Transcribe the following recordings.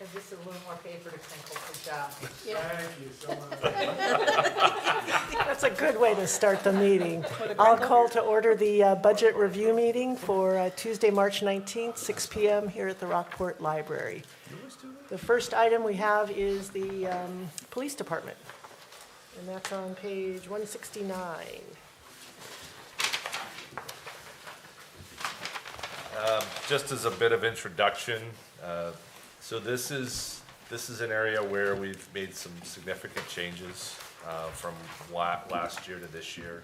And this is a little more paper to crinkle, good job. Thank you so much. That's a good way to start the meeting. I'll call to order the budget review meeting for Tuesday, March 19th, 6 p.m. here at the Rockport Library. The first item we have is the police department, and that's on page 169. Just as a bit of introduction, so this is an area where we've made some significant changes from last year to this year.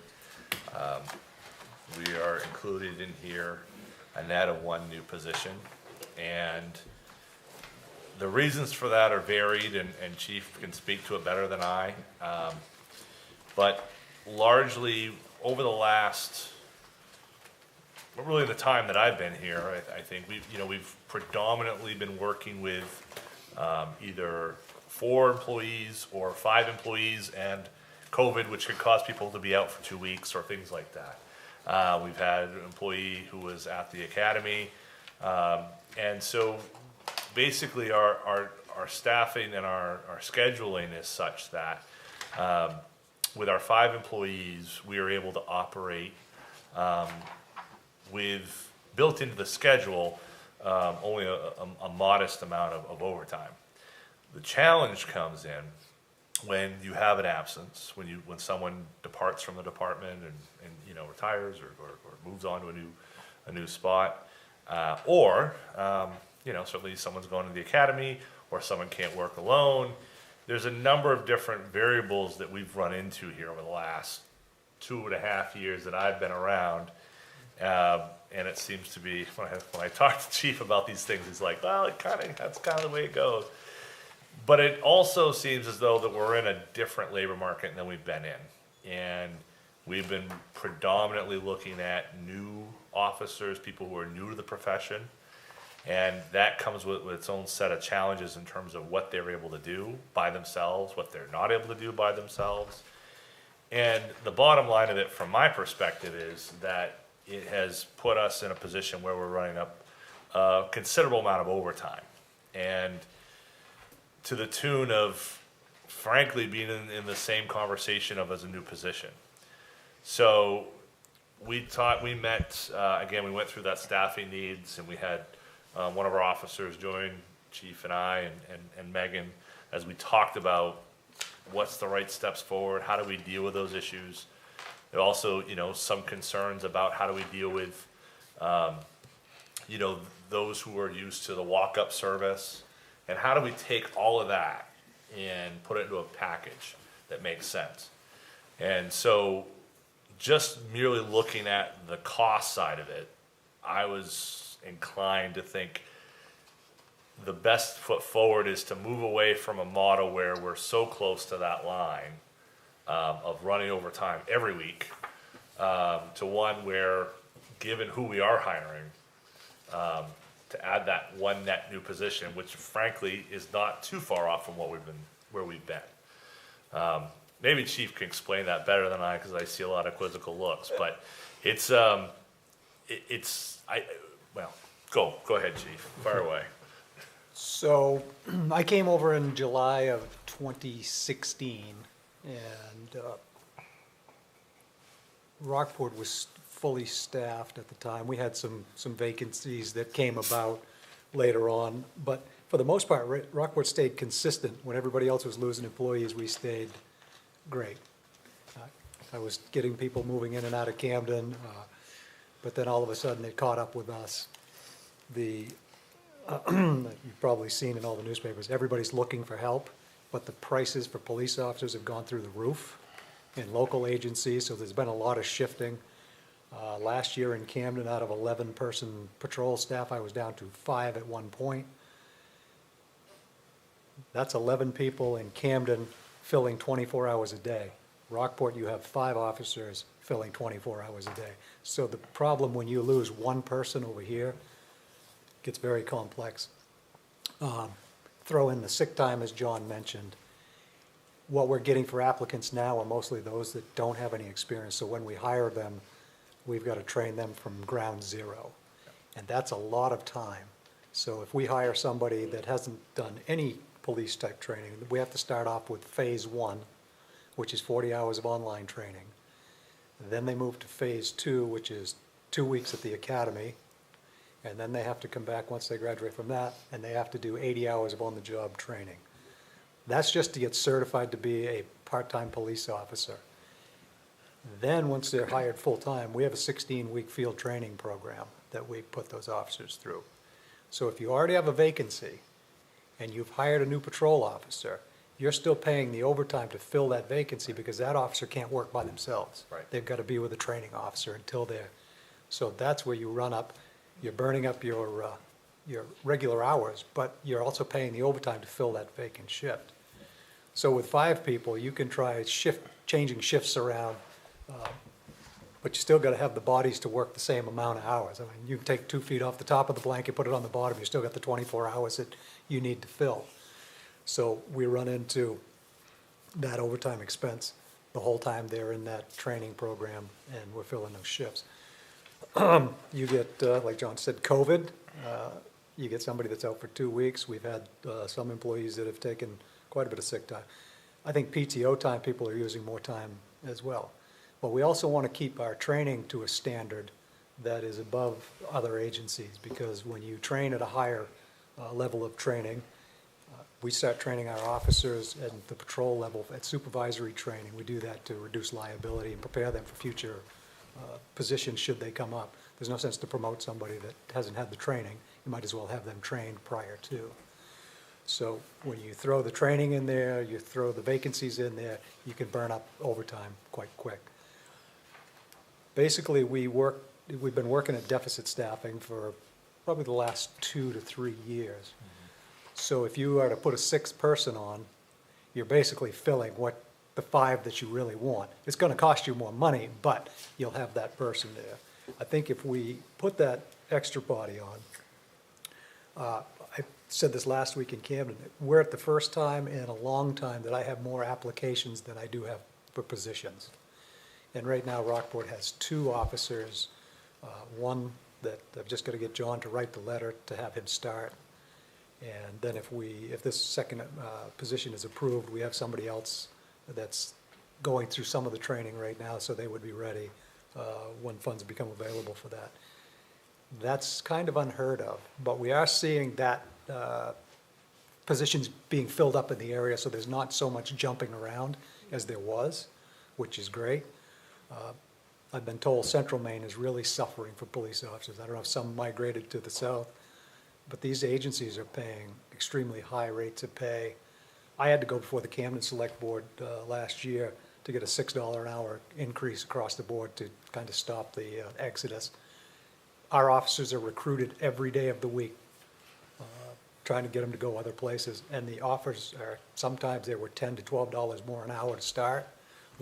We are included in here a net of one new position, and the reasons for that are varied, and Chief can speak to it better than I. But largely over the last, well, really the time that I've been here, I think we've predominantly been working with either 4 employees or 5 employees and COVID, which could cause people to be out for 2 weeks or things like that. We've had an employee who was at the academy, and so basically our staffing and our scheduling is such that with our 5 employees, we are able to operate with built into the schedule only a modest amount of overtime. The challenge comes in when you have an absence, when someone departs from the department and retires or moves on to a new spot, or certainly someone's going to the academy or someone can't work alone. There's a number of different variables that we've run into here over the last 2.5 years that I've been around. And it seems to be, when I talk to Chief about these things, he's like, well, that's kind of the way it goes. But it also seems as though that we're in a different labor market than we've been in. And we've been predominantly looking at new officers, people who are new to the profession. And that comes with its own set of challenges in terms of what they're able to do by themselves, what they're not able to do by themselves. And the bottom line of it, from my perspective, is that it has put us in a position where we're running up a considerable amount of overtime. And to the tune of, frankly, being in the same conversation of as a new position. So we met, again, we went through that staffing needs, and we had one of our officers join Chief and I and Megan as we talked about what's the right steps forward, how do we deal with those issues. There are also, some concerns about how do we deal with, those who are used to the walk-up service, and how do we take all of that and put it into a package that makes sense. And so just merely looking at the cost side of it, I was inclined to think the best foot forward is to move away from a model where we're so close to that line of running overtime every week to one where, given who we are hiring, to add that one net new position, which frankly is not too far off from where we've been. Maybe Chief can explain that better than I, because I see a lot of quizzical looks. But go ahead, Chief, fire away. So I came over in July of 2016, and Rockport was fully staffed at the time. We had some vacancies that came about later on, but for the most part, Rockport stayed consistent. When everybody else was losing employees, we stayed great. I was getting people moving in and out of Camden, but then all of a sudden it caught up with us. You've probably seen in all the newspapers, everybody's looking for help, but the prices for police officers have gone through the roof in local agencies, so there's been a lot of shifting. Last year in Camden, out of 11-person patrol staff, I was down to 5 at one point. That's 11 people in Camden filling 24 hours a day. Rockport, you have 5 officers filling 24 hours a day. So the problem when you lose one person over here gets very complex. Throw in the sick time, as John mentioned. What we're getting for applicants now are mostly those that don't have any experience. So when we hire them, we've got to train them from ground zero. And that's a lot of time. So if we hire somebody that hasn't done any police-type training, we have to start off with phase one, which is 40 hours of online training. Then they move to phase two, which is 2 weeks at the academy. And then they have to come back once they graduate from that, and they have to do 80 hours of on-the-job training. That's just to get certified to be a part-time police officer. Then, once they're hired full-time, we have a 16-week field training program that we put those officers through. So if you already have a vacancy and you've hired a new patrol officer, you're still paying the overtime to fill that vacancy because that officer can't work by themselves. Right. They've got to be with a training officer until they're, so that's where you run up, you're burning up your regular hours, but you're also paying the overtime to fill that vacant shift. So with 5 people, you can try changing shifts around, but you still got to have the bodies to work the same amount of hours. I mean, you can take 2 feet off the top of the blanket, put it on the bottom, you still got the 24 hours that you need to fill. So we run into that overtime expense the whole time they're in that training program and we're filling those shifts. You get, like John said, COVID, you get somebody that's out for 2 weeks. We've had some employees that have taken quite a bit of sick time. I think PTO time, people are using more time as well. But we also want to keep our training to a standard that is above other agencies, because when you train at a higher level of training, we start training our officers at the patrol level at supervisory training. We do that to reduce liability and prepare them for future positions should they come up. There's no sense to promote somebody that hasn't had the training. You might as well have them trained prior to. So when you throw the training in there, you throw the vacancies in there, you can burn up overtime quite quick. Basically, we've been working at deficit staffing for probably the last 2 to 3 years. So if you are to put a 6th person on, you're basically filling what the 5 that you really want. It's going to cost you more money, but you'll have that person there. I think if we put that extra body on, I said this last week in Camden, we're at the first time in a long time that I have more applications than I do have for positions. And right now, Rockport has 2 officers, one that I've just got to get John to write the letter to have him start. And then if this second position is approved, we have somebody else that's going through some of the training right now, so they would be ready when funds become available for that. That's kind of unheard of, but we are seeing that positions being filled up in the area, so there's not so much jumping around as there was, which is great. I've been told Central Maine is really suffering for police officers. I don't know if some migrated to the south, but these agencies are paying extremely high rates of pay. I had to go before the Camden Select Board last year to get a $6 an hour increase across the board to kind of stop the exodus. Our officers are recruited every day of the week, trying to get them to go other places, and the offers are, sometimes they were $10 to $12 more an hour to start,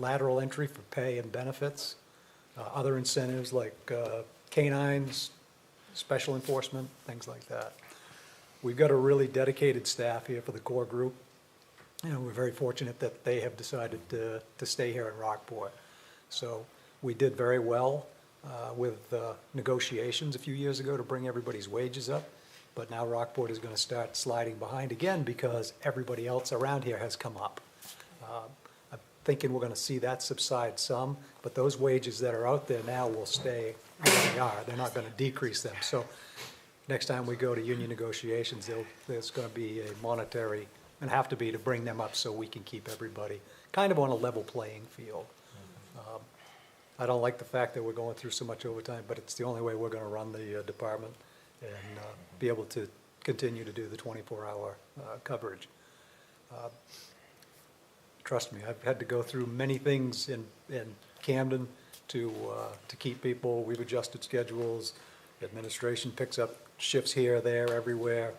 lateral entry for pay and benefits, other incentives like canines, special enforcement, things like that. We've got a really dedicated staff here for the core group. You know, we're very fortunate that they have decided to stay here in Rockport. So we did very well with negotiations a few years ago to bring everybody's wages up. But now Rockport is going to start sliding behind again because everybody else around here has come up. I'm thinking we're going to see that subside some, but those wages that are out there now will stay where they are. They're not going to decrease them. So next time we go to union negotiations, there's going to be a monetary, and have to be, to bring them up so we can keep everybody kind of on a level playing field. I don't like the fact that we're going through so much overtime, but it's the only way we're going to run the department and be able to continue to do the 24-hour coverage. Trust me, I've had to go through many things in Camden to keep people. We've adjusted schedules. Administration picks up shifts here, there, everywhere.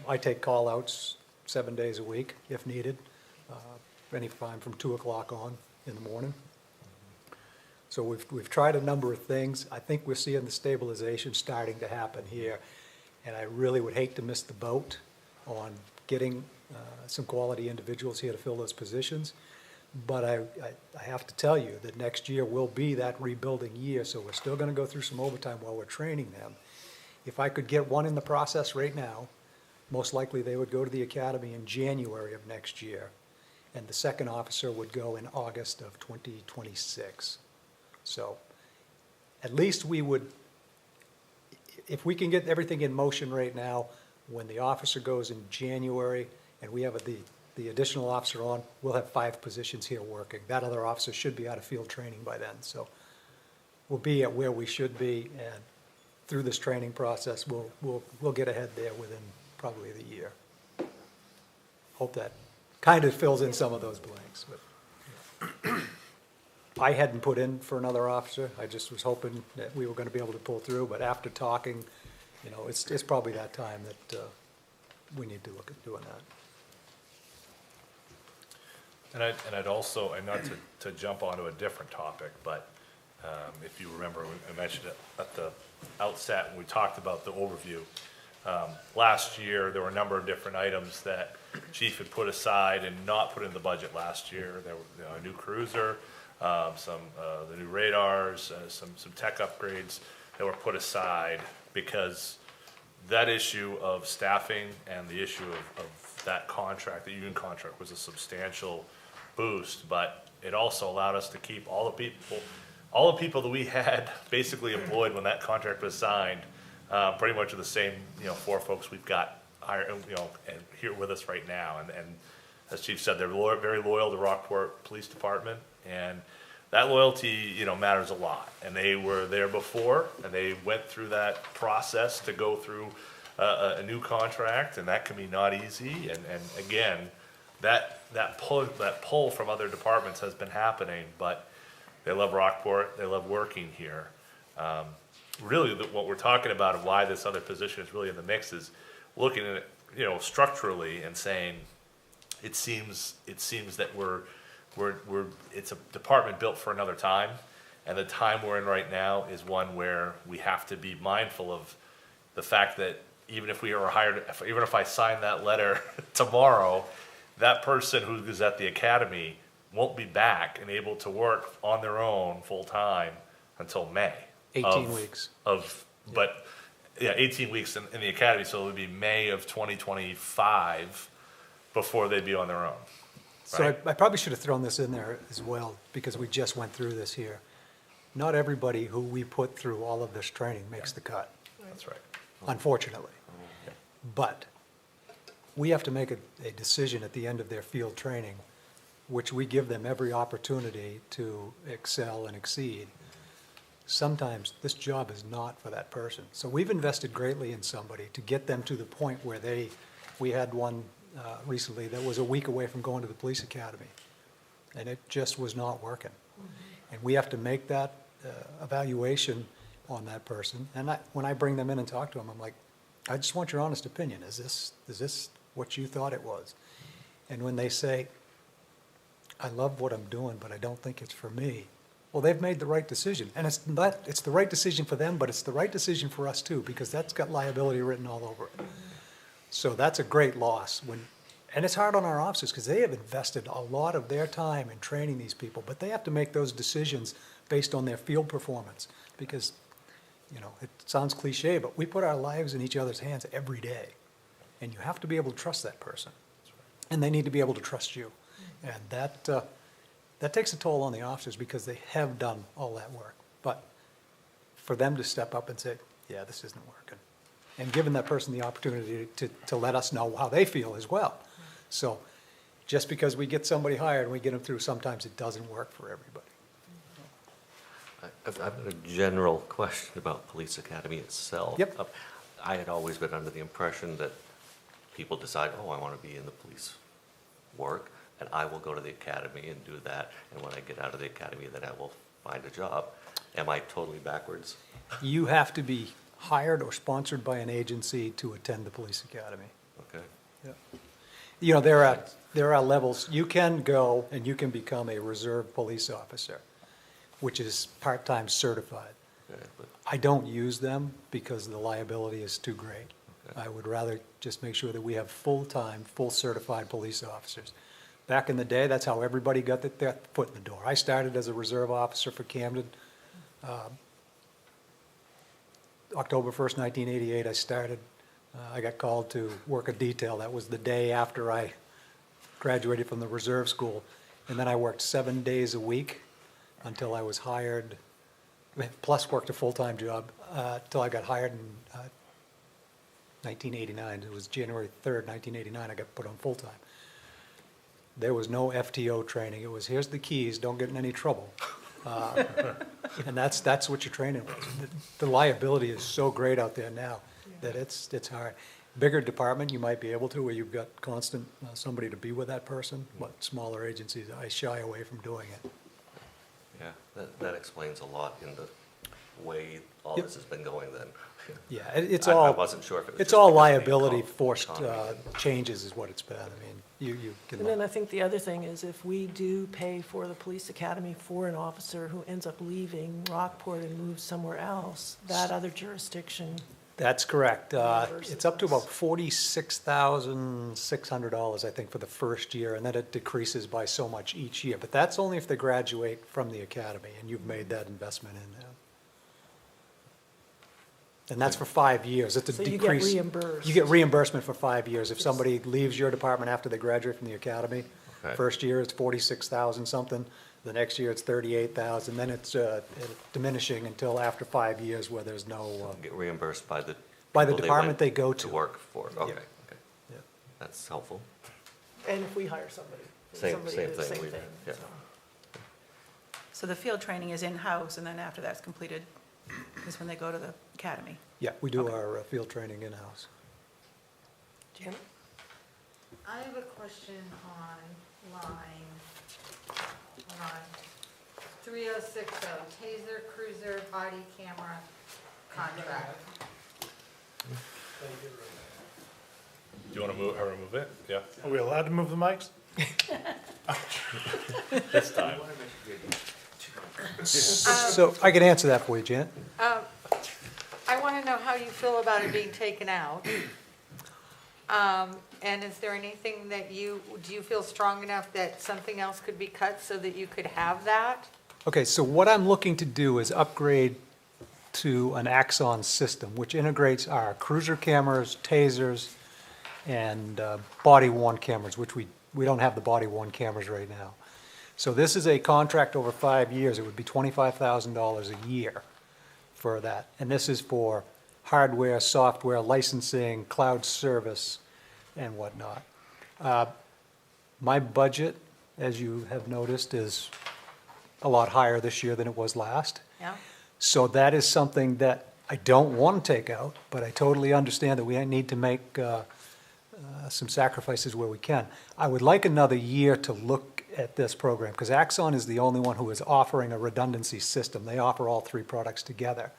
I take call-outs 7 days a week if needed, any time from 2 o'clock on in the morning. So we've tried a number of things. I think we're seeing the stabilization starting to happen here, and I really would hate to miss the boat on getting some quality individuals here to fill those positions. But I have to tell you that next year will be that rebuilding year, so we're still going to go through some overtime while we're training them. If I could get one in the process right now, most likely they would go to the academy in January of next year, and the second officer would go in August of 2026. So at least we would, if we can get everything in motion right now, when the officer goes in January and we have the additional officer on, we'll have 5 positions here working. That other officer should be out of field training by then. So we'll be at where we should be, and through this training process, we'll get ahead there within probably the year. Hope that kind of fills in some of those blanks. But I hadn't put in for another officer. I just was hoping that we were going to be able to pull through, but after talking, you know, it's probably that time that we need to look at doing that. And I'd also, and not to jump onto a different topic, but if you remember, I mentioned it at the outset when we talked about the overview. Last year, there were a number of different items that Chief had put aside and not put in the budget last year. There were a new cruiser, the new radars, some tech upgrades that were put aside because that issue of staffing and the issue of that contract, the union contract, was a substantial boost, but it also allowed us to keep all the people that we had basically employed when that contract was signed, pretty much the same, 4 folks we've got hired, and here with us right now. And as Chief said, they're very loyal to Rockport Police Department, and that loyalty, matters a lot. And they were there before, and they went through that process to go through a new contract, and that can be not easy. And again, that pull from other departments has been happening, but they love Rockport, they love working here. Really, what we're talking about and why this other position is really in the mix is looking at it, structurally and saying, it seems that it's a department built for another time, and the time we're in right now is one where we have to be mindful of the fact that even if we are hired, even if I sign that letter tomorrow, that person who is at the academy won't be back and able to work on their own full-time until May. 18 weeks. But, 18 weeks in the academy, so it would be May of 2025 before they'd be on their own. So Right. I probably should have thrown this in there as well, because we just went through this here. Not everybody who we put through all of this training makes the cut, That's right. unfortunately. But we have to make a decision at the end of their field training, which we give them every opportunity to excel and exceed. Sometimes this job is not for that person. So we've invested greatly in somebody to get them to the point where we had one recently that was a week away from going to the police academy, and it just was not working. And we have to make that evaluation on that person. And when I bring them in and talk to them, I'm like, I just want your honest opinion. Is this what you thought it was? And when they say, I love what I'm doing, but I don't think it's for me, well, they've made the right decision. And it's the right decision for them, but it's the right decision for us too, because that's got liability written all over it. So that's a great loss. And it's hard on our officers because they have invested a lot of their time in training these people, but they have to make those decisions based on their field performance. Because, it sounds cliche, but we put our lives in each other's hands every day. And you have to be able to trust that person. And they need to be able to trust you. And that takes a toll on the officers because they have done all that work. But for them to step up and say, yeah, this isn't working, and giving that person the opportunity to let us know how they feel as well. So just because we get somebody hired and we get them through, sometimes it doesn't work for everybody. I've got a general question about Police Academy itself. Yep. I had always been under the impression that people decide, I want to be in the police work, and I will go to the academy and do that, and when I get out of the academy, then I will find a job. Am I totally backwards? You have to be hired or sponsored by an agency to attend the police academy. Okay. There are levels. You can go and you can become a reserve police officer, which is part-time certified. Okay, but I don't use them because the liability is too great. Okay. I would rather just make sure that we have full-time, full certified police officers. Back in the day, that's how everybody got their foot in the door. I started as a reserve officer for Camden October 1st, 1988, I started. I got called to work a detail. That was the day after I graduated from the reserve school. And then I worked 7 days a week until I was hired, plus worked a full-time job, till I got hired in 1989. It was January 3rd, 1989, I got put on full-time. There was no FTO training. It was, here's the keys, don't get in any trouble. And that's what your training was. The liability is so great out there now that it's hard. Bigger department, you might be able to, where you've got constant, somebody to be with that person, but smaller agencies, I shy away from doing it. Yeah, that explains a lot in the way all Yep. this has been going then. Yeah, it's I all. wasn't sure if it was It's just all because of the liability forced economy. changes is what it's been. I mean, you can. And then I think the other thing is if we do pay for the police academy for an officer who ends up leaving Rockport and moves somewhere else, that other jurisdiction, That's correct. Reimburses It's up to about us. $46,600, I think, for the first year, and then it decreases by so much each year. But that's only if they graduate from the academy, and you've made that investment in them. And that's for 5 years. It's a so you get decrease. reimbursed. You get reimbursement for 5 years. If somebody leaves your department after they graduate from the academy, Okay. first year it's 46,000 something, the next year it's 38,000, then it's diminishing until after 5 years where there's no, Get reimbursed by the. By the people department went they go to. work for, okay, Yeah. okay. Yeah. That's helpful. And if we hire somebody. Same somebody thing, does the we- yeah. so. So the field training is in-house, and then after that's completed is when they go to the academy? yeah, we do Okay. our field training in-house. Janet? I have a question on line 3060, taser cruiser body camera contract. Do you want to remove it? Yeah, Are we allowed to move the mics? this time. So I can answer that for you, Janet. I want to know how you feel about it being taken out. And is there anything that do you feel strong enough that something else could be cut so that you could have that? Okay, so what I'm looking to do is upgrade to an Axon system, which integrates our cruiser cameras, tasers, and body-worn cameras, which we don't have the body-worn cameras right now. So this is a contract over 5 years. It would be $25,000 a year for that. And this is for hardware, software, licensing, cloud service, and whatnot. My budget, as you have noticed, is a lot higher this year than it was last. Yeah? So that is something that I don't want to take out, but I totally understand that we need to make some sacrifices where we can. I would like another year to look at this program, because Axon is the only one who is offering a redundancy system. They offer all three products together.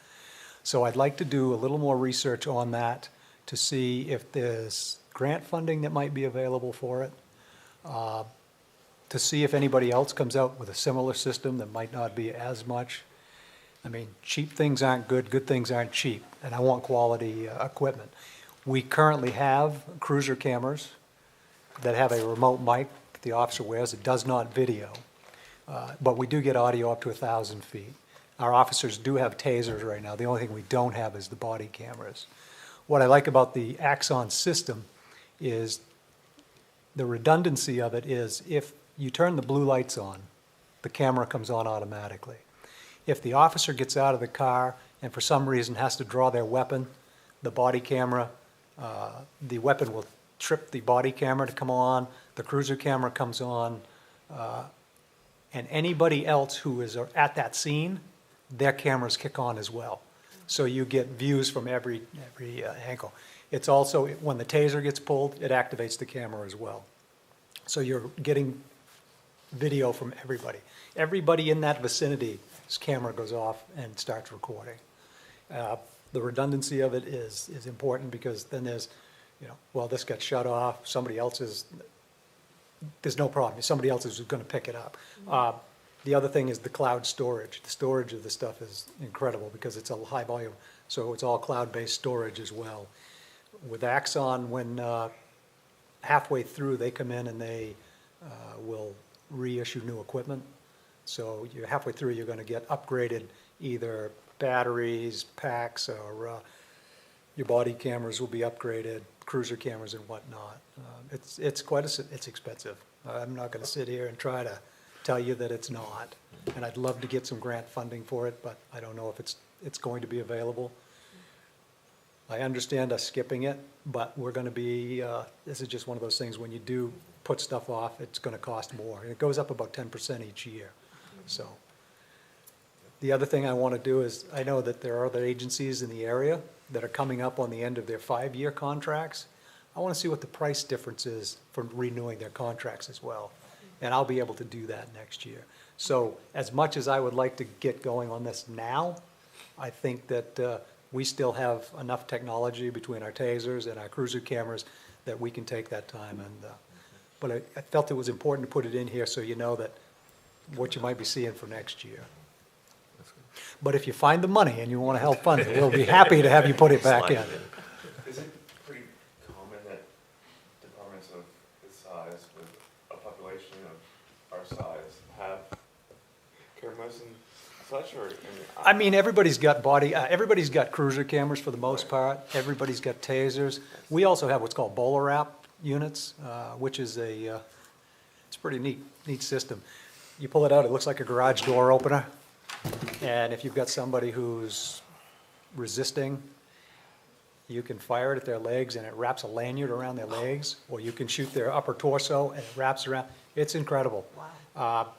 So I'd like to do a little more research on that to see if there's grant funding that might be available for it, to see if anybody else comes out with a similar system that might not be as much. I mean, cheap things aren't good, good things aren't cheap, and I want quality equipment. We currently have cruiser cameras that have a remote mic that the officer wears. It does not video, but we do get audio up to 1,000 feet. Our officers do have tasers right now. The only thing we don't have is the body cameras. What I like about the Axon system is the redundancy of it is if you turn the blue lights on, the camera comes on automatically. If the officer gets out of the car and for some reason has to draw their weapon, the body camera, the weapon will trip the body camera to come on, the cruiser camera comes on, and anybody else who is at that scene, their cameras kick on as well. So you get views from every angle. It's also, when the taser gets pulled, it activates the camera as well. So you're getting video from everybody. Everybody in that vicinity's camera goes off and starts recording. The redundancy of it is important because then there's, well, this got shut off, there's no problem. Somebody else is going to pick it up. The other thing is the cloud storage. The storage of the stuff is incredible because it's a high volume, so it's all cloud-based storage as well. With Axon, when halfway through, they come in and they will reissue new equipment. So you're halfway through, you're going to get upgraded either batteries, packs, or your body cameras will be upgraded, cruiser cameras and whatnot. It's it's expensive. I'm not gonna sit here and try to tell you that it's not. And I'd love to get some grant funding for it, but I don't know if it's going to be available. I understand us skipping it, but we're gonna be, this is just one of those things, when you do put stuff off, it's gonna cost more. And it goes up about 10% each year, so. The other thing I wanna do is, I know that there are other agencies in the area that are coming up on the end of their 5-year contracts. I wanna see what the price difference is for renewing their contracts as well. And I'll be able to do that next year. So as much as I would like to get going on this now, I think that we still have enough technology between our tasers and our cruiser cameras that we can take that time. And but I felt it was important to put it in here so you know that what you might be seeing for next year. But if you find the money and you want to help fund it, we'll be happy to have you put it back in. Slide it Is it pretty common that departments of this size, with a population of our size, have cameras and such, or? I mean, everybody's got cruiser cameras for the most part. Everybody's got tasers. We also have what's called bowler wrap units, which is it's a pretty neat system. You pull it out, it looks like a garage door opener. And if you've got somebody who's resisting, you can fire it at their legs and it wraps a lanyard around their legs, or you can shoot their upper torso and it wraps around. It's incredible. Wow.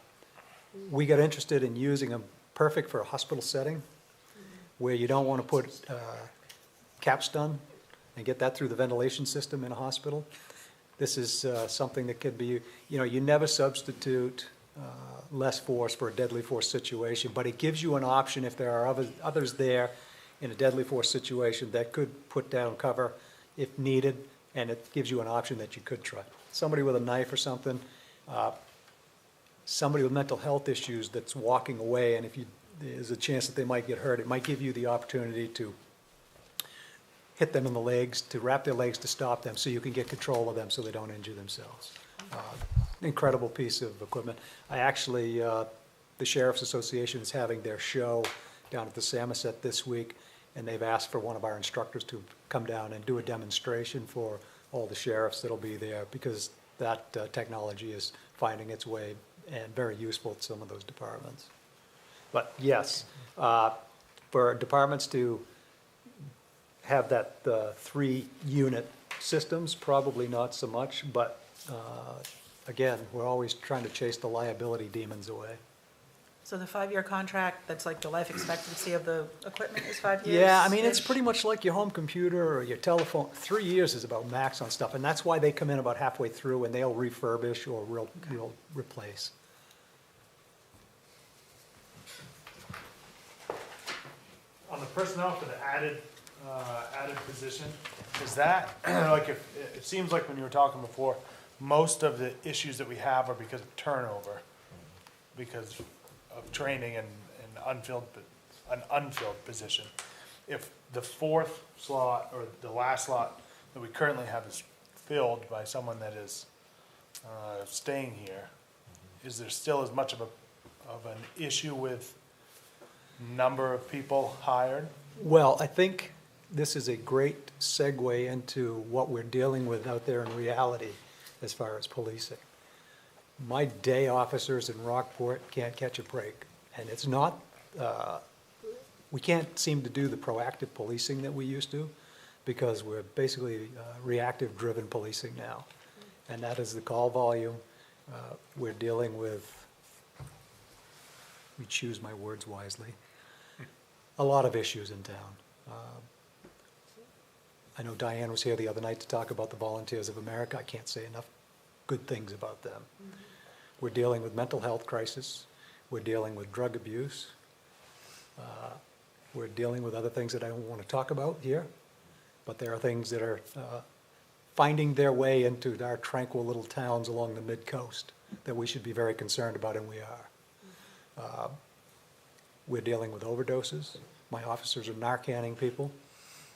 We got interested in using them, perfect for a hospital setting where you don't want to put capstone and get that through the ventilation system in a hospital. This is something that could be, you never substitute less force for a deadly force situation, but it gives you an option if there are others there in a deadly force situation that could put down cover if needed, and it gives you an option that you could try. Somebody with a knife or something, somebody with mental health issues that's walking away, and if there's a chance that they might get hurt, it might give you the opportunity to hit them in the legs, to wrap their legs to stop them so you can get control of them so they don't injure themselves. Incredible piece of equipment. I actually, the Sheriff's Association is having their show down at the Samoset this week, and they've asked for one of our instructors to come down and do a demonstration for all the sheriffs that'll be there, because that technology is finding its way and very useful to some of those departments. But yes, for departments to have that 3-unit systems, probably not so much, but again, we're always trying to chase the liability demons away. So the 5-year contract, that's like the life expectancy of the equipment is 5 years? Yeah, I mean, it's pretty much like your home computer or your telephone. 3 years is about max on stuff, and that's why they come in about halfway through and they'll refurbish or real replace. On the personnel for the added position, is that, like, it seems like when you were talking before, most of the issues that we have are because of turnover, because of training and an unfilled position. If the 4th slot or the last slot that we currently have is filled by someone that is staying here, is there still as much of an issue with number of people hired? Well, I think this is a great segue into what we're dealing with out there in reality as far as policing. My day officers in Rockport can't catch a break, and it's not, we can't seem to do the proactive policing that we used to, because we're basically reactive-driven policing now, and that is the call volume. We're dealing with, let me choose my words wisely, a lot of issues in town. I know Diane was here the other night to talk about the Volunteers of America. I can't say enough good things about them. Mm-hmm. We're dealing with mental health crisis. We're dealing with drug abuse. We're dealing with other things that I don't want to talk about here, but there are things that are finding their way into our tranquil little towns along the mid-coast that we should be very concerned about, and we are. We're dealing with overdoses. My officers are Narcaning people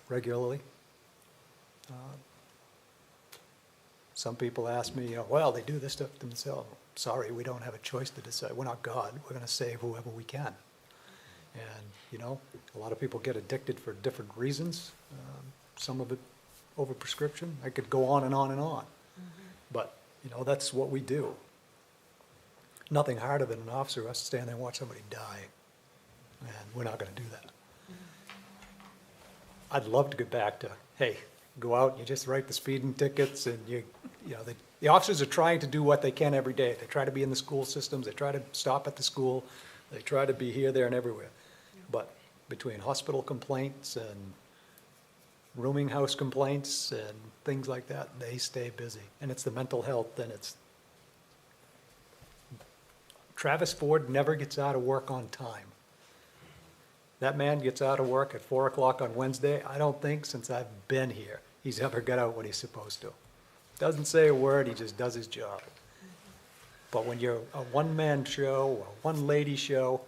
regularly. Some people ask me, well, they do this stuff themselves. Sorry, we don't have a choice to decide. We're not God. We're going to save whoever we can. And, you know, a lot of people get addicted for different reasons. Some of it overprescription. I could go on and on and on. But, you know, that's what we do. Nothing harder than an officer who has to stand there and watch somebody die. And we're not gonna do that. I'd love to get back to, hey, go out, you just write the speeding tickets, and you know, the officers are trying to do what they can every day. They try to be in the school systems, they try to stop at the school, they try to be here, there, and everywhere. But between hospital complaints and rooming house complaints and things like that, they stay busy. And it's the mental health, and it's, Travis Ford never gets out of work on time. That man gets out of work at 4 o'clock on Wednesday. I don't think since I've been here, he's ever got out when he's supposed to. Doesn't say a word, he just does his job. But when you're a one-man show or a one-lady show,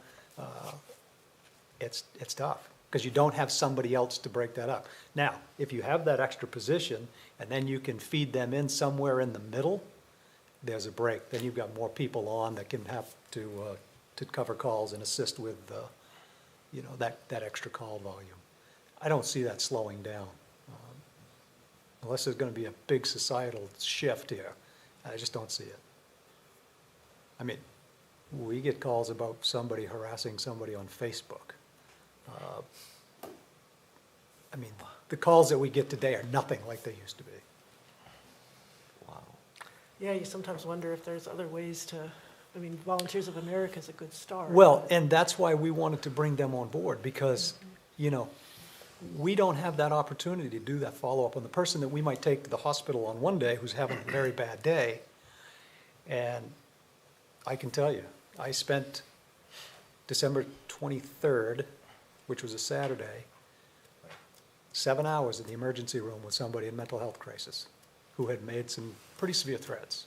it's tough, because you don't have somebody else to break that up. Now, if you have that extra position, and then you can feed them in somewhere in the middle, there's a break. Then you've got more people on that can have to cover calls and assist with, you know, that extra call volume. I don't see that slowing down. Unless there's gonna be a big societal shift here, I just don't see it. I mean, we get calls about somebody harassing somebody on Facebook. I mean, the calls that we get today are nothing like they used to be. Wow. Yeah, you sometimes wonder if there's other ways to, I mean, Volunteers of America is a good start. Well, and that's why we wanted to bring them on board, because, you know, we don't have that opportunity to do that follow-up on the person that we might take to the hospital on one day who's having a very bad day. And I can tell you, I spent December 23rd, which was a Saturday, 7 hours in the emergency room with somebody in mental health crisis who had made some pretty severe threats.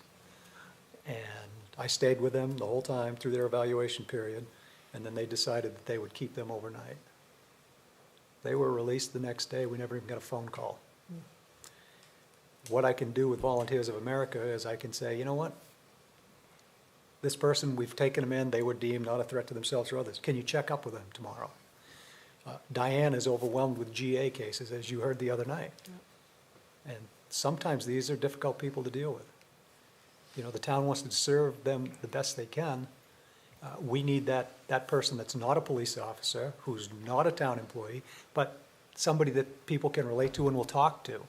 And I stayed with them the whole time through their evaluation period, and then they decided that they would keep them overnight. They were released the next day. We never even got a phone call. What I can do with Volunteers of America is I can say, you know what? This person, we've taken them in, they were deemed not a threat to themselves or others. Can you check up with them tomorrow? Diane is overwhelmed with GA cases, as you heard the other night. And sometimes these are difficult people to deal with. You know, the town wants to serve them the best they can. We need that person that's not a police officer, who's not a town employee, but somebody that people can relate to and will talk to.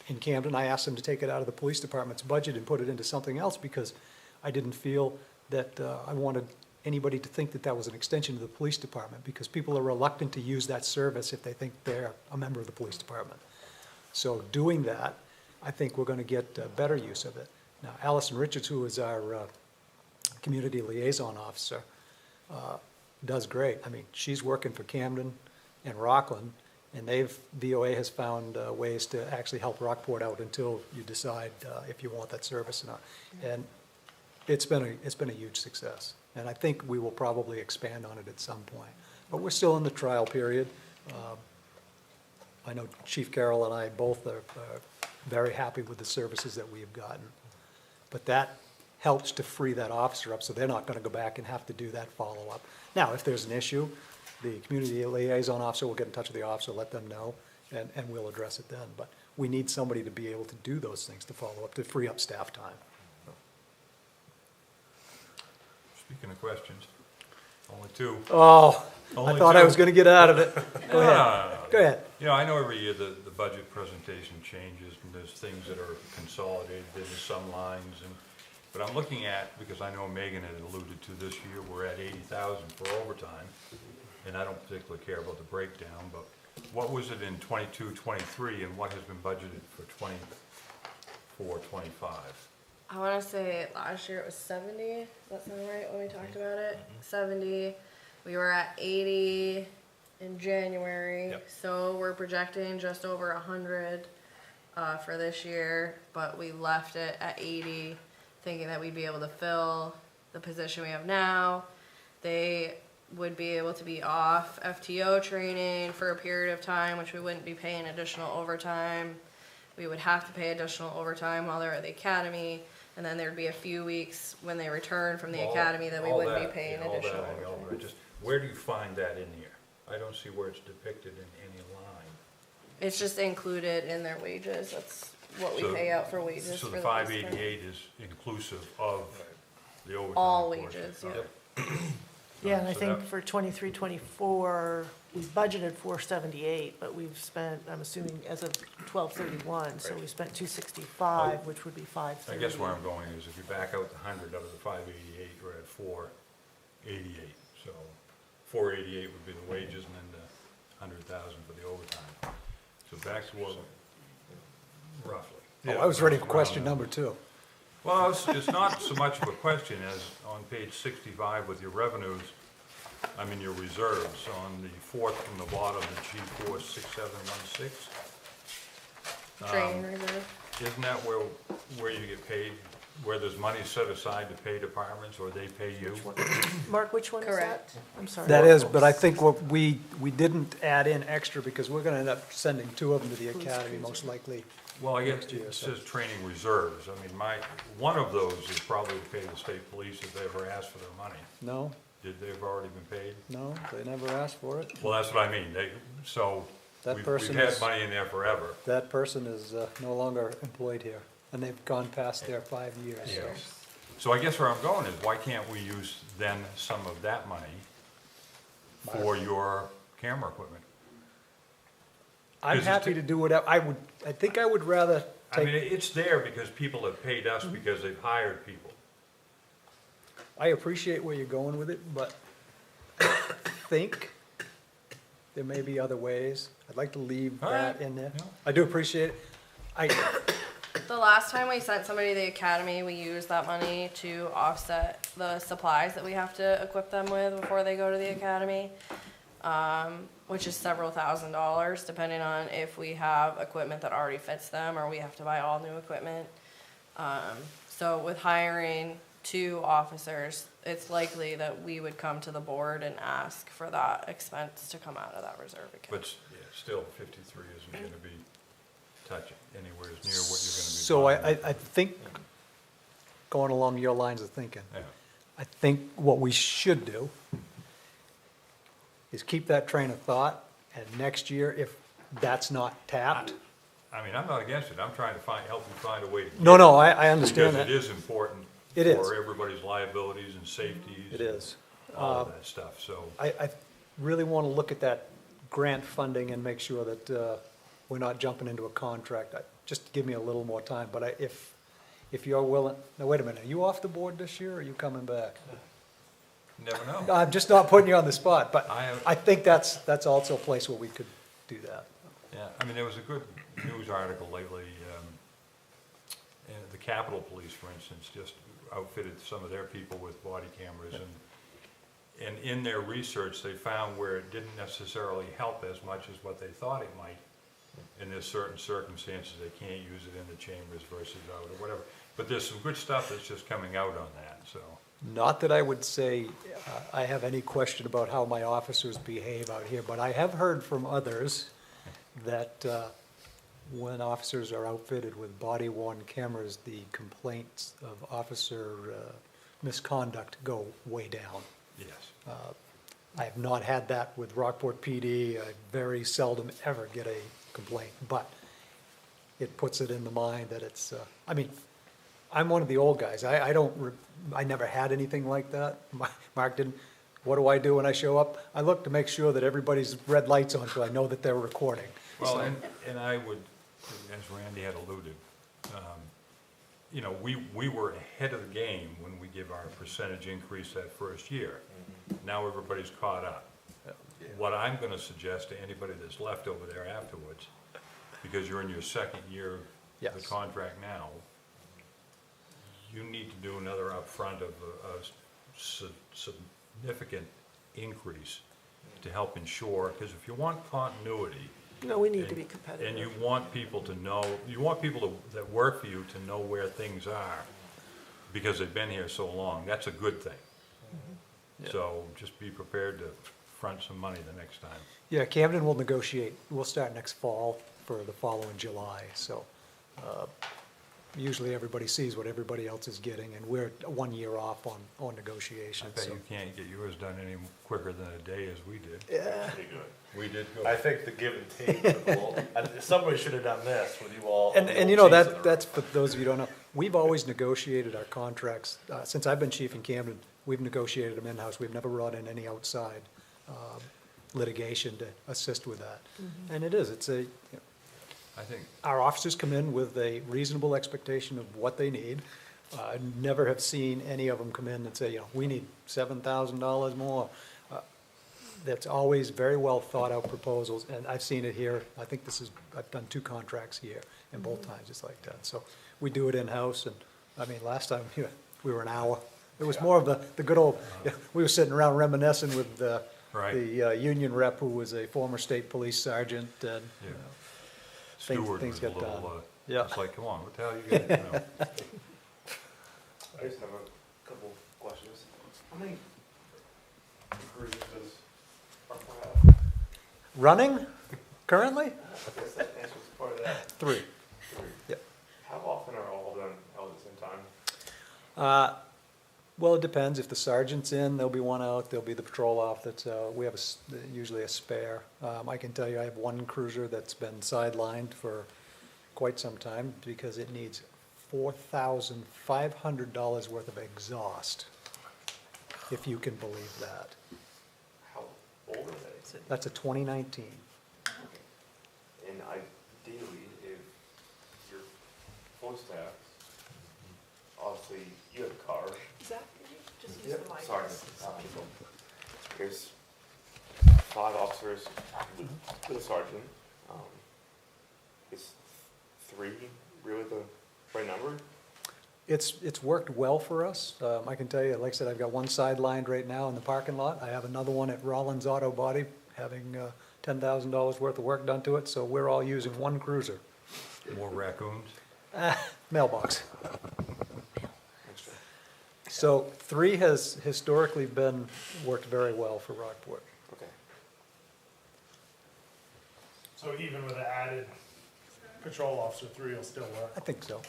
In Camden, I asked them to take it out of the police department's budget and put it into something else, because I didn't feel that I wanted anybody to think that that was an extension of the police department, because people are reluctant to use that service if they think they're a member of the police department. So doing that, I think we're going to get better use of it. Now, Allison Richards, who is our community liaison officer, does great. I mean, she's working for Camden and Rockland, and VOA has found ways to actually help Rockport out until you decide if you want that service or not. And it's been a huge success. And I think we will probably expand on it at some point. But we're still in the trial period. I know Chief Carroll and I both are very happy with the services that we have gotten. But that helps to free that officer up, so they're not going to go back and have to do that follow-up. Now, if there's an issue, the community liaison officer will get in touch with the officer, let them know, and we'll address it then. But we need somebody to be able to do those things, to follow up, to free up staff time. Speaking of questions, only two. Oh, I Only thought I two. was going to get out of it. Go ahead. No. Go ahead. You know, I know every year the budget presentation changes, and there's things that are consolidated, there's some lines, but I'm looking at, because I know Megan had alluded to this year, we're at 80,000 for overtime, and I don't particularly care about the breakdown, but what was it in 22, 23, and what has been budgeted for 24, 25? I want to say last year it was 70. Does that sound right when we talked about it? 70. We were at 80 in January. Yep. So we're projecting just over 100 for this year, but we left it at 80, thinking that we'd be able to fill the position we have now. They would be able to be off FTO training for a period of time, which we wouldn't be paying additional overtime. We would have to pay additional overtime while they're at the academy, and then there'd be a few weeks when they return from the academy that we wouldn't be paying additional overtime. where do you find that in here? I don't see where it's depicted in any line. It's just included in their wages, that's what we So- pay out for wages So for the the police department. 588 is inclusive of the overtime All portion. wages, yeah. Okay. Yeah, and I So think that- for 23, 24, we budgeted 478, but we've spent, I'm assuming as of 12/31, so we spent 265, which would be I 530. guess where I'm going is if you back out the 100 out of the 588, we're at 488. So 488 would be the wages and then the 100,000 for the overtime. So back to what, roughly. Oh, I was ready for question number 2. Well, it's not so much of a question as on page 65 with your revenues, I mean, your reserves, on the fourth from the bottom, the G46716. Training reserve. Isn't that where you get paid, where there's money set aside to pay departments, or they pay you? Mark, which one is that? Correct. I'm sorry. That is, but I think what we didn't add in extra because we're gonna end up sending 2 of them to the academy most likely. Well, I guess Next year, it so. says training reserves. I mean, one of those is probably to pay the state police if they ever ask for their money. No, Did they have already been paid? no, they never asked for it. Well, that's what I mean. So That we've person had is- money in there forever. That person is no longer employed here, and they've gone past their 5 years. so. So I guess where I'm going is, why can't we use then some of that money for your camera equipment? I'm 'Cause it's happy to do whatever, I think I would rather I mean, take, it's there because people have paid us because they've hired people. I appreciate where you're going with it, but I think there may be other ways. I'd like to leave All that right. in there. Yeah. I do appreciate it. The last time we sent somebody to the academy, we used that money to offset the supplies that we have to equip them with before they go to the academy, which is several $1,000s, depending on if we have equipment that already fits them or we have to buy all new equipment. So with hiring 2 officers, it's likely that we would come to the board and ask for that expense to come out of that reserve account. But yeah, still, 53 isn't gonna be touching anywhere near what you're gonna be. So buying. I think, going along your lines of thinking, Yeah. I think what we should do is keep that train of thought, and next year, if that's not tapped, I mean, I'm not against it. I'm trying to help you find a way to. get no, it. no, I understand Because that. it is important. It is. For everybody's liabilities and safeties. It is. All of that stuff, so. I really want to look at that grant funding and make sure that we're not jumping into a contract. Just give me a little more time, but if you're willing, now, wait a minute, are you off the board this year, or are you coming back? Never know. I'm just not putting you on the spot, but I have- I think that's also a place where we could do that. Yeah, I mean, there was a good news article lately, and the Capitol Police, for instance, just outfitted some of their people with body cameras, and in their research, they found where it didn't necessarily help as much as what they thought it might. And there's certain circumstances, they can't use it in the chambers versus out, or whatever. But there's some good stuff that's just coming out on that, so. Not that I would say I have any question about how my officers behave out here, but I have heard from others that when officers are outfitted with body-worn cameras, the complaints of officer misconduct go way down. Yes. I have not had that with Rockport PD. I very seldom ever get a complaint, but it puts it in the mind that it's, I mean, I'm one of the old guys. I never had anything like that. Mark didn't. What do I do when I show up? I look to make sure that everybody's red light's on, so I know that they're recording. Well, and I would, as Randy had alluded, you know, we were ahead of the game when we give our percentage increase that first year. Now everybody's caught up. What I'm gonna suggest to anybody that's left over there afterwards, because you're in your second year of the Yes. contract now, you need to do another upfront of a significant increase to help ensure, because if you want continuity, No, we need to be competitive. and you want people to know, you want people that work for you to know where things are, because they've been here so long, that's a good thing. So just be prepared to front some money the next time. Yeah, Camden will negotiate. We'll start next fall for the following July, so usually everybody sees what everybody else is getting, and we're 1 year off on I negotiations. bet so- you can't get yours done any quicker than a day as we did. Pretty good. We did I go. think the give and take, and somebody should have done this with you all. And you know, that's, for those of you who don't know, we've always negotiated our contracts, since I've been chief in Camden, we've negotiated them in-house, we've never brought in any outside litigation to assist with that. And it's a, I think, our officers come in with a reasonable expectation of what they need. I never have seen any of them come in and say, we need $7,000 more. That's always very well thought out proposals, and I've seen it here. I think I've done 2 contracts here, and both times it's like that. So we do it in-house, and, I mean, last time, we were an hour. It was more of the good old, we were sitting around reminiscing with the union rep who was a former state police sergeant, and yeah. things Stewart was a get little, done. Yeah. it's like, come on, what the hell you got, I just have a couple questions. How many cruisers does our have? Running, currently? I guess that answers part of that. 3. Three. Yep. How often are all of them held at the same time? Well, it depends. If the sergeant's in, there'll be one out, there'll be the patrol off that's, we have usually a spare. I can tell you, I have one cruiser that's been sidelined for quite some time because it needs $4,500 worth of exhaust, if you can believe that. How old are they? That's a 2019. And ideally, if you're full staff, obviously you have a car. Sorry. There's 5 officers with a sergeant. Is 3 really the right number? It's worked well for us. I can tell you, like I said, I've got one sidelined right now in the parking lot. I have another one at Rollins Auto Body having $10,000 worth of work done to it, so we're all using one cruiser. More raccoons? Mailbox. Extra. So 3 has historically worked very well for Rockport. Okay. So even with the added patrol officer, 3 will still work. I think so.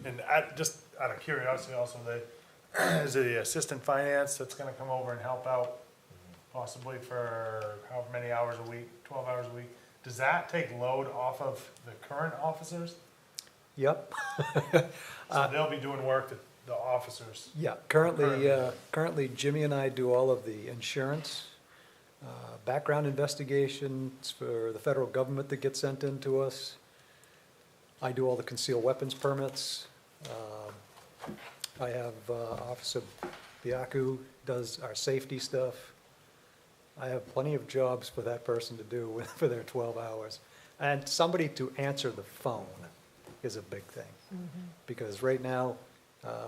And just out of curiosity also, is it the assistant finance that's gonna come over and help out possibly for however many hours a week, 12 hours a week? Does that take load off of the current officers? Yep. So they'll be doing work that the officers, Yeah, currently Jimmy and I do all of the insurance, background investigations for the federal government that get sent in to us. I do all the concealed weapons permits. I have Officer Biaku does our safety stuff. I have plenty of jobs for that person to do for their 12 hours. And somebody to answer the phone is a big thing. Because right now,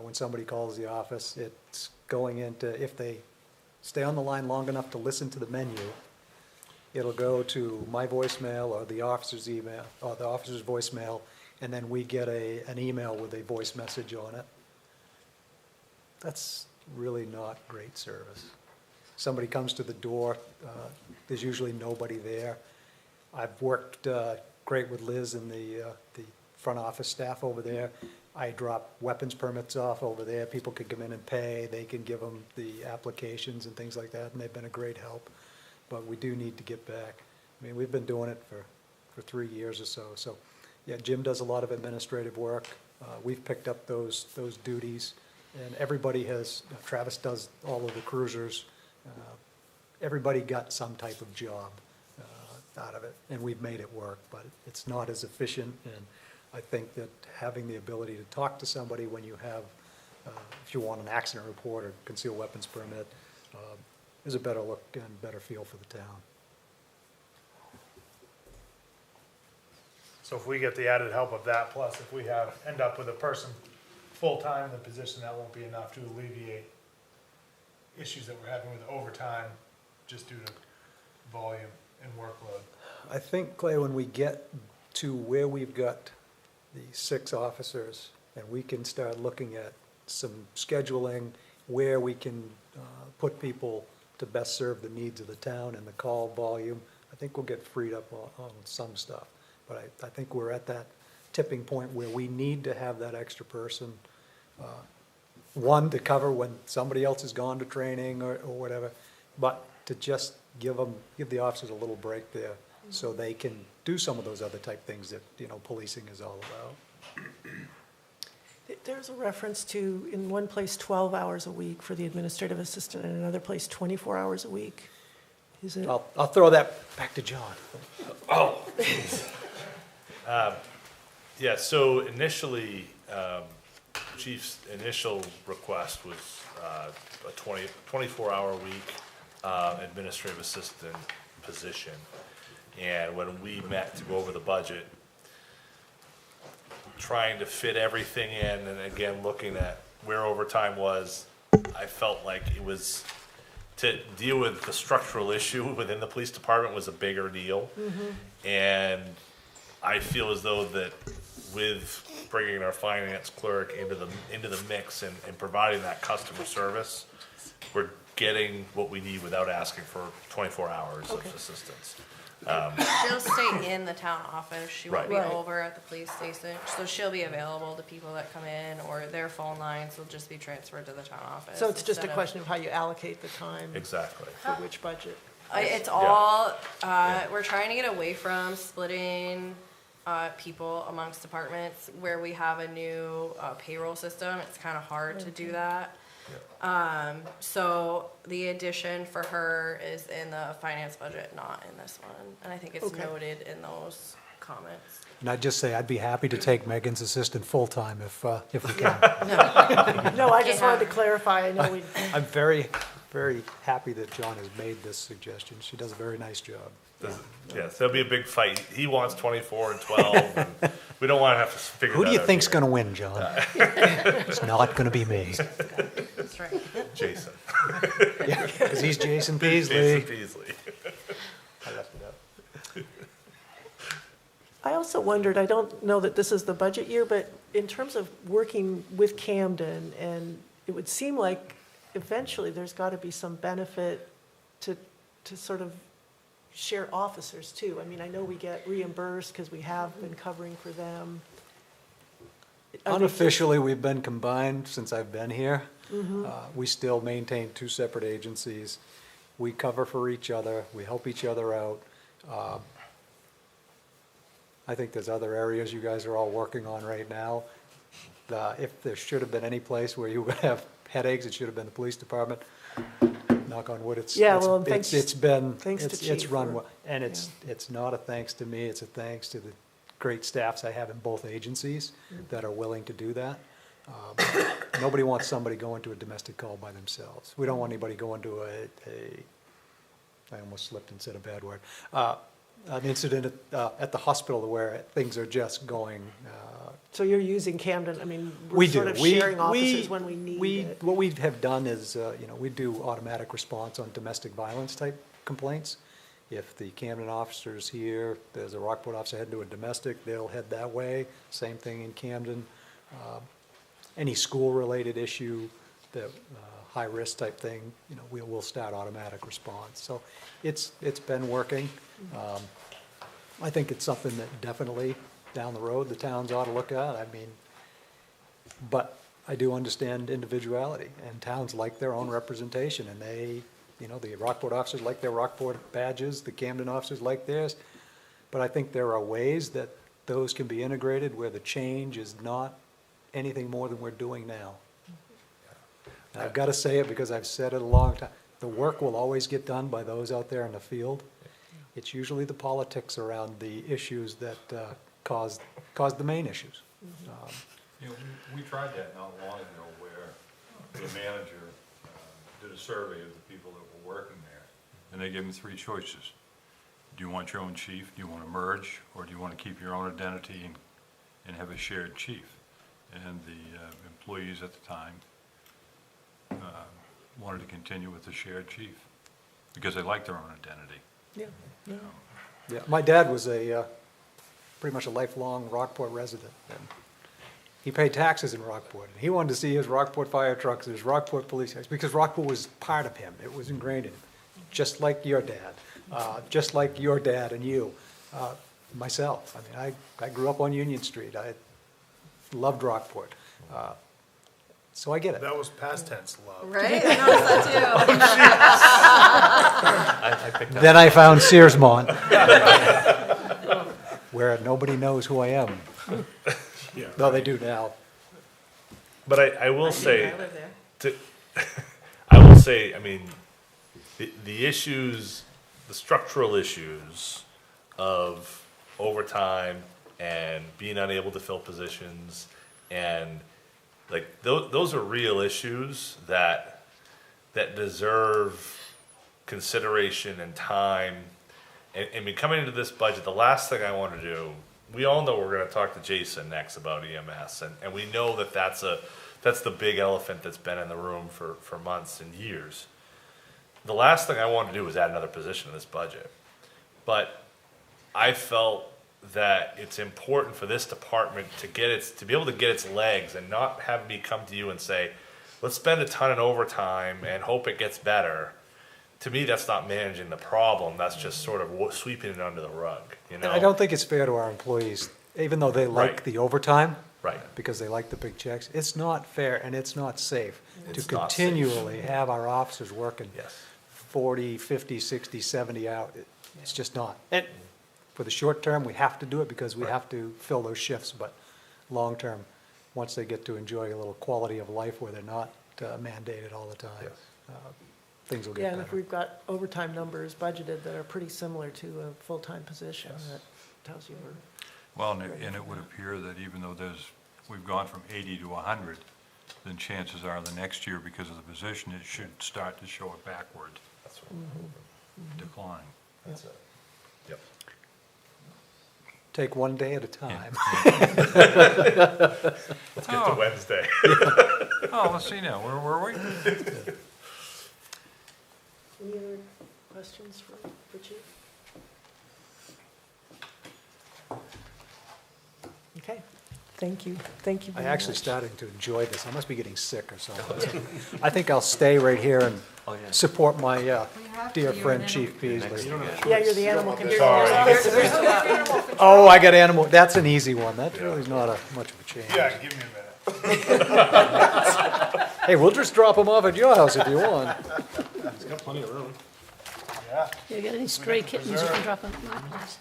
when somebody calls the office, it's going into, if they stay on the line long enough to listen to the menu, it'll go to my voicemail or the officer's email, or the officer's voicemail, and then we get an email with a voice message on it. That's really not great service. Somebody comes to the door, there's usually nobody there. I've worked great with Liz and the front office staff over there. I drop weapons permits off over there. People can come in and pay. They can give them the applications and things like that, and they've been a great help. But we do need to get back. I mean, we've been doing it for 3 years or so. So, yeah, Jim does a lot of administrative work. We've picked up those duties, and everybody has, Travis does all of the cruisers. Everybody got some type of job out of it, and we've made it work, but it's not as efficient, and I think that having the ability to talk to somebody when you have, if you want an accident report or concealed weapons permit, is a better look and better feel for the town. so if we get the added help of that, plus if we end up with a person full-time in the position, that won't be enough to alleviate issues that we're having with overtime just due to volume and workload. I think, Clay, when we get to where we've got the 6 officers, and we can start looking at some scheduling, where we can put people to best serve the needs of the town and the call volume, I think we'll get freed up on some stuff. But I think we're at that tipping point where we need to have that extra person. One, to cover when somebody else has gone to training or whatever, but to just give the officers a little break there so they can do some of those other type things that, policing is all about. There's a reference to, in one place, 12 hours a week for the administrative assistant, and another place, 24 hours a week. Is it? I'll throw that back to John. Yeah, so initially, Chief's initial request was a 24-hour-week administrative assistant position. And when we met to go over the budget, trying to fit everything in, and again, looking at where overtime was, I felt like it was, to deal with the structural issue within the police department was a bigger deal. And I feel as though that with bringing our finance clerk into the mix and providing that customer service, we're getting what we need without asking for 24 hours of assistance. She'll stay in the town office. She won't be Right. over at the police station. So she'll be available to people that come in, or their phone lines will just be transferred to the town office. So it's just a instead of- question of how you allocate the time Exactly. for which budget? It's all, we're trying to get away from splitting people amongst departments. Where we have a new payroll system, it's kind of hard to do that. So the addition for her is in the finance budget, not in this one. And I think it's Okay. noted in those comments. And I'd just say I'd be happy to take Megan's assistant full-time if we can. No, I just wanted to clarify, I know we, I'm very, very happy that John has made this suggestion. She does a very nice job. Yes, there'll be a big fight. He wants 24 and 12, and we don't want to have to figure that Who out. do you think's here. gonna win, John? It's not gonna be me. That's right. Jason. Because he's Jason Jason Peasley. Peasley. I left it up. I also wondered, I don't know that this is the budget year, but in terms of working with Camden, and it would seem like eventually there's got to be some benefit to sort of share officers too. I mean, I know we get reimbursed because we have been covering for them. Are they- Unofficially, we've been combined since I've been here. We still maintain two separate agencies. We cover for each other, we help each other out. I think there's other areas you guys are all working on right now. If there should have been any place where you would have headaches, it should have been the police department. Knock on wood, Yeah, well, thanks- it's been, thanks to it's Chief run for- well. And it's not a thanks to me, it's a thanks to the great staffs I have in both agencies that are willing to do that. Nobody wants somebody going to a domestic call by themselves. We don't want anybody going to I almost slipped and said a bad word, an incident at the hospital where things are just going. So you're using Camden, I mean, We we're do. sort of sharing officers when we need it. What we have done is, we do automatic response on domestic violence type complaints. If the Camden officer's here, there's a Rockport officer heading to a domestic, they'll head that way. Same thing in Camden. Any school-related issue, that high-risk type thing, we'll start automatic response. So it's been working. I think it's something that definitely down the road the towns ought to look at. I mean, but I do understand individuality, and towns like their own representation, and they, the Rockport officers like their Rockport badges, the Camden officers like theirs. But I think there are ways that those can be integrated where the change is not anything more than we're doing now. And I've got to say it because I've said it a long time. The work will always get done by those out there in the field. It's usually the politics around the issues that cause the main issues. We tried that not long ago where the manager did a survey of the people that were working there, and they gave them three choices. Do you want your own chief? Do you want to merge? Or do you want to keep your own identity and have a shared chief? And the employees at the time wanted to continue with the shared chief because they liked their own identity. Yeah. Yeah, my dad was pretty much a lifelong Rockport resident. And he paid taxes in Rockport. And he wanted to see his Rockport fire trucks, his Rockport police cars, because Rockport was part of him. It was ingrained in him, just like your dad, just like your dad and you. myself. I mean, I grew up on Union Street. I loved Rockport. So I get it. That was past tense love. Right? I noticed that I picked up. Then I found Searsmont, where nobody knows who I am. Yeah. No, they do now. But I will say, I live there. I will say, I mean, the issues, the structural issues of overtime and being unable to fill positions and like those are real issues that deserve consideration and time. And I mean, coming into this budget, the last thing I want to do, we all know we're going to talk to Jason next about EMS, and we know that that's the big elephant that's been in the room for months and years. The last thing I want to do is add another position in this budget. But I felt that it's important for this department to be able to get its legs and not have me come to you and say, let's spend a ton in overtime and hope it gets better. To me, that's not managing the problem. That's just sort of sweeping it under the rug, you know? And I don't think it's fair to our employees, even though they like Right. the overtime. Right. Because they like the big checks. It's not fair and it's not safe to It's not safe. continually have our officers working Yes. 40, 50, 60, 70 out. It's just not. And for the short term, we have to do it because we have to fill those shifts, but long term, once they get to enjoy a little quality of life where they're not mandated all the time, Yes. things will Yeah, get and if better. we've got overtime numbers budgeted that are pretty similar to a full-time position, that tells you we're. Well, and it would appear that even though we've gone from 80 to 100, then chances are the next year, because of the position, it should start to show a backward That's decline. That's it. Yep. Take one day at a time. Let's get to Wednesday. Oh, let's see now, where were we? Any other questions for Chief? Okay, thank you I'm very actually much. starting to enjoy this. I must be getting sick or something. I think I'll stay right here and Oh, yeah. support my have dear to, friend, you're Chief Beasley. Yeah, you're the animal control. Oh, I got animal, that's an easy one. That really is not much of a change. Yeah, give me a minute. Hey, we'll just drop them off at your house if you want. He's got plenty of room. You got any stray kittens you can drop off my place?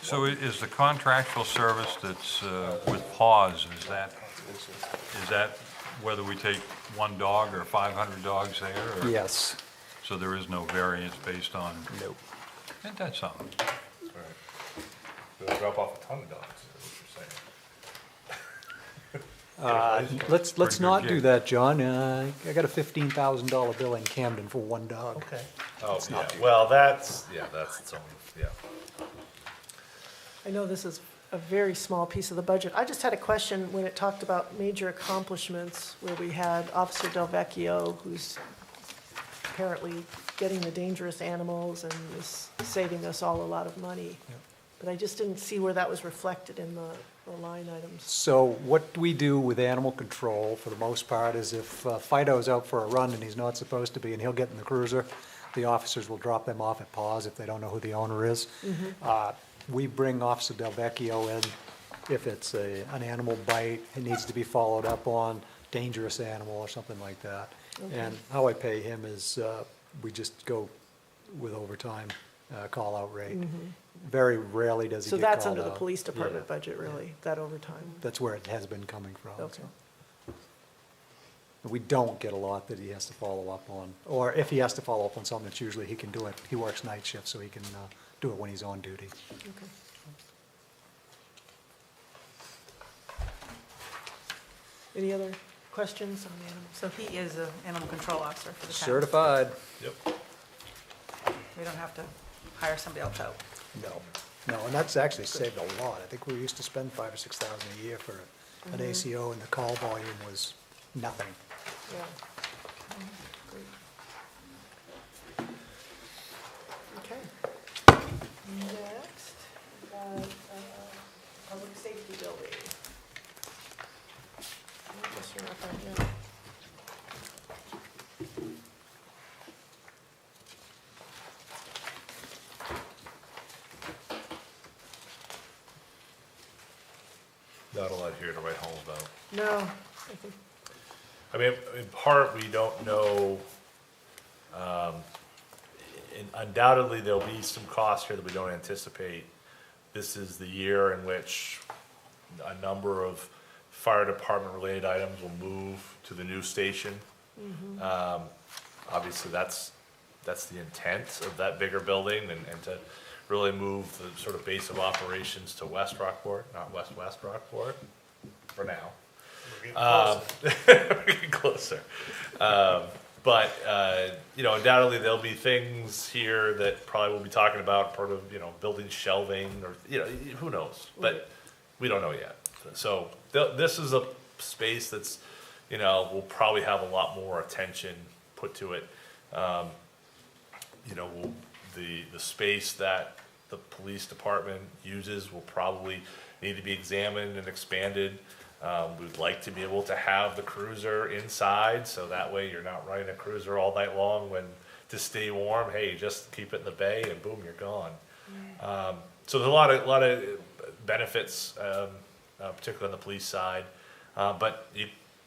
So is the contractual service that's with PAWS, is that whether we take one dog or 500 dogs there? Or- Yes. So there is no variance based on, Nope. isn't that something? We'll drop off a ton of dogs, is what you're saying. Let's Pretty good not do gig. that, John. I got a $15,000 bill in Camden for one dog. Okay. Oh, yeah, well, that's its own, yeah. I know this is a very small piece of the budget. I just had a question when it talked about major accomplishments, where we had Officer Del Vecchio, who's apparently getting the dangerous animals and is saving us all a lot of money. But I just didn't see where that was reflected in the line items. So what we do with animal control, for the most part, is if Fido's out for a run and he's not supposed to be, and he'll get in the cruiser, the officers will drop them off at PAWS if they don't know who the owner is. We bring Officer Del Vecchio in if it's an animal bite, it needs to be followed up on, dangerous animal or something like that. And how I pay him is, we just go with overtime, call-out rate. Very rarely does he So get called out. that's under the police department Yeah. budget, really, that overtime? That's where it has been coming from. Okay. so. We don't get a lot that he has to follow up on, or if he has to follow up on something, it's usually he can do it, he works night shift, so he can do it when he's on duty. Okay. Any other questions on animals? So he is an animal control officer for the town. Certified? Yep. We don't have to hire somebody else out. No. No, and that's actually saved a lot. I think we used to spend $5,000 or $6,000 a year for an ACO, and the call volume was nothing. Yeah. Great. Okay. Next, we got, public safety building. I guess you're not done yet. Not a lot here to write home about. No, I think, I mean, in part, we don't know, and undoubtedly, there'll be some costs here that we don't anticipate. This is the year in which a number of fire department-related items will move to the new station. Obviously, that's the intent of that bigger building, and to really move the sort of base of operations to West Rockport, not West Rockport, for now. We're getting closer. But, you know, undoubtedly, there'll be things here that probably we'll be talking about, part of, you know, building shelving, or, you know, who knows? But we don't know yet. So, this is a space that's, you know, will probably have a lot more attention put to it. You know, the space that the police department uses will probably need to be examined and expanded. We'd like to be able to have the cruiser inside, so that way you're not running a cruiser all night long when, to stay warm, hey, just keep it in the bay and boom, you're gone. So there's a lot of benefits, particularly on the police side. But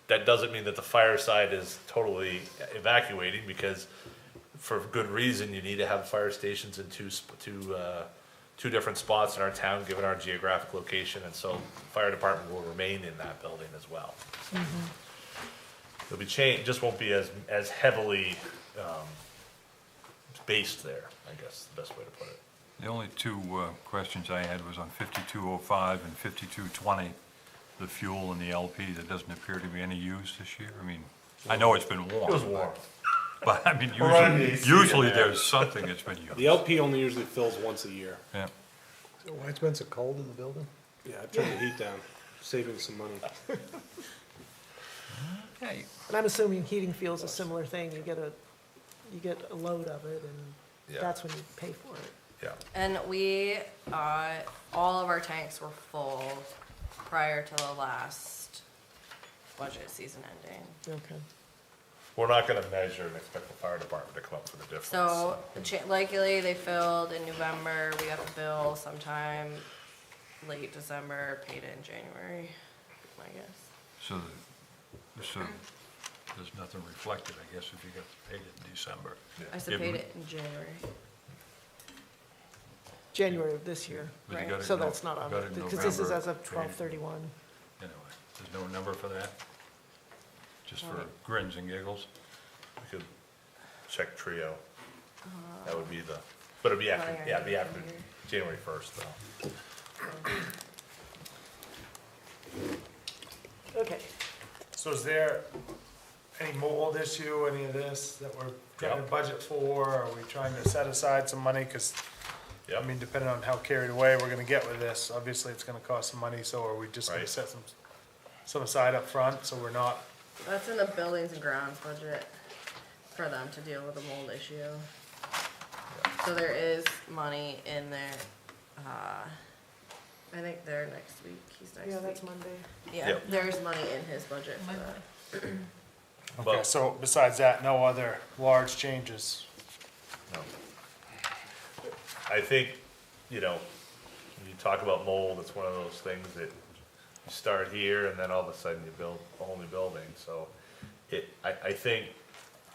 that doesn't mean that the fire side is totally evacuating, because for good reason, you need to have fire stations in two different spots in our town, given our geographic location, and so the fire department will remain in that building as well. It'll be changed, just won't be as heavily based there, I guess, is the best way to put it. The only two questions I had was on 5205 and 5220, the fuel and the LP. There doesn't appear to be any use this year. I mean, I know it's been warm. It was warm. But I mean, Around the AC usually in there. there's something that's been used. The LP only usually fills once a year. Yeah. So why it's been so cold in the building? Yeah, I turned the heat down, saving some money. Okay. and I'm assuming heating fuel's a similar thing. You get a load of it, and Yeah. that's when you pay for it. Yeah. And we, all of our tanks were full prior to the last budget season ending. Okay. We're not gonna measure and expect the fire department to come up with a difference. So, likely they filled in November, we got the bill sometime late December, paid it in January, I guess. So there's nothing reflected, I guess, if you got paid it in December. I said paid it in January. January of this year, But you got it so in that's not on, got it in because this is November, as of paid. 12/31. Anyway, there's no number for that? Just for grins and giggles? We could check Trio. That would be but it'd be after, Probably yeah, it'd be already after here. January 1st, though. Okay. So is there any mold issue, any of this that we're trying to Yep. budget for? Are we trying to set aside some money? Because, I Yep. mean, depending on how carried away we're gonna get with this, obviously it's gonna cost some money, so are we just gonna Right. set some aside up front, so we're not, That's in the buildings and grounds budget for them to deal with the mold issue. So there is money in there, I think they're next week, he's next week. Yeah, that's Monday. Yeah, Yep. there's money in his budget for that. okay, But- so besides that, no other large changes? No. I think, you know, when you talk about mold, it's one of those things that you start here and then all of a sudden you build a whole new building, so I think,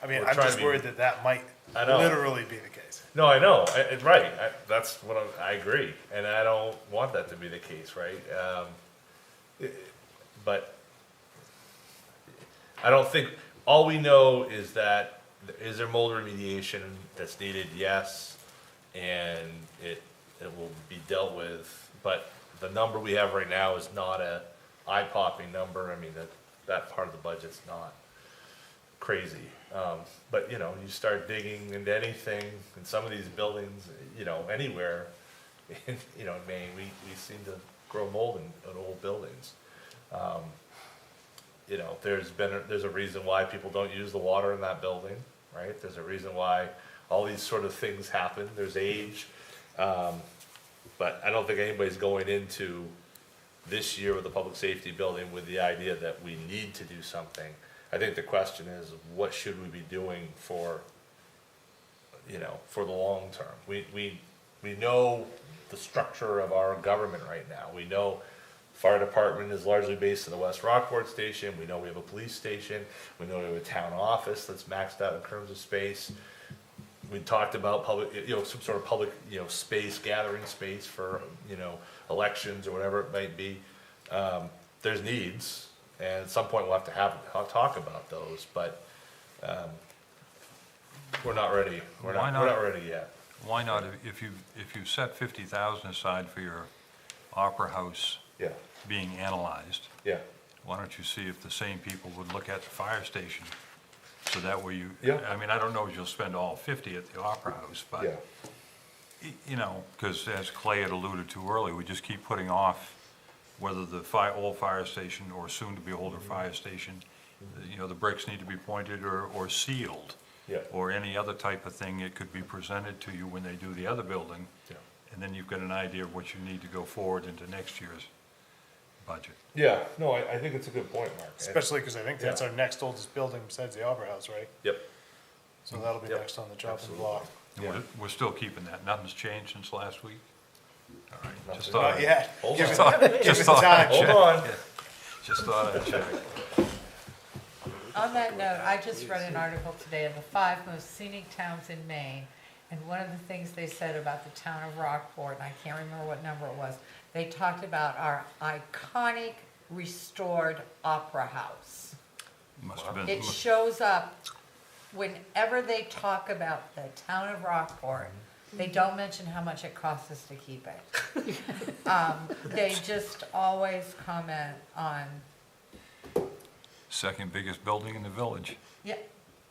I mean, We're I'm trying just to be- worried that might I know. literally be the case. no, I know, right, that's what I agree, and I don't want that to be the case, right? But I don't think, all we know is that, is there mold remediation that's needed? Yes, and it will be dealt with, but the number we have right now is not a eye-popping number. I mean, that part of the budget's not crazy. But, you know, you start digging into anything, in some of these buildings, you know, anywhere, you know, in Maine, we seem to grow mold in old buildings. You know, there's a reason why people don't use the water in that building, right? There's a reason why all these sort of things happen. There's age. But I don't think anybody's going into this year with the public safety building with the idea that we need to do something. I think the question is, what should we be doing for, you know, for the long term? We know the structure of our government right now. We know Fire department is largely based in the West Rockport station. We know we have a police station. We know we have a town office that's maxed out in terms of space. We talked about public, some sort of public, space, gathering space for, elections or whatever it might be. There's needs, and at some point we'll have to talk about those, but, we're not ready. We're Why not not? ready yet. Why not, if you set 50,000 aside for your Opera House Yeah, being analyzed, yeah, why don't you see if the same people would look at the fire station? So that way Yeah. I don't know if you'll spend all 50 at the Opera House, but, yeah. because as Clay had alluded to earlier, we just keep putting off whether the old fire station or soon-to-be older fire station, the bricks need to be pointed or sealed. Yeah. Or any other type of thing, it could be presented to you when they do the other building. Yeah. And then you've got an idea of what you need to go forward into next year's budget. Yeah, no, I think it's a good point, Mark. Especially because I think that's our next oldest building besides the Opera House, right? Yep. So that'll be Yep. next on the chopping Absolutely. block. And we're still keeping that. Nothing's changed since last week? All right, just Nothing. thought. Not yet. Hold Give on. it- Just give it thought time. I'd Hold check. on. Yeah, just thought I'd check. On that note, I just read an article today of the 5 most scenic towns in Maine, and one of the things they said about the town of Rockport, and I can't remember what number it was, they talked about our iconic restored Opera House. Must have been. It shows up whenever they talk about the town of Rockport. They don't mention how much it costs us to keep it. They just always comment on, Second biggest building in the village. yeah,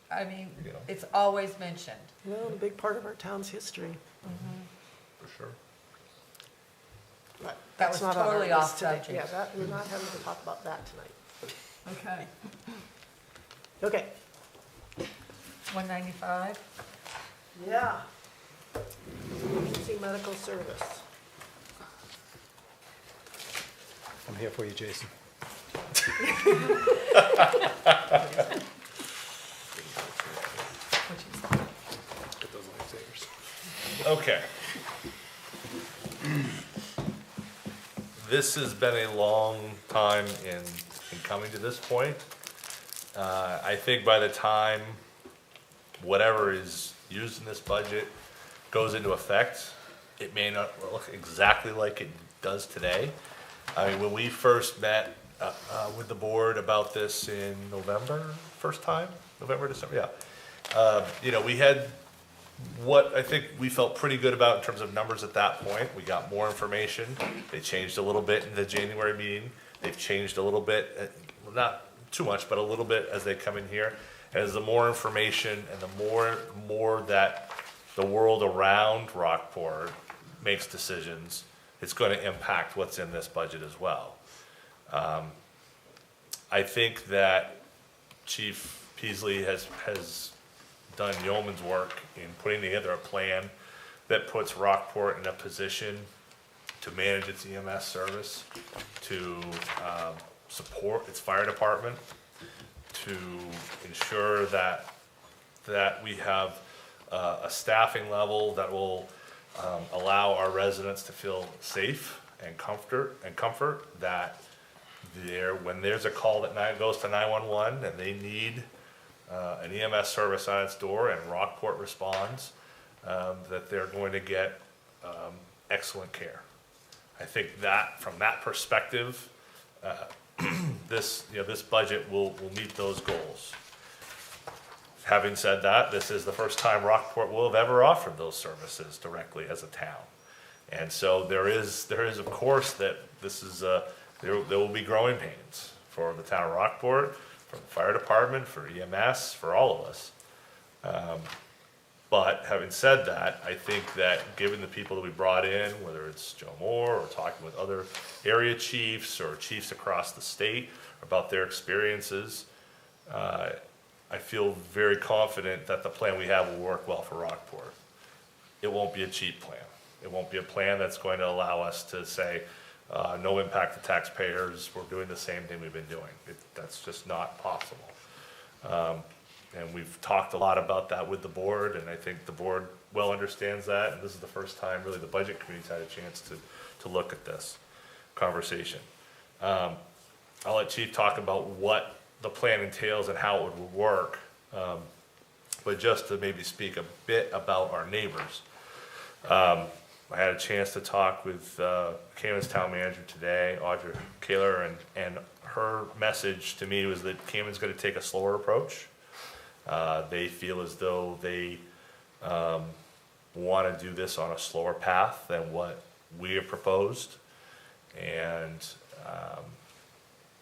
I mean, Yeah. it's always mentioned. Well, a big part of our town's history. For sure. But That that's was not on our totally list off today. subject. Yeah, we're not having to talk about that tonight. Okay. Okay. 195? Yeah. Emergency medical service. I'm here for you, Jason. Get those lifesavers. Okay. This has been a long time in coming to this point. I think by the time whatever is used in this budget goes into effect, it may not look exactly like it does today. I mean, when we first met with the board about this in November, November, December, yeah. We had what I think we felt pretty good about in terms of numbers at that point. We got more information. They changed a little bit in the January meeting. They've changed a little bit, not too much, but a little bit as they come in here. As the more information and the more that the world around Rockport makes decisions, it's going to impact what's in this budget as well. I think that Chief Peasley has done yeoman's work in putting together a plan that puts Rockport in a position to manage its EMS service, to support its fire department, to ensure that we have a staffing level that will allow our residents to feel safe and comfort that when there's a call that goes to 911 and they need an EMS service on its door and Rockport responds, that they're going to get excellent care. I think that from that perspective, this budget will meet those goals. Having said that, this is the first time Rockport will have ever offered those services directly as a town. And so there is of course that this is there will be growing pains for the town of Rockport, for the fire department, for EMS, for all of us. But having said that, I think that given the people that we brought in, whether it's Joe Moore or talking with other area chiefs or chiefs across the state about their experiences, I feel very confident that the plan we have will work well for Rockport. It won't be a cheap plan. It won't be a plan that's going to allow us to say, no impact to taxpayers, we're doing the same thing we've been doing. That's just not possible. And we've talked a lot about that with the board, and I think the board well understands that, and this is the first time really the budget committee's had a chance to look at this conversation. I'll let Chief talk about what the plan entails and how it would work. But just to maybe speak a bit about our neighbors. I had a chance to talk with Camden's town manager today, Audra Kaler, and her message to me was that Camden's going to take a slower approach. They feel as though they want to do this on a slower path than what we have proposed. And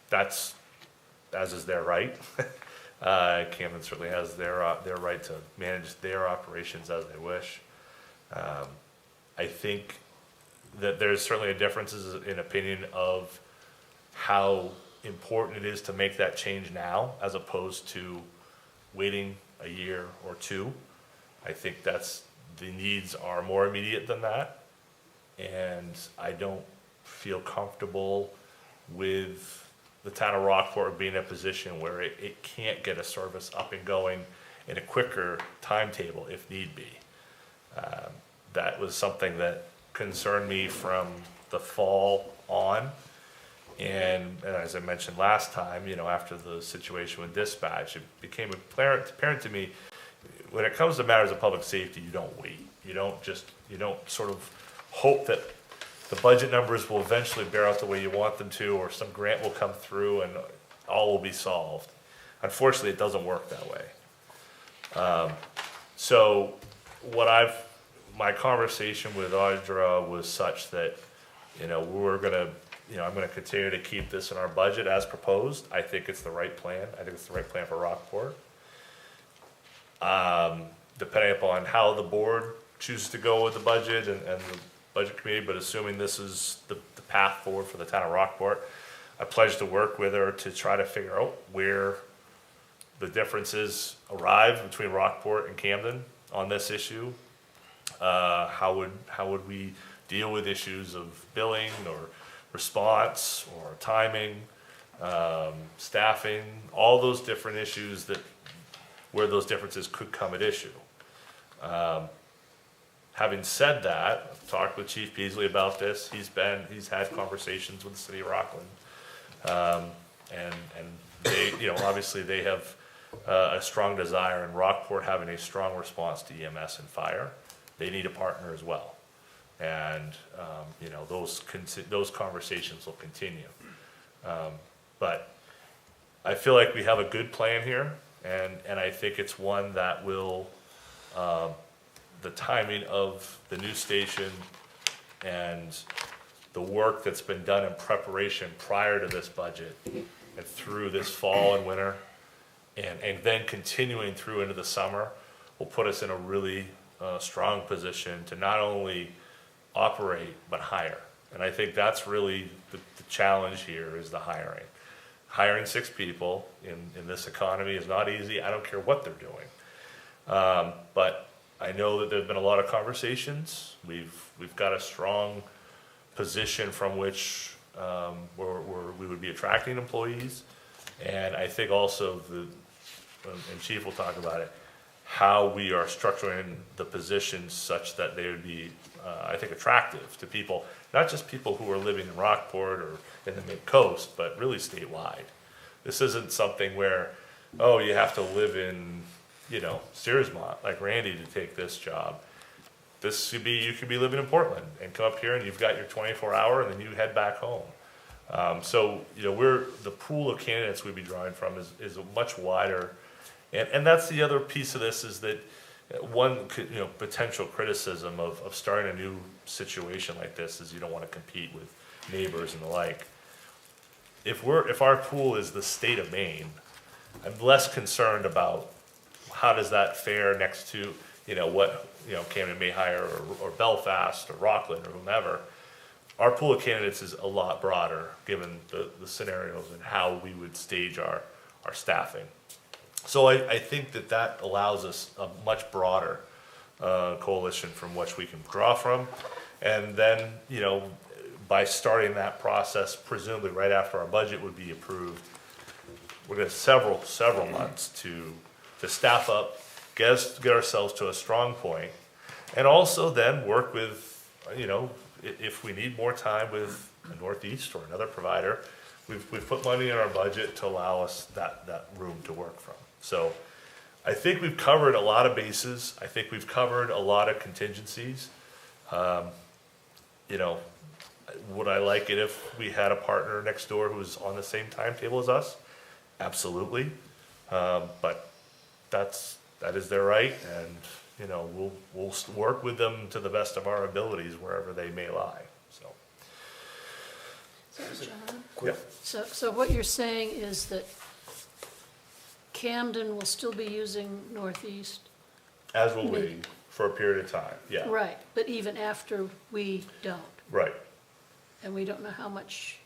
that's, as is their right. Camden certainly has their right to manage their operations as they wish. I think that there's certainly a differences in opinion of how important it is to make that change now as opposed to waiting a year or two. I think the needs are more immediate than that. And I don't feel comfortable with the town of Rockport being in a position where it can't get a service up and going in a quicker timetable if need be. That was something that concerned me from the fall on. And as I mentioned last time, after the situation with dispatch, it became apparent to me, when it comes to matters of public safety, you don't wait. You don't sort of hope that the budget numbers will eventually bear out the way you want them to, or some grant will come through and all will be solved. Unfortunately, it doesn't work that way. So my conversation with Audra was such that, I'm gonna continue to keep this in our budget as proposed. I think it's the right plan. I think it's the right plan for Rockport. Depending upon how the board chooses to go with the budget and the budget committee, but assuming this is the path forward for the town of Rockport, I pledge to work with her to try to figure out where the differences arrive between Rockport and Camden on this issue. How would we deal with issues of billing or response or timing, staffing, all those different issues where those differences could come at issue. Having said that, I've talked with Chief Peasley about this. He's had conversations with the city of Rockland. And they, obviously they have a strong desire in Rockport having a strong response to EMS and fire. They need a partner as well. And, those conversations will continue. But I feel like we have a good plan here, and I think it's one that will, the timing of the new station and the work that's been done in preparation prior to this budget and through this fall and winter, and then continuing through into the summer, will put us in a really strong position to not only operate, but hire. And I think that's really the challenge here is the hiring. Hiring 6 people in this economy is not easy. I don't care what they're doing. But I know that there's been a lot of conversations. We've got a strong position from which where we would be attracting employees. And I think also and Chief will talk about it, how we are structuring the positions such that they would be, I think, attractive to people, not just people who are living in Rockport or in the mid-coast, but really statewide. This isn't something where, you have to live in, Searsmont, like Randy, to take this job. You could be living in Portland and come up here and you've got your 24-hour and then you head back home. So, the pool of candidates we'd be drawing from is a much wider. And that's the other piece of this is that one potential criticism of starting a new situation like this is you don't want to compete with neighbors and the like. If our pool is the state of Maine, I'm less concerned about how does that fare next to what Camden may hire or Belfast or Rockland or whomever. Our pool of candidates is a lot broader given the scenarios and how we would stage our staffing. So I think that allows us a much broader coalition from which we can draw from. And then, by starting that process, presumably right after our budget would be approved, we're going to have several months to staff up, get ourselves to a strong point, and also then work with, if we need more time with a Northeast or another provider, we've put money in our budget to allow us that room to work from. So I think we've covered a lot of bases. I think we've covered a lot of contingencies. You know, would I like it if we had a partner next door who was on the same timetable as us? Absolutely. But that is their right, and, you know, we'll work with them to the best of our abilities wherever they may lie, so. So, John, Yeah, so what you're saying is that Camden will still be using Northeast? as will we, for a period of time, yeah, Right, but even after we don't, right. and we don't know how much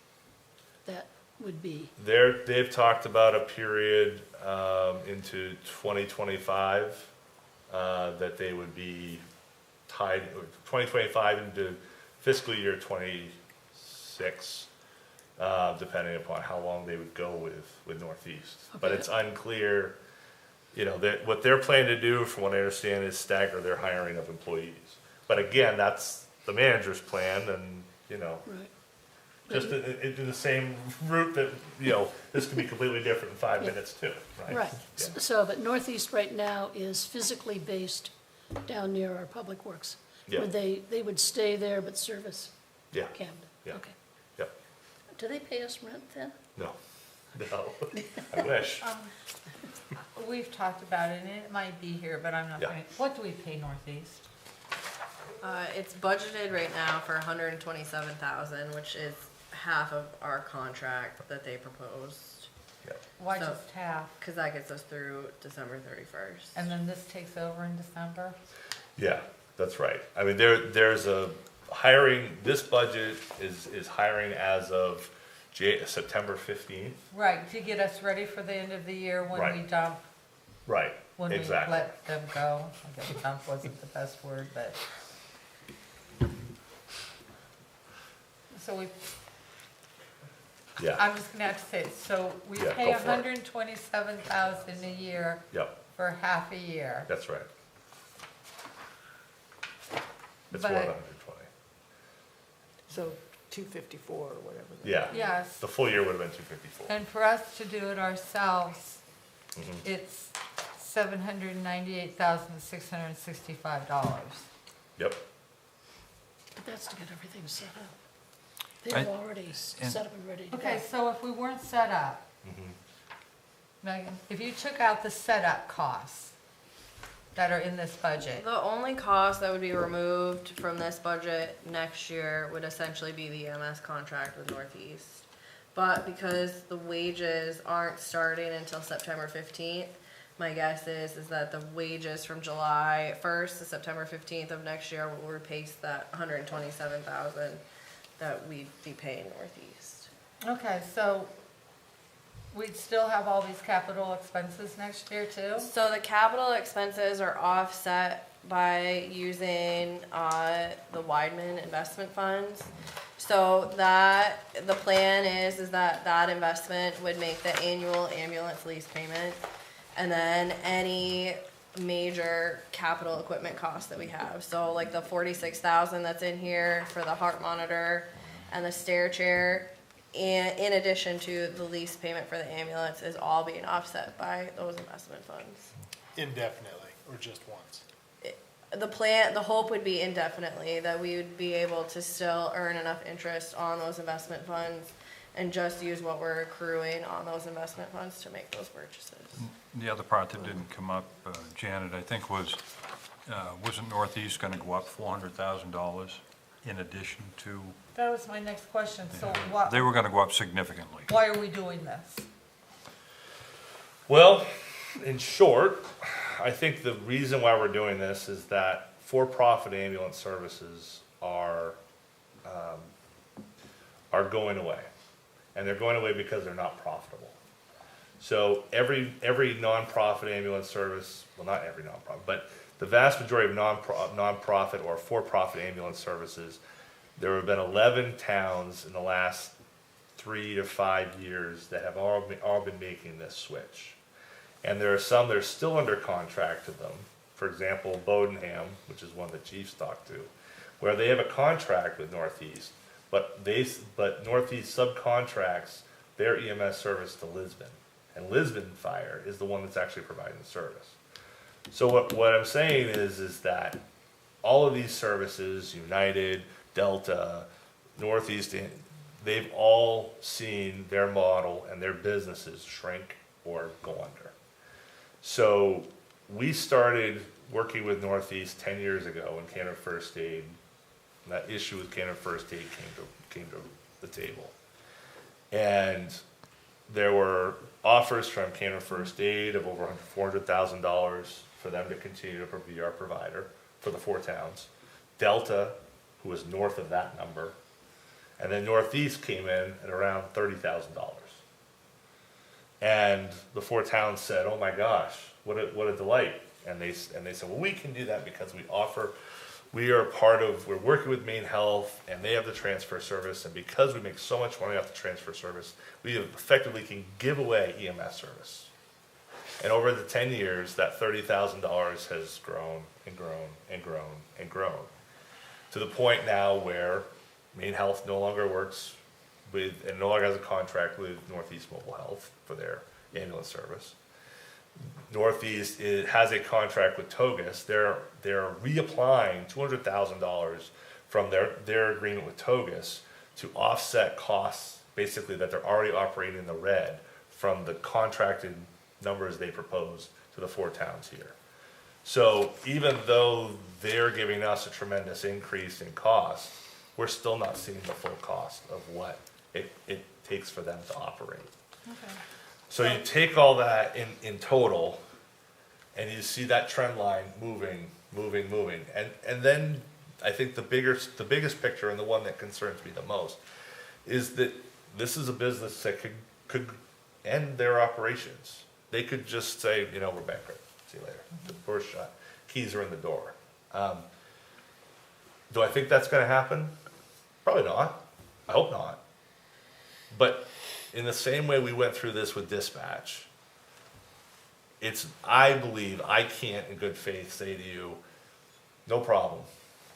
that would be. They've talked about a period into 2025 that they would be tied, or 2025 into fiscal year 26, depending upon how long they would go with Northeast. But Okay. it's unclear, you know, that what they're planning to do, from what I understand, is stagger their hiring of employees. But again, that's the manager's plan, and, you know, Right. just in the same route that, you know, this could be completely different in 5 Yeah. minutes too, right? Right, Yeah. so, but Northeast right now is physically based down near our Public Works. Yeah. Would they would stay there but service Yeah, Camden? Yeah. Okay. yep, Do they pay us rent then? no, no, I wish. We've talked about it, and it might be here, but I'm not Yeah. going to, what do we pay Northeast? It's budgeted right now for 127,000, which is half of our contract that they proposed, Why So- just half? because that gets us through December 31st. And then this takes over in December? Yeah, that's right. I mean, there's a hiring, this budget is hiring as of September 15th. Right, to get us ready for the end of the year when we Right. dump, Right, when we exactly. let them go. I guess dump wasn't the best word, but. So we, Yeah, I'm just gonna have to say, it. So we Yeah, pay go for it. 127,000 a year yep, for half a year. that's right. It's But- more than 120. So 254 or whatever. Yeah. Yes. The full year would have been 254. And for us to do it ourselves, Mhm. it's $798,665. Yep, But that's to get everything set up. I- They're already set up and ready to go. Okay, so if we weren't set up, Mhm. Megan, if you took out the setup costs that are in this budget, The only cost that would be removed from this budget next year would essentially be the EMS contract with Northeast. But because the wages aren't starting until September 15th, my guess is that the wages from July 1st to September 15th of next year will replace that 127,000 that we'd be paying Northeast. okay, so we'd still have all these capital expenses next year too? So the capital expenses are offset by using the Weidman investment funds. So that, the plan is that investment would make the annual ambulance lease payment. And then any major capital equipment costs that we have. So like the 46,000 that's in here for the heart monitor and the stair chair, and in addition to the lease payment for the ambulance, is all being offset by those investment funds. Indefinitely, or just once? The plan, the hope would be indefinitely, that we would be able to still earn enough interest on those investment funds and just use what we're accruing on those investment funds to make those purchases. The other part that didn't come up, Janet, I think wasn't Northeast gonna go up $400,000 in addition to, That was my next question, so what, they were gonna go up significantly. why are we doing this? Well, in short, I think the reason why we're doing this is that for-profit ambulance services are going away. And they're going away because they're not profitable. So every nonprofit ambulance service, well, not every nonprofit, but the vast majority of nonprofit or for-profit ambulance services, there have been 11 towns in the last 3 to 5 years that have all been making this switch. And there are some that are still under contract to them. For example, Bodenham, which is one that Chiefs talked to, where they have a contract with Northeast, but Northeast subcontracts their EMS service to Lisbon. And Lisbon Fire is the one that's actually providing the service. So what I'm saying is that all of these services, United, Delta, Northeast, they've all seen their model and their businesses shrink or go under. So we started working with Northeast 10 years ago when Canada First Aid, that issue with Canada First Aid came to the table. And there were offers from Canada First Aid of over $400,000 for them to continue to be our provider for the 4 towns. Delta, who was north of that number, and then Northeast came in at around $30,000. And the 4 towns said, "Oh my gosh, what a delight!" And they said, "Well, we can do that because we're working with Maine Health, and they have the transfer service, and because we make so much money off the transfer service, we effectively can give away EMS service." And over the 10 years, that $30,000 has grown and grown and grown and grown, to the point now where Maine Health no longer works with, and no longer has a contract with Northeast Mobile Health for their ambulance service. Northeast has a contract with Togus. They're reapplying $200,000 from their agreement with Togus to offset costs, basically, that they're already operating in the red from the contracted numbers they propose to the 4 towns here. So even though they're giving us a tremendous increase in cost, we're still not seeing the full cost of what it takes for them to operate. Okay. So you take all that in total, and you see that trend line moving, and then I think the biggest picture, and the one that concerns me the most, is that this is a business that could end their operations. They could just say, we're bankrupt. See you later. The door's shut. Keys are in the door. Do I think that's going to happen? Probably not. I hope not. But in the same way we went through this with dispatch, I believe I can't in good faith say to you, no problem.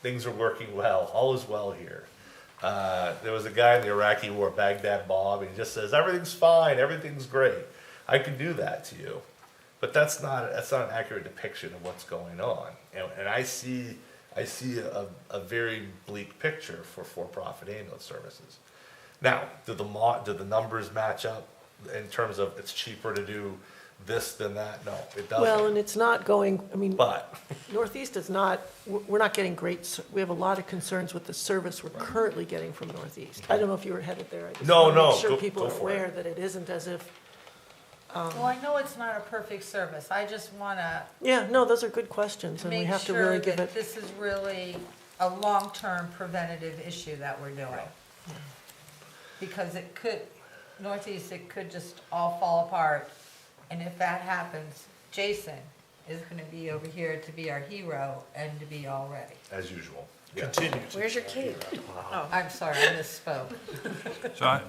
Things are working well. All is well here. There was a guy in the Iraqi war, Baghdad Bob, and he just says, everything's fine, everything's great. I can do that to you. But that's not an accurate depiction of what's going on. And I see a very bleak picture for for-profit ambulance services. Now, do the numbers match up in terms of it's cheaper to do this than that? No, it doesn't. Well, and it's not going, But Northeast is not, we're not getting we have a lot of concerns with the service we're currently getting from Northeast. I don't know if you were headed there. I just No, want to no, make sure go- people go are for it. aware that it isn't as if, Well, I know it's not a perfect service. I just want to yeah, no, those are good questions, and we make have to sure really give that it. this is really a long-term preventative issue that we're doing. Because Northeast, it could just all fall apart. And if that happens, Jason is going to be over here to be our hero and to be all ready. as usual. Yeah. Continue. Where's your cake? I'm sorry, I misspoke. So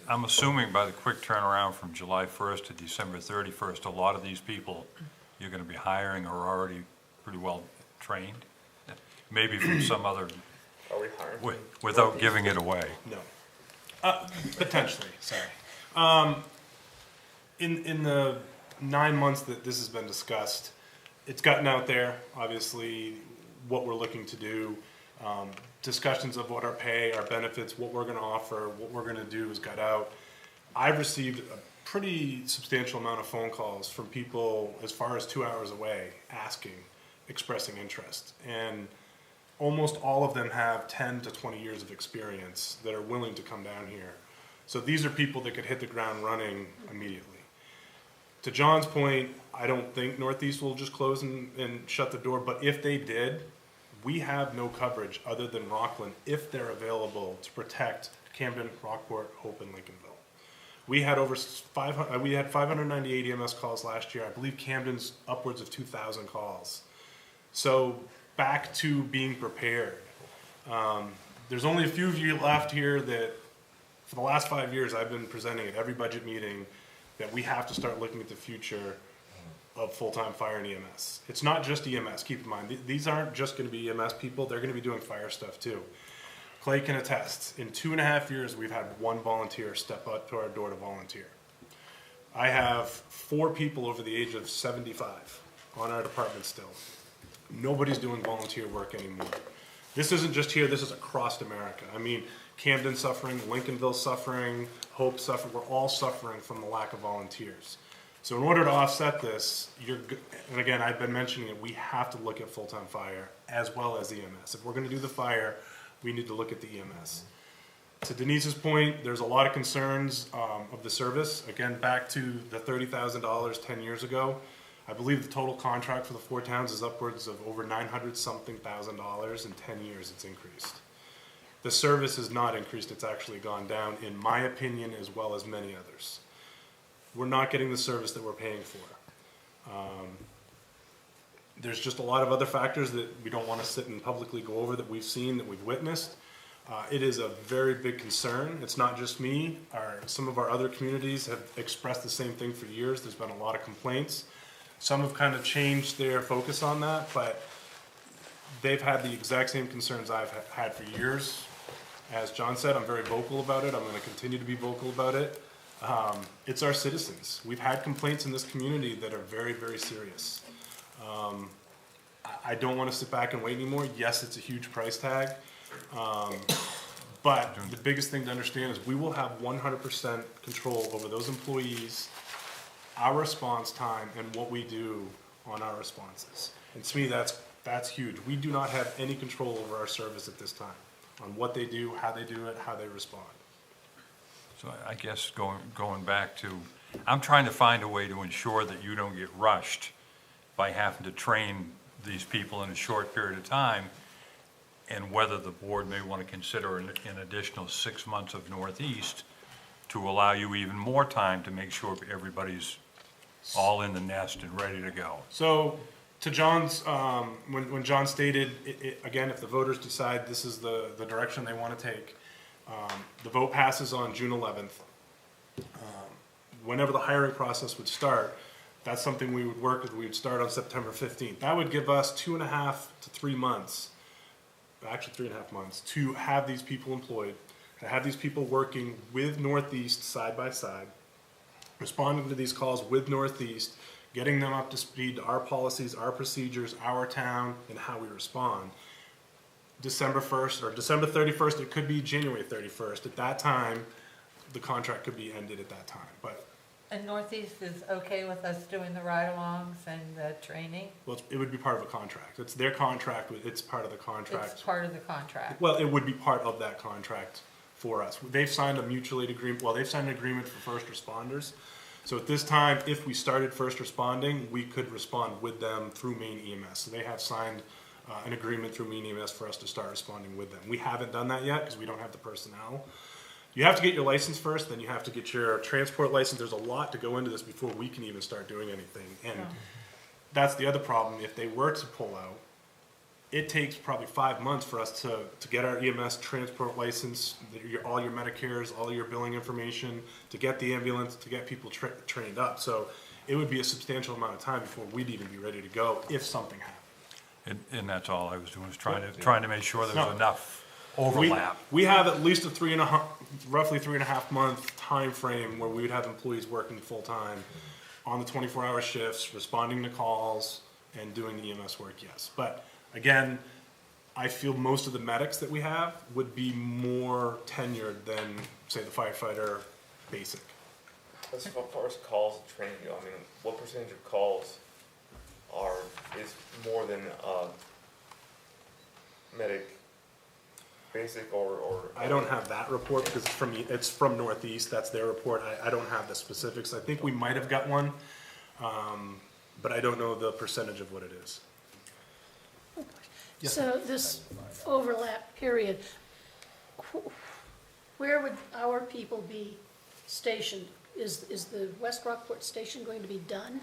I'm assuming by the quick turnaround from July 1st to December 31st, a lot of these people you're going to be hiring are already pretty well trained, maybe from some other, Are we hiring? without giving it away. No. Potentially, sorry. In the 9 months that this has been discussed, it's gotten out there, obviously, what we're looking to do. Discussions of what our pay, our benefits, what we're gonna offer, what we're gonna do has got out. I've received a pretty substantial amount of phone calls from people as far as 2 hours away, expressing interest. And almost all of them have 10 to 20 years of experience that are willing to come down here. So these are people that could hit the ground running immediately. To John's point, I don't think Northeast will just close and shut the door, but if they did, we have no coverage other than Rockland if they're available to protect Camden, Rockport, Hope, and Lincolnville. We had we had 598 EMS calls last year. I believe Camden's upwards of 2,000 calls. So back to being prepared. There's only a few of you left here that, for the last 5 years, I've been presenting at every budget meeting that we have to start looking at the future of full-time fire and EMS. It's not just EMS, keep in mind. These aren't just gonna be EMS people, they're gonna be doing fire stuff too. Clay can attest, in 2.5 years, we've had one volunteer step up to our door to volunteer. I have 4 people over the age of 75 on our department still. Nobody's doing volunteer work anymore. This isn't just here, this is across America. I mean, Camden suffering, Lincolnville suffering, Hope suffering, we're all suffering from the lack of volunteers. So in order to offset this, and again, I've been mentioning it, we have to look at full-time fire as well as EMS. If we're gonna do the fire, we need to look at the EMS. To Denise's point, there's a lot of concerns of the service. Again, back to the $30,000 10 years ago. I believe the total contract for the 4 towns is upwards of over $900-something thousand. In 10 years, it's increased. The service has not increased, it's actually gone down, in my opinion, as well as many others. We're not getting the service that we're paying for. There's just a lot of other factors that we don't want to sit and publicly go over that we've seen, that we've witnessed. It is a very big concern. It's not just me. Some of our other communities have expressed the same thing for years. There's been a lot of complaints. Some have kind of changed their focus on that, but they've had the exact same concerns I've had for years. As John said, I'm very vocal about it. I'm going to continue to be vocal about it. It's our citizens. We've had complaints in this community that are very, very serious. I don't want to sit back and wait anymore. Yes, it's a huge price tag. But the biggest thing to understand is we will have 100% control over those employees, our response time, and what we do on our responses. And to me, that's huge. We do not have any control over our service at this time, on what they do, how they do it, how they respond. So I guess going back to, I'm trying to find a way to ensure that you don't get rushed by having to train these people in a short period of time, and whether the board may want to consider an additional 6 months of Northeast to allow you even more time to make sure everybody's all in the nest and ready to go. So, to John's, when John stated, again, if the voters decide this is the direction they want to take, the vote passes on June 11th. Whenever the hiring process would start, that's something we would work with. We would start on September 15th. That would give us 2.5 to 3 months, actually 3.5 months, to have these people employed, to have these people working with Northeast side by side, responding to these calls with Northeast, getting them up to speed to our policies, our procedures, our town, and how we respond. December 1st or December 31st, it could be January 31st. At that time, the contract could be ended at that time. And Northeast is okay with us doing the ride-alongs and the training? Well, it would be part of a contract. It's their contract, it's part of the contract. It's part of the contract. Well, it would be part of that contract for us. They've signed a mutual aid agreement, they've signed an agreement for first responders. So at this time, if we started first responding, we could respond with them through Maine EMS. So they have signed an agreement through Maine EMS for us to start responding with them. We haven't done that yet because we don't have the personnel. You have to get your license first, then you have to get your transport license. There's a lot to go into this before we can even start doing anything. And that's the other problem. If they were to pull out, it takes probably 5 months for us to get our EMS transport license, all your Medicares, all your billing information, to get the ambulance, to get people trained up. So it would be a substantial amount of time before we'd even be ready to go if something happened. And that's all I was doing, was trying to make sure there was enough overlap. We have at least a roughly 3.5 month time frame where we would have employees working full time on the 24-hour shifts, responding to calls, and doing the EMS work, yes. But again, I feel most of the medics that we have would be more tenured than, say, the firefighter basic. As far as calls and training go, I mean, what percentage of calls is more than medic basic or? I don't have that report because it's from Northeast, that's their report. I don't have the specifics. I think we might have got one, but I don't know the percentage of what it is. So this overlap period, where would our people be stationed? Is the West Rockport station going to be done?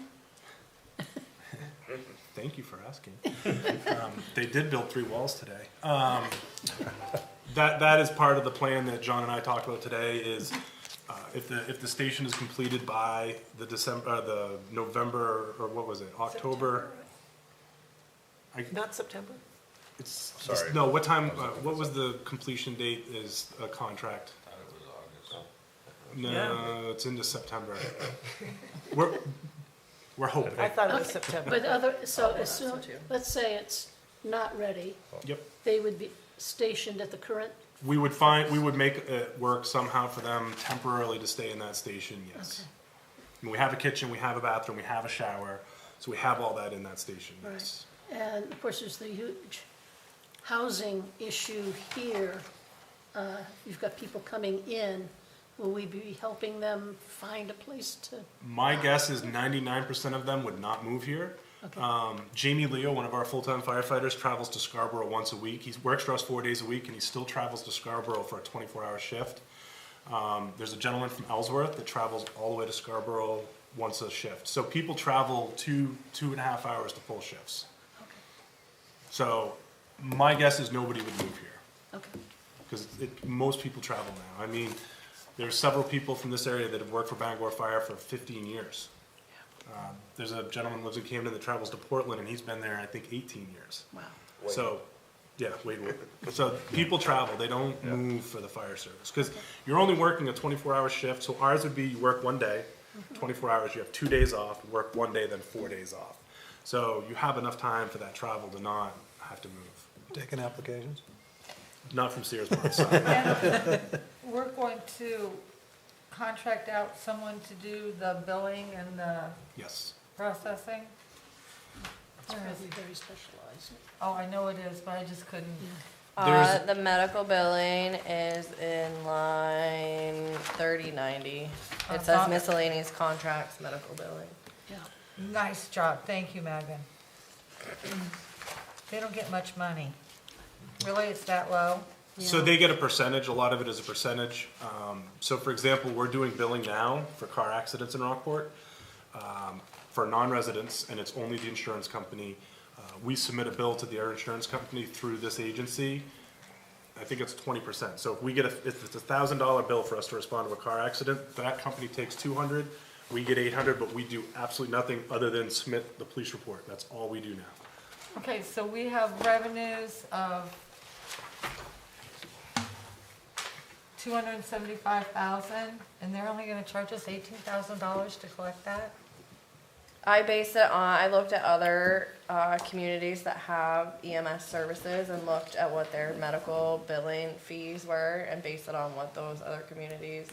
Thank you for asking. They did build 3 walls today. That is part of the plan that John and I talked about today. Is if the station is completed by the November, or what was it, October? Not September? It's, Sorry. no, what time, what was the completion date is a contract? I thought it was August. No, it's into September. We're hoping. I thought it was Okay. September. But so as so soon, too. let's say it's not ready, Yep. they would be stationed at the current, We would make it work somehow for them temporarily to stay in that station, yes. Okay. And we have a kitchen, we have a bathroom, we have a shower, so we have all that in that station, Right. yes. and of course, there's the huge housing issue here. You've got people coming in, will we be helping them find a place to? My guess is 99% of them would not move here. Okay. Jamie Leo, one of our full-time firefighters, travels to Scarborough once a week. He works for us 4 days a week, and he still travels to Scarborough for a 24-hour shift. There's a gentleman from Ellsworth that travels all the way to Scarborough once a shift. So people travel 2.5 hours to full shifts. Okay. So my guess is nobody would move here, Okay. because most people travel now. I mean, there's several people from this area that have worked for Bangor Fire for 15 years. There's a gentleman who lives in Camden that travels to Portland, and he's been there, I think, 18 years. Wow. So, yeah, Wade Wood. So people travel, they don't move for the fire service, because you're only working a 24-hour shift, so ours would be you work 1 day, 24 hours, you have 2 days off, you work 1 day, then 4 days off. So you have enough time for that travel to not have to move. Taking applications? Not from Sears Marks. And we're going to contract out someone to do the billing and the Yes. processing? It's probably very specialized. Oh, I know it is, but I just couldn't. There's- The medical billing is in line 3090. It says thought- miscellaneous contracts, medical billing. Yeah. Nice job, thank you, Megan. They don't get much money. Really, it's that low? So they get a percentage, a lot of it is a percentage. So for example, we're doing billing now for car accidents in Rockport, for non-residents, and it's only the insurance company. We submit a bill to their insurance company through this agency. I think it's 20%. So if we get if it's a $1,000 bill for us to respond to a car accident, that company takes 200, we get 800, but we do absolutely nothing other than submit the police report. That's all we do now. Okay, so we have revenues of 275,000, and they're only gonna charge us $18,000 to collect that? I based it on, I looked at other communities that have EMS services and looked at what their medical billing fees were and based it on what those other communities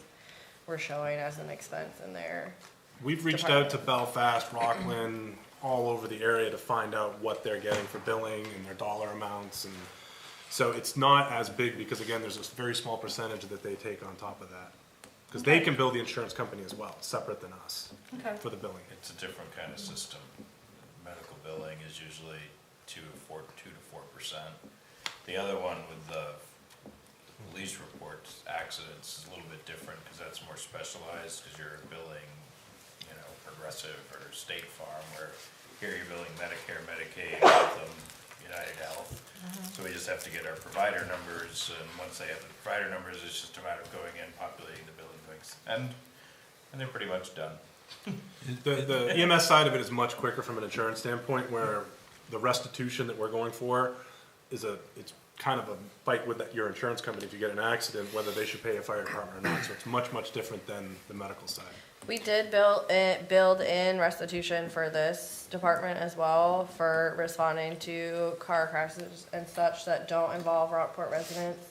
were showing as an expense in their. We've reached out to Belfast, Rockland, all over the area to find out what they're getting for billing and their dollar amounts. And so it's not as big because again, there's this very small percentage that they take on top of that. Because they can bill the insurance company as well, separate than us Okay. for the billing. It's a different kind of system. Medical billing is usually 2 to 4%. The other one with the police reports, accidents, is a little bit different because that's more specialized because you're billing, Progressive or State Farm, where here you're billing Medicare, Medicaid, Anthem, United Health. So we just have to get our provider numbers, and once they have the provider numbers, it's just a matter of going in, populating the billing links, and they're pretty much done. The EMS side of it is much quicker from an insurance standpoint, where the restitution that we're going for is it's kind of a fight with your insurance company if you get an accident, whether they should pay a fire department or not. So it's much, much different than the medical side. We did build in restitution for this department as well for responding to car crashes and such that don't involve Rockport residents.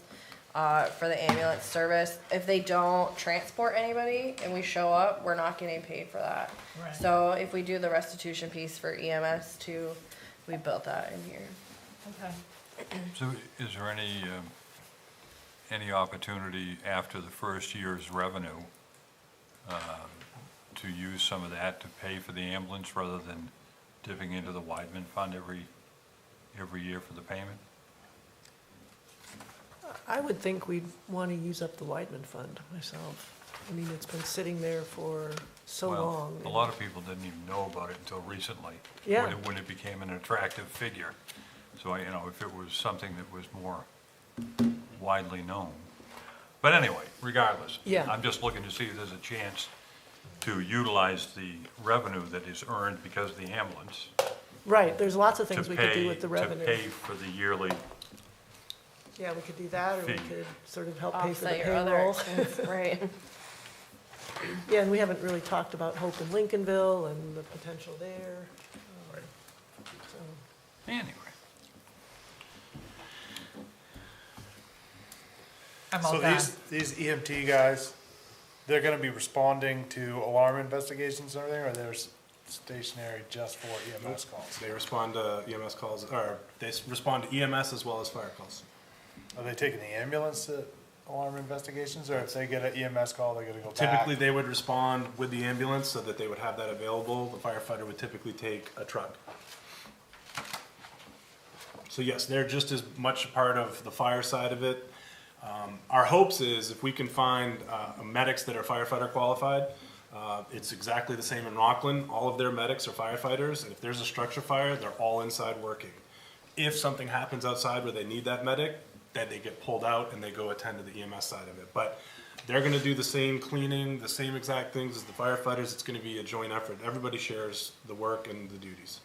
For the ambulance service, if they don't transport anybody and we show up, we're not getting paid for that. Right. So if we do the restitution piece for EMS too, we built that in here. Okay. So is there any opportunity after the first year's revenue to use some of that to pay for the ambulance rather than dipping into the Weidman Fund every year for the payment? I would think we'd want to use up the Weidman Fund myself. I mean, it's been sitting there for so Well, long. a lot of people didn't even know about it until recently. Yeah. When it became an attractive figure. So, if it was something that was more widely known. But anyway, regardless. Yeah. I'm just looking to see if there's a chance to utilize the revenue that is earned because of the ambulance Right, there's lots of to things we could do pay, with the to revenue. pay for the yearly, Yeah, we could do that, or we fee. could sort of help pay for the Offset your other payroll. expense, right. Yeah, and we haven't really talked about Hope in Lincolnville and the potential there. So, anyway. I'm all So done. these EMT guys, they're gonna be responding to alarm investigations and everything, or they're stationary just for EMS calls? They respond to EMS calls, or respond to EMS as well as fire calls. Are they taking the ambulance to alarm investigations, or if they get an EMS call, they're gonna go back? Typically, they would respond with the ambulance so that they would have that available. The firefighter would typically take a truck. So yes, they're just as much a part of the fire side of it. Our hopes is if we can find medics that are firefighter qualified, it's exactly the same in Rockland. All of their medics are firefighters, and if there's a structure fire, they're all inside working. If something happens outside where they need that medic, then they get pulled out and they go attend to the EMS side of it. But they're gonna do the same cleaning, the same exact things as the firefighters. It's gonna be a joint effort. Everybody shares the work and the duties.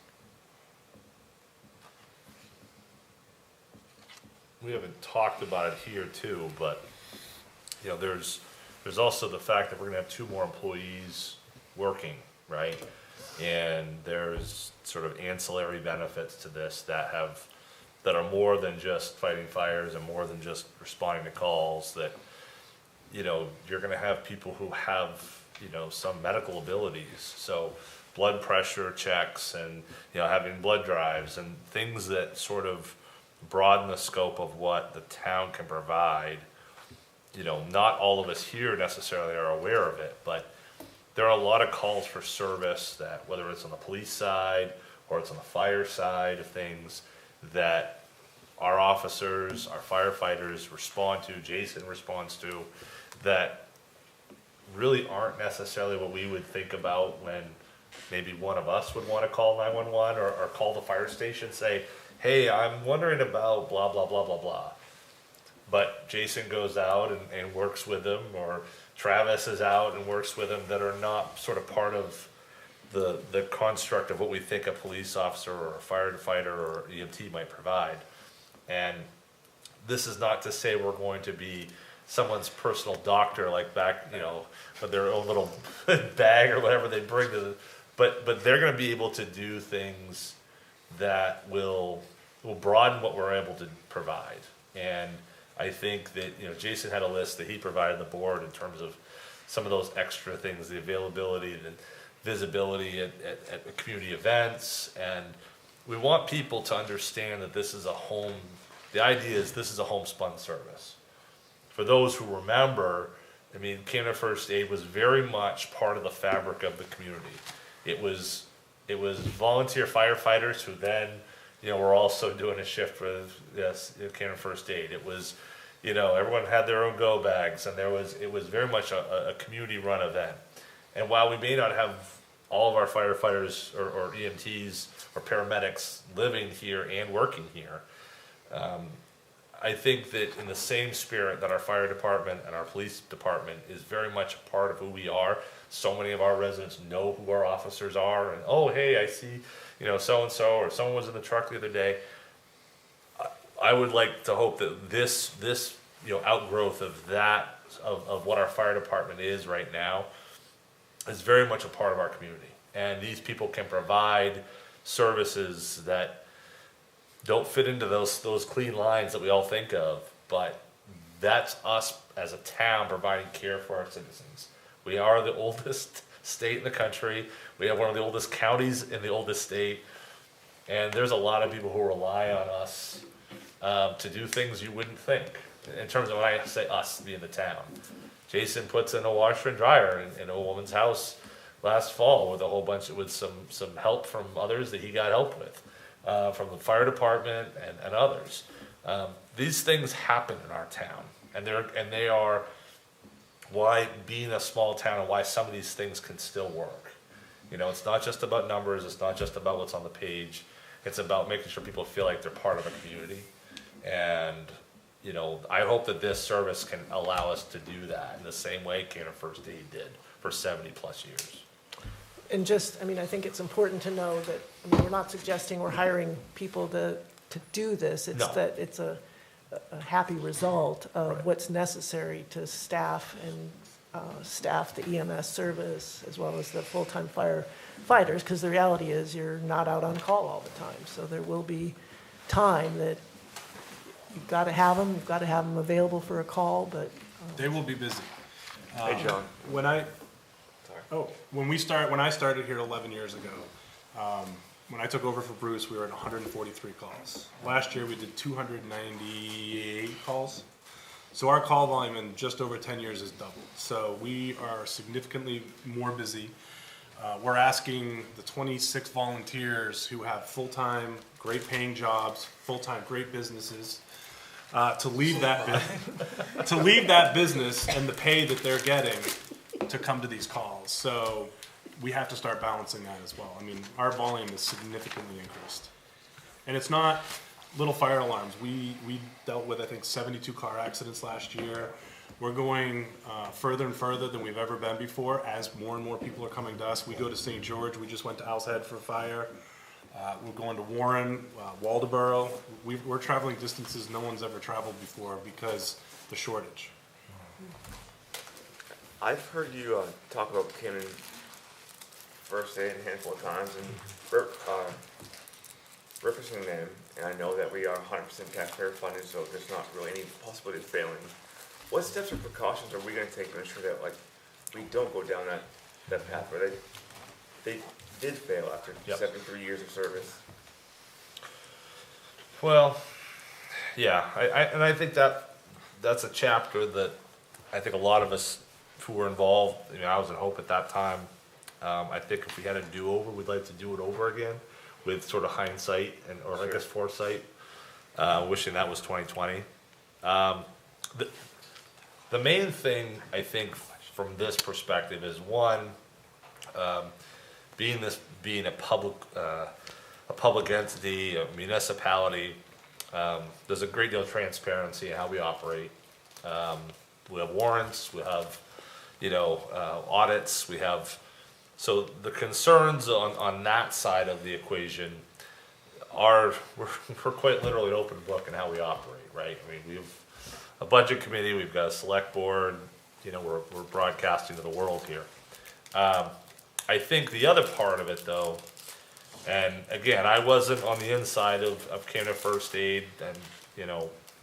We haven't talked about it here too, but, you know, there's also the fact that we're gonna have 2 more employees working, right? And there's sort of ancillary benefits to this that are more than just fighting fires and more than just responding to calls, that, you know, you're gonna have people who have, you know, some medical abilities. So blood pressure checks and, you know, having blood drives and things that sort of broaden the scope of what the town can provide. You know, not all of us here necessarily are aware of it, but there are a lot of calls for service that, whether it's on the police side or it's on the fire side of things, that our officers, our firefighters respond to, Jason responds to, that really aren't necessarily what we would think about when maybe one of us would want to call 911 or call the fire station, say, hey, I'm wondering about blah, blah, blah, blah, blah. But Jason goes out and works with them, or Travis is out and works with them, that are not sort of part of the construct of what we think a police officer or a firefighter or EMT might provide. And this is not to say we're going to be someone's personal doctor, like back, you know, with their own little bag or whatever they bring to the, but they're gonna be able to do things that will broaden what we're able to provide. And I think that, you know, Jason had a list that he provided the board in terms of some of those extra things, the availability and visibility at community events. And we want people to understand that this is a home, the idea is this is a homespun service. For those who remember, I mean, Canada First Aid was very much part of the fabric of the community. It was volunteer firefighters who then, you know, were also doing a shift with, yes, Canada First Aid. It was, you know, everyone had their own go bags, and it was very much a community run event. And while we may not have all of our firefighters or EMTs or paramedics living here and working here, I think that in the same spirit that our fire department and our police department is very much a part of who we are. So many of our residents know who our officers are, and oh, hey, I see, you know, so-and-so, or someone was in the truck the other day. I would like to hope that this, you know, outgrowth of that, of what our fire department is right now, is very much a part of our community. And these people can provide services that don't fit into those clean lines that we all think of, but that's us as a town providing care for our citizens. We are the oldest state in the country. We have one of the oldest counties in the oldest state. And there's a lot of people who rely on us to do things you wouldn't think. In terms of when I say us, being the town. Jason puts in a washer and dryer in a woman's house last fall with a whole bunch, with some help from others that he got help with, from the fire department and others. These things happen in our town, and they are why being a small town and why some of these things can still work. You know, it's not just about numbers, it's not just about what's on the page, it's about making sure people feel like they're part of a community. And, you know, I hope that this service can allow us to do that in the same way Canada First Aid did for 70 plus years. And just, I mean, I think it's important to know that, I mean, we're not suggesting we're hiring people to do this. It's No. that it's a happy result of Right. what's necessary to staff and staff the EMS service as well as the full-time firefighters, because the reality is you're not out on call all the time. So there will be time that you've got to have them, available for a call, but They will be busy. Hey, John. When I, Sorry. when I started here 11 years ago, when I took over for Bruce, we were at 143 calls. Last year, we did 298 calls. So our call volume in just over 10 years has doubled. So we are significantly more busy. We're asking the 26 volunteers who have full-time, great-paying jobs, full-time, great businesses, to leave that business and the pay that they're getting to come to these calls. So we have to start balancing that as well. I mean, our volume is significantly increased. And it's not little fire alarms. We dealt with, I think, 72 car accidents last year. We're going further and further than we've ever been before as more and more people are coming to us. We go to St. George. We just went to Owl's Head for fire. We're going to Warren, Waldoboro. We're traveling distances no one's ever traveled before because the shortage. I've heard you talk about Camden First Aid a handful of times and referencing them, and I know that we are 100% taxpayer funded, so there's not really any possibility of failing. What steps or precautions are we going to take to ensure that, like, we don't go down that path where they did fail after Yep. 73 years of service? Well, yeah, I think that's a chapter that I think a lot of us who were involved, I mean, I was at Hope at that time. I think if we had a do-over, we'd like to do it over again with sort of hindsight or I guess foresight, wishing that was 2020. The main thing I think from this perspective is one, being a public entity, a municipality, there's a great deal of transparency in how we operate. We have warrants, we have, audits, so the concerns on that side of the equation we're quite literally an open book in how we operate, right? I mean, we have a budget committee, we've got a select board, we're broadcasting to the world here. I think the other part of it though, and again, I wasn't on the inside of Camden First Aid and,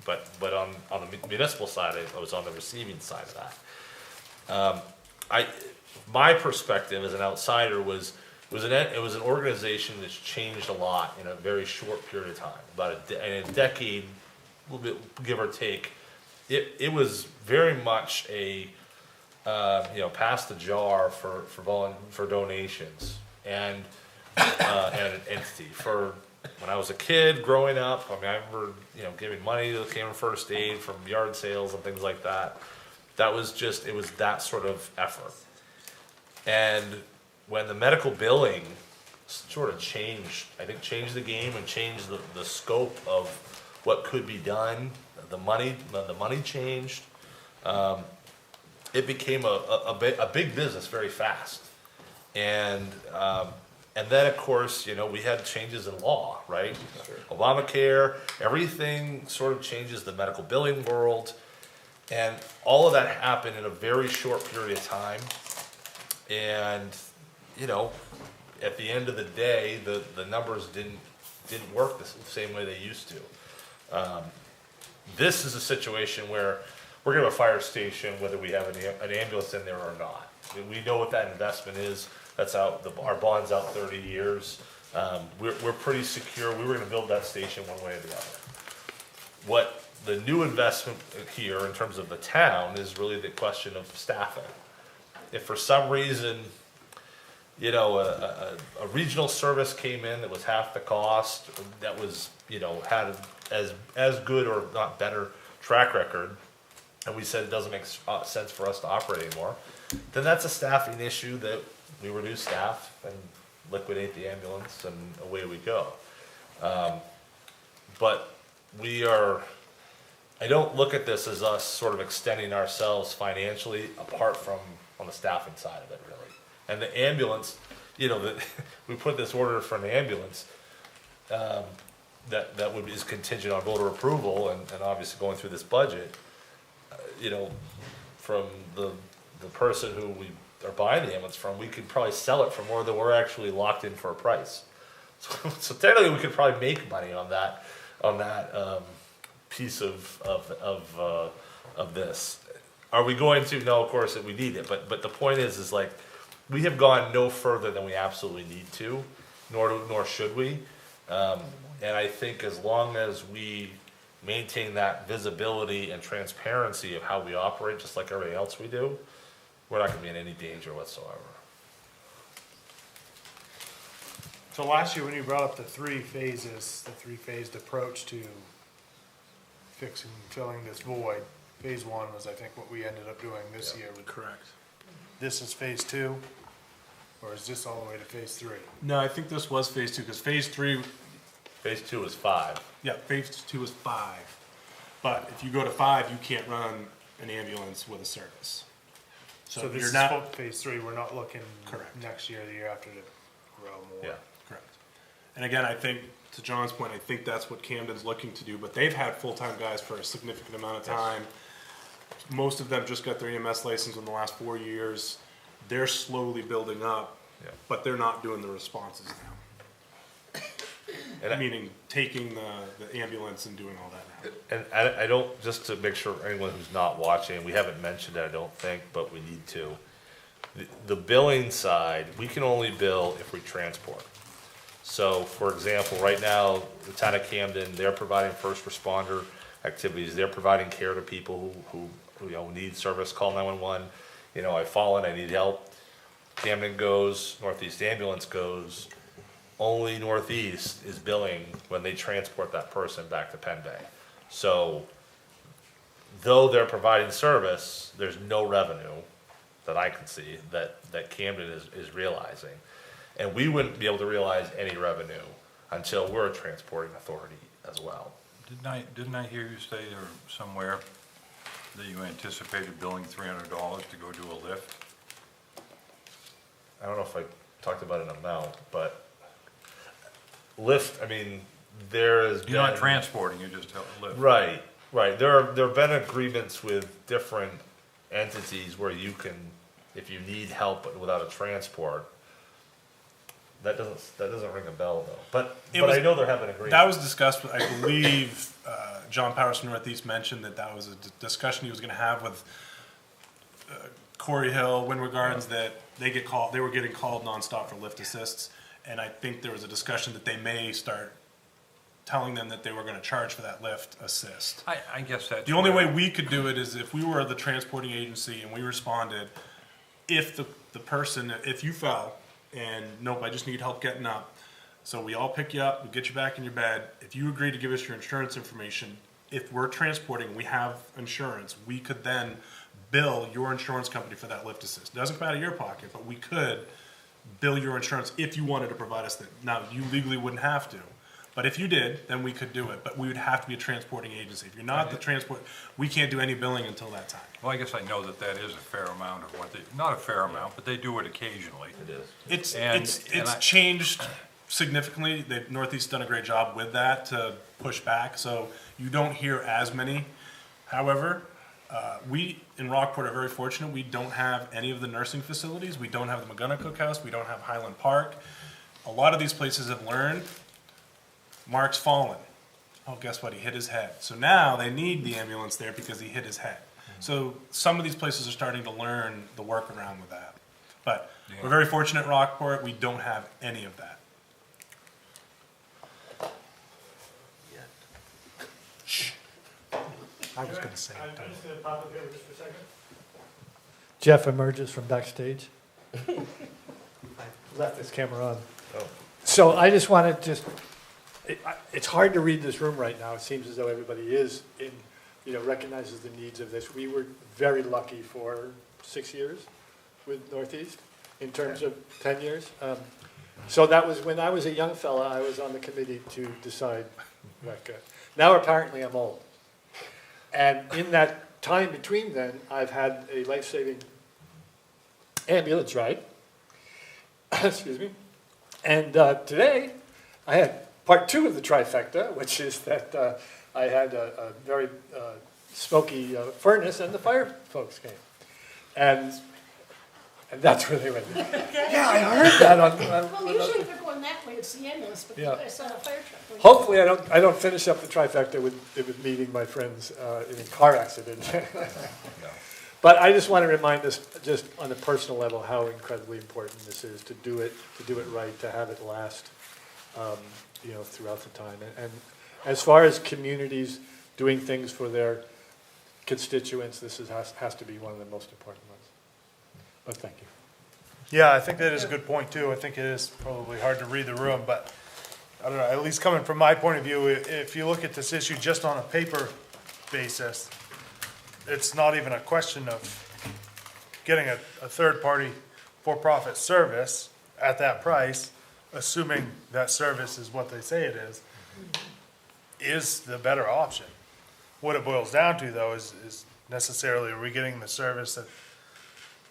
but on the municipal side, I was on the receiving side of that. My perspective as an outsider was it was an organization that's changed a lot in a very short period of time, in a decade, a little bit give or take. It was very much a pass the jar for donations and an entity. For when I was a kid growing up, I mean, I remember giving money to Camden First Aid from yard sales and things like that. It was that sort of effort. And when the medical billing sort of changed the game and changed the scope of what could be done, the money changed. It became a big business very fast. And then of course, we had changes in law, right? Sure. Obamacare, everything sort of changes the medical billing world. And all of that happened in a very short period of time. And, at the end of the day, the numbers didn't work the same way they used to. This is a situation where we're going to have a fire station, whether we have an ambulance in there or not. We know what that investment is. That's out. Our bond's out 30 years. We're pretty secure. We were going to build that station one way or the other. What the new investment here in terms of the town is really the question of staffing. If for some reason, a regional service came in that was half the cost, that was, had as good or not better track record, and we said it doesn't make sense for us to operate anymore, then that's a staffing issue that we reduce staff and liquidate the ambulance and away we go. But I don't look at this as us sort of extending ourselves financially apart from on the staffing side of it, really. And the ambulance, you know, that we put this order for an ambulance, that would be, is contingent on voter approval and obviously going through this budget, you know, from the person who we are buying the ambulance from, we could probably sell it for more than we're actually locked in for a price. So technically, we could probably make money on that piece of this. Are we going to? No, of course, we need it, but the point is like, we have gone no further than we absolutely need to, nor should we. And I think as long as we maintain that visibility and transparency of how we operate, just like everything else we do, we're not gonna be in any danger whatsoever. So last year, when you brought up the three phases, the three-phased approach to fixing, filling this void, phase one was, I think, what we ended up doing this year. Correct. This is phase two, or is this all the way to phase three? No, I think this was phase two, because phase three, Phase 2 is 5. yeah, phase two is 5. But if you go to 5, you can't run an ambulance with a service. So this you're is not, phase three, we're not looking Correct. next year, the year after to grow more. Yeah. correct. And again, I think, to John's point, I think that's what Camden's looking to do, but they've had full-time guys for a significant amount of time. Most of them just got their EMS license in the last 4 years. They're slowly building up, Yeah. but they're not doing the responses now. And Meaning taking the ambulance and doing all that now. And I don't, just to make sure anyone who's not watching, we haven't mentioned it, I don't think, but we need to. The billing side, we can only bill if we transport. So, for example, right now, the town of Camden, they're providing first responder activities, they're providing care to people who you know, need service, call 911. You know, I've fallen, I need help. Camden goes, Northeast Ambulance goes. Only Northeast is billing when they transport that person back to Penn Bay. So, though they're service, there's no revenue that I can see that Camden is realizing. And we wouldn't be able to realize any revenue until we're a transporting authority as well. Didn't I hear you say there somewhere that you anticipated billing $300 to go do a lift? I don't know if I talked about an amount, but lift, I mean, there has been. You're not transporting, you just have a lift. Right, right. There have been agreements with different entities where you can, if you need help but without a transport, that doesn't ring a bell though. But I know there have been agreements. That was discussed, I believe, John Powers from Northeast mentioned that was a discussion he was gonna have with Corey Hill, Windward Gardens, that they were getting called nonstop for lift assists. And I think there was a discussion that they may start telling them that they were gonna charge for that lift assist. I guess that's. The only way we could do it is if we were the transporting agency and we responded, if the person, if you fell and nope, I just need help getting up. So we all pick you up, we get you back in your bed. If you agree to give us your insurance information, if we're transporting, we have insurance, we could then bill your insurance company for that lift assist. It doesn't come out of your pocket, but we could bill your insurance if you wanted to provide us that. Now, you legally wouldn't have to, but if you did, then we could do it, but we would have to be a transporting agency. If you're not the transport, we can't do any billing until that time. Well, I guess I know that is a fair amount of what they, not a fair amount, but they do it occasionally. It is. It's changed significantly. Northeast done a great job with that to push back, so you don't hear as many. However, we in Rockport are very fortunate. We don't have any of the nursing facilities. We don't have the McGunnock Cookhouse. We don't have Highland Park. A lot of these places have learned, Mark's fallen. Oh, guess what? He hit his head. So now they need the ambulance there because he hit his head. So some of these places are starting to learn the workaround with that. But we're very fortunate at Rockport. We don't have any of that. I was gonna say it. I'm just gonna pop up here just for a second. Jeff emerges from backstage. I left this camera on. Oh. So I just wanted to, it's hard to read this room right now. It seems as though everybody is recognizes the needs of this. We were very lucky for 6 years with Northeast in terms of 10 years. So that was when I was a young fella, I was on the committee to decide. Now apparently I'm old. And in that time between then, I've had a life-saving ambulance ride. excuse me. And today, I had part 2 of the trifecta, which is that I had a very smoky furnace, and the fire folks came. And that's where they went, yeah, I heard that on. Well, usually if they're going that way, it's the ambulance, but Yeah. I saw a fire truck. going- Hopefully, I don't finish up the trifecta with meeting my friends in a car accident. But I just want to remind us, just on a personal level, how incredibly important this is to do it right, to have it last, throughout the time. And as far as communities doing things for their constituents, this has to be one of the most important ones. But thank you. Yeah, I think that is a good point too. I think it is probably hard to read the room, but I don't know, at least coming from my point of view, if you look at this issue just on a paper basis, it's not even a question of getting a third-party for-profit service at that price, assuming that service is what they say it is the better option. What it boils down to, though, is necessarily, are we getting the service that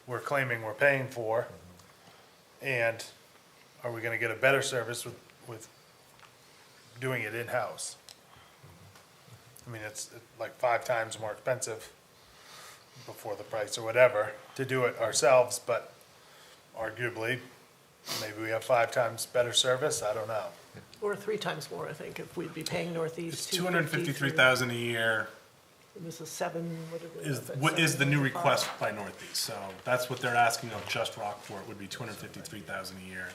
we're claiming we're paying for? And are we gonna get a better service with doing it in-house? I mean, it's like 5 times more expensive before the price or whatever to do it ourselves, but arguably, maybe we have 5 times better service, I don't know. Or 3 times more, I think, if we'd be paying Northeast. It's $253,000 a year And this is 7, whatever. is what is the new request by Northeast. So that's what they're asking of just Rockport would be $253,000 a year.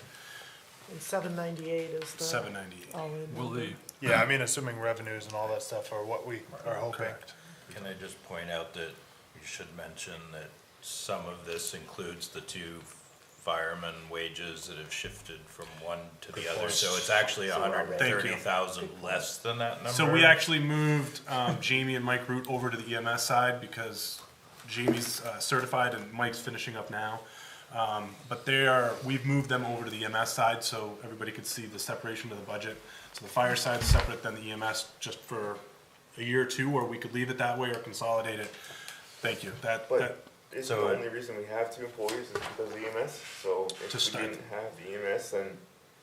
And 798 is the. $798. all-in Will number. the, Yeah, I mean, assuming revenues and all that stuff are what we are hoping. Correct. Can I just point out that you should mention that some of this includes the 2 firemen wages that have shifted from one to the other, so it's actually So we're already- $130,000 less than that number? So we actually moved Jamie and Mike Root over to the EMS side because Jamie's certified and Mike's finishing up now. But we've moved them over to the EMS side so everybody could see the separation of the budget. So the fire side is separate than the EMS just for a year or 2, or we could leave it that way or consolidate it. Thank you. But isn't So- the only reason we have 2 employees is because of EMS? So To if we start. didn't have the EMS, then.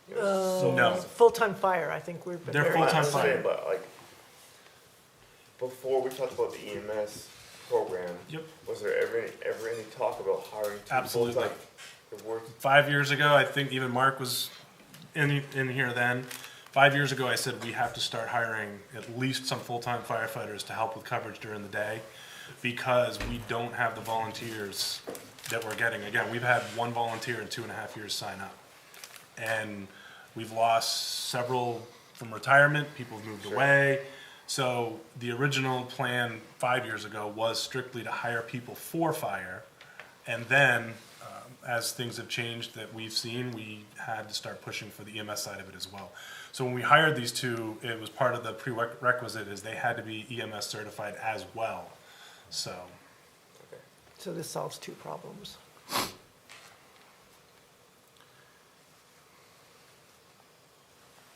No. Full-time fire, I think we've been They're very. full-time I understand, fire. But like, before we talked about the EMS program. Yep. Was there ever any talk about hiring 2 Absolutely. full-time? It worked. 5 years ago, I think even Mark was in here then. 5 years ago, I said we have to start hiring at least some full-time firefighters to help with coverage during the day because we don't have the volunteers that we're getting. Again, we've had 1 volunteer in 2.5 years sign up. And we've lost several from retirement, people have moved away. So the original plan 5 years ago was strictly to hire people for fire. And then, as things have changed that we've seen, we had to start pushing for the EMS side of it as well. So when we hired these 2, it was part of the prerequisite is they had to be EMS certified as well. So, So this solves 2 problems.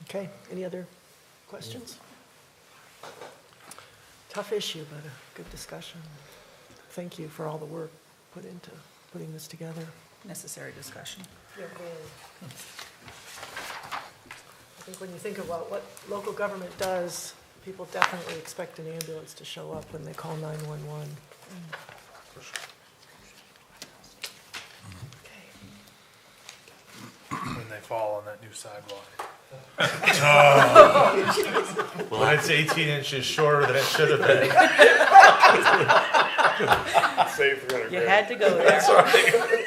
Okay, any other questions? Tough issue, but a good discussion. Thank you for all the work put into putting this together. Necessary discussion. I think when you think about what local government does, people definitely expect an ambulance to show up when they call 911. When they fall on that new sidewalk. When it's 18 inches shorter than it should have been. Save 300 You grand. had to go there. That's right.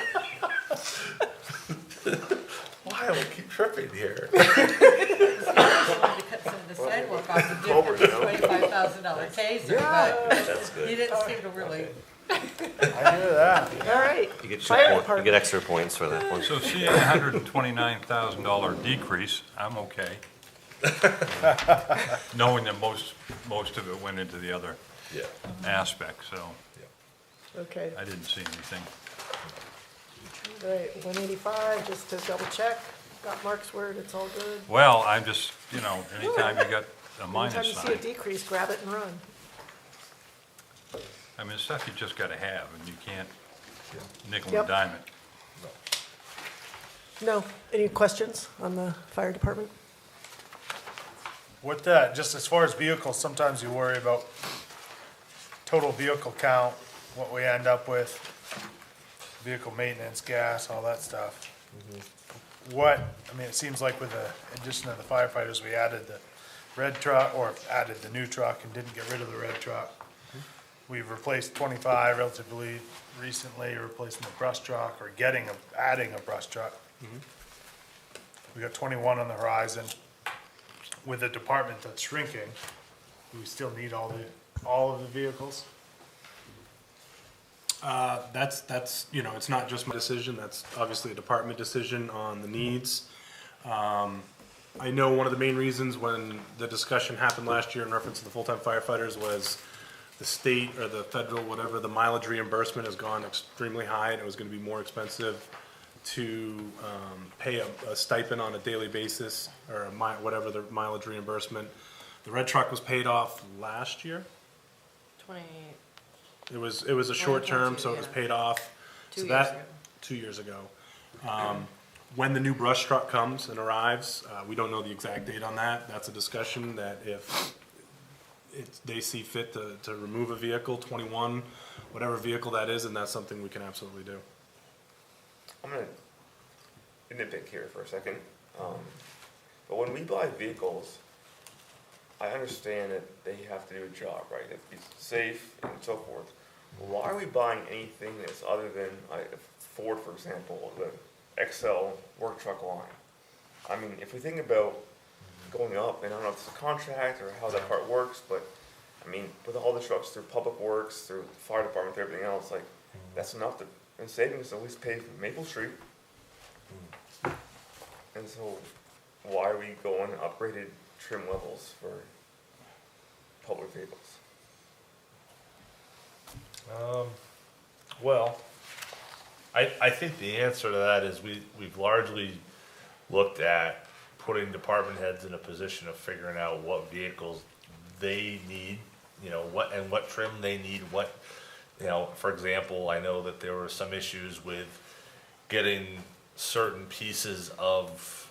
Why do we keep tripping here? Wanted to cut some of the sidewalk off and give him a $25,000 taser, but That's he good. didn't seem to really. I hear that. All right. You get, Fire you department. get extra points for that one. so seeing a $129,000 decrease, I'm okay. Knowing that most of it went into the other Yeah. aspect, so Okay, I didn't see anything. all right, 185, just to double check. Got Mark's word, it's all good. Well, I'm just, anytime you got a Anytime minus you see a sign, decrease, grab it and run. I mean, it's stuff you just gotta have, and you can't nickel Yep. and dime it. No. Any questions on the fire department? With that, just as far as vehicles, sometimes you worry about total vehicle count, what we end up with, vehicle maintenance, gas, all that stuff. It seems like with the addition of the firefighters, we added the red truck, or added the new truck and didn't get rid of the red truck. We've replaced 25 relatively recently, replacing the brush truck, or adding a brush truck. We got 21 on the horizon. With a department that's shrinking, do we still need all of the vehicles? That's, it's not just my decision, that's obviously a department decision on the needs. I know one of the main reasons when the discussion happened last year in reference to the full-time firefighters was the state or the federal, whatever, the mileage reimbursement has gone extremely high, and it was gonna be more expensive to pay a stipend on a daily basis, or whatever the mileage reimbursement. The red truck was paid off last year. 20, It was a short term, so it was yeah. paid off. 2 So years that- ago. 2 years ago. When the new brush truck comes and arrives, we don't know the exact date on that. That's a discussion that if they see fit to remove a vehicle, 21, whatever vehicle that is, and that's something we can absolutely do. I'm gonna nitpick here for a second. But when we buy vehicles, I understand that they have to do a job, right? They have to be safe and so forth. Why are we buying anything that's other than Ford, for example, the XL work truck line? I mean, if we think about going up, and I don't know if it's a contract or how that part works, but I mean, with all the trucks through Public Works, through the fire department, through everything else, like, that's enough to, in savings, at least pay for Maple Street. And so, why are we going upgraded trim levels for public vehicles? Well, I think the answer to that is we've largely looked at putting department heads in a position of figuring out what vehicles they need, what trim they need, for example, I know that there were some issues with getting certain pieces of,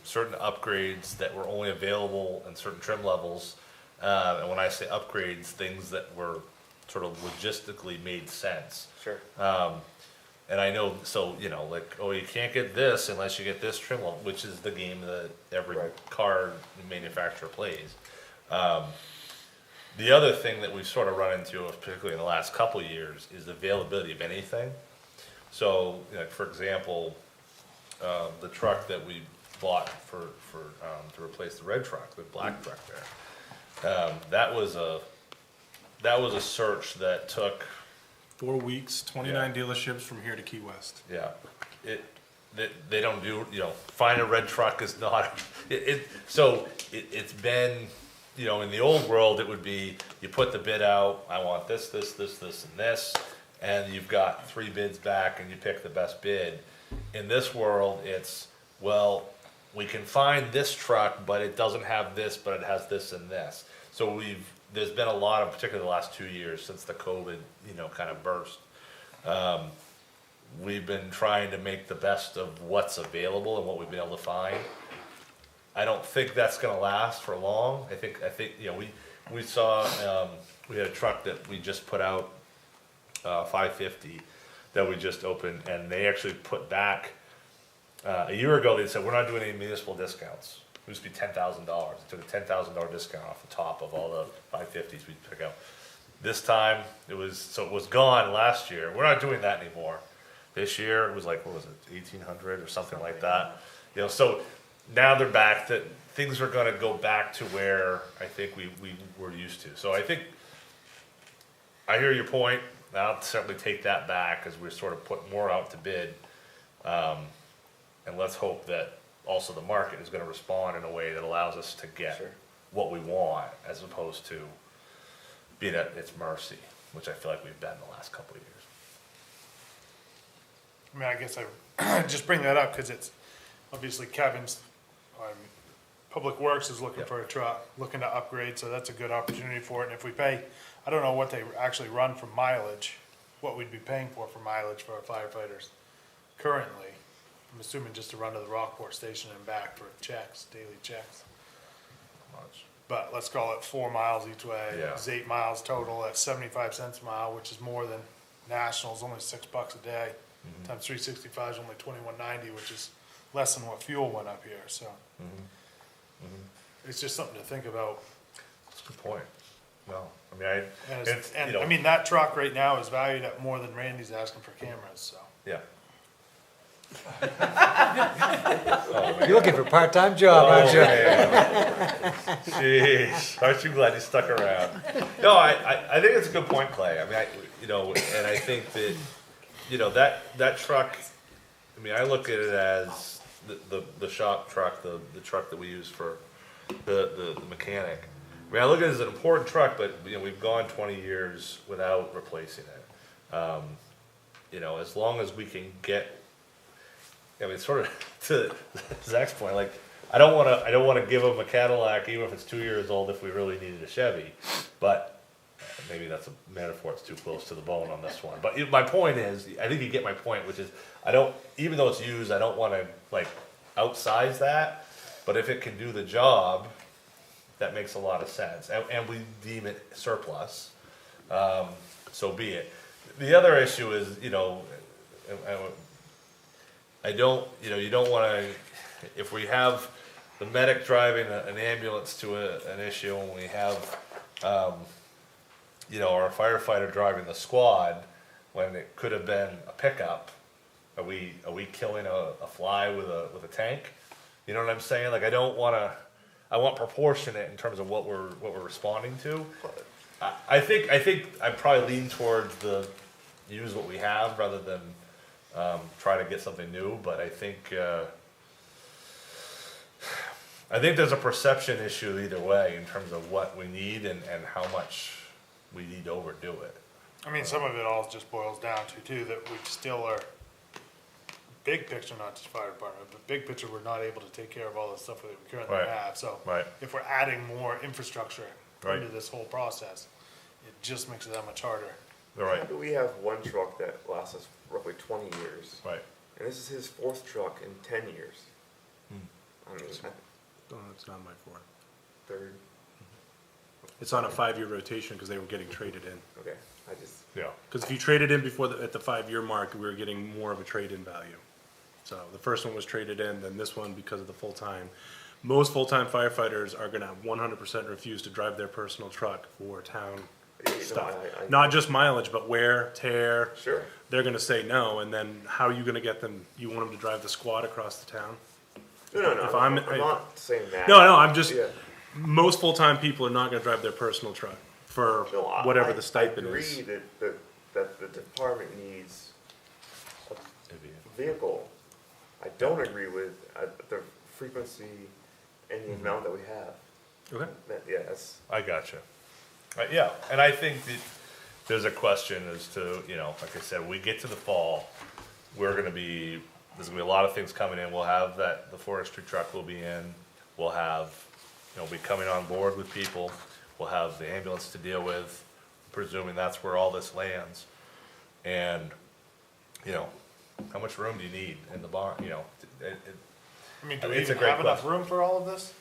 certain upgrades that were only available in certain trim levels. And when I say upgrades, things that were sort of logistically made sense. Sure. And I know, so, you can't get this unless you get this trim level, which is the game that every Right. car manufacturer plays. The other thing that we've sort of run into, particularly in the last couple of years, is the availability of anything. So, for example, the truck that we bought to replace the red truck, the black truck there, that was a search that took 4 weeks, 29 dealerships from here to Key West. Yeah, they don't do, find a red truck is not, it's been, in the old world, it would be, you put the bid out, I want this, and this, and you've got 3 bids back and you pick the best bid. In this world, it's, well, we can find this truck, but it doesn't have this, but it has this and this. So there's been a lot of, particularly the last 2 years since the COVID, kind of burst. We've been trying to make the best of what's available and what we've been able to find. I don't think that's gonna last for long. I think, we saw, we had a truck that we just put out, 550, that we just opened, and they actually put back, a year ago, they said, we're not doing any municipal discounts. It used to be $10,000. It took a $10,000 discount off the top of all the 550s we pick up. This time, it was gone last year. We're not doing that anymore. This year, it was like, what was it, 1,800 or something like that. So now they're back, that things are gonna go back to where I think we were used to. So I think, I hear your point. I'll certainly take that back as we're sort of putting more out to bid. And let's hope that also the market is gonna respond in a way that allows us to get Sure. what we want, as opposed to being at its mercy, which I feel like we've been the last couple of years. I guess I just bring that up because it's obviously Kevin's, Public Works is looking Yep. for a truck, looking to upgrade, so that's a good opportunity for it. And if we pay, I don't know what they actually run for mileage, what we'd be paying for mileage for our firefighters currently. I'm assuming just to run to the Rockport station and back for checks, daily checks. Much. But let's call it 4 miles each way. Yeah. It's 8 miles total at 75 cents a mile, which is more than National's, only $6 a day. Times 365 is only $21.90, which is less than what fuel went up here, so. It's just something to think about. That's a good point. No, I mean, And, it's, and you know, I mean, that truck right now is valued at more than Randy's asking for cameras, so. yeah. You're looking for a part-time job, aren't you? Jeez, aren't you glad you stuck around? No, I think it's a good point, Clay. I mean, you know, and I think that, you know, that truck, I mean, I look at it as the shop truck, the truck that we use for the mechanic. I mean, I look at it as an important truck, but, you know, we've gone 20 years without replacing it. You know, as long as we can get, I mean, sort of to Zach's point, like, I don't wanna give them a Cadillac, even if it's 2 years old, if we really needed a Chevy. But maybe that's a metaphor, it's too close to the bone on this one. But my point is, I think you get my point, which is, even though it's used, I don't wanna, like, outsize that. But if it can do the job, that makes a lot of sense. And we deem it surplus, so be it. The other issue is, you know, I don't, you know, you don't wanna, if we have the medic driving an ambulance to an issue, and we have, you know, our firefighter driving the squad, when it could have been a pickup, are we killing a fly with a tank? You know what I'm saying? Like, I want proportionate in terms of what we're responding to. I think I probably lean towards use what we have rather than try to get something new, but I think there's a perception issue either way in terms of what we need and how much we need to overdo it. I mean, some of it all just boils down to too, that we still are, big picture, not just fire department, but big picture, we're not able to take care of all the stuff that we currently Right. have, so. Right. If we're adding more infrastructure Right. into this whole process, it just makes it that much harder. All right, But we have one truck that lasts us roughly 20 years, right. and this is his 4th truck in 10 years. I mean, Oh, it's not my fault. 3rd, It's on a 5-year rotation because they were getting traded in. okay, I just, Yeah. Because if you traded in at the 5-year mark, we were getting more of a trade-in value. So the first one was traded in, then this one because of the full-time. Most full-time firefighters are gonna 100% refuse to drive their personal truck for town stuff. Not just mileage, but wear, tear. Sure. They're gonna say no, and then how are you gonna get them, you want them to drive the squad across the town? no, If I'm I'm- not saying that. No, I'm just, Yeah. most full-time people are not gonna drive their personal truck for No, whatever I the stipend agree is. that the department needs a vehicle. I don't agree with the frequency and the amount that we have. Okay. Yeah, that's, I gotcha. Yeah, and I think that there's a question as to, you know, like I said, we get to the fall, there's gonna be a lot of things coming in. We'll have the forestry truck will be in, we'll have, you know, be coming on board with people, we'll have the ambulance to deal with, presuming that's where all this lands. And, you know, how much room do you need in the barn, you know? I mean, do we It's a even great have enough question. room for all of this?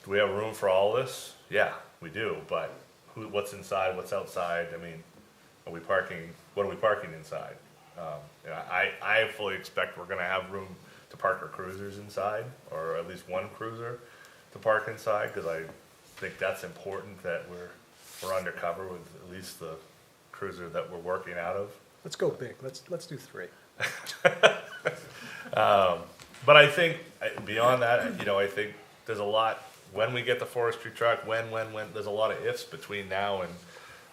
Do we have room for all this? Yeah, we do, but what's inside, what's outside? I mean, what are we parking inside? You know, I fully expect we're gonna have room to park our cruisers inside, or at least one cruiser to park inside, cause I think that's important that we're undercover with at least the cruiser that we're working out of. Let's go big. Let's do 3. But I think, beyond that, you know, I think there's a lot, when we get the forestry truck, when, there's a lot of ifs between now and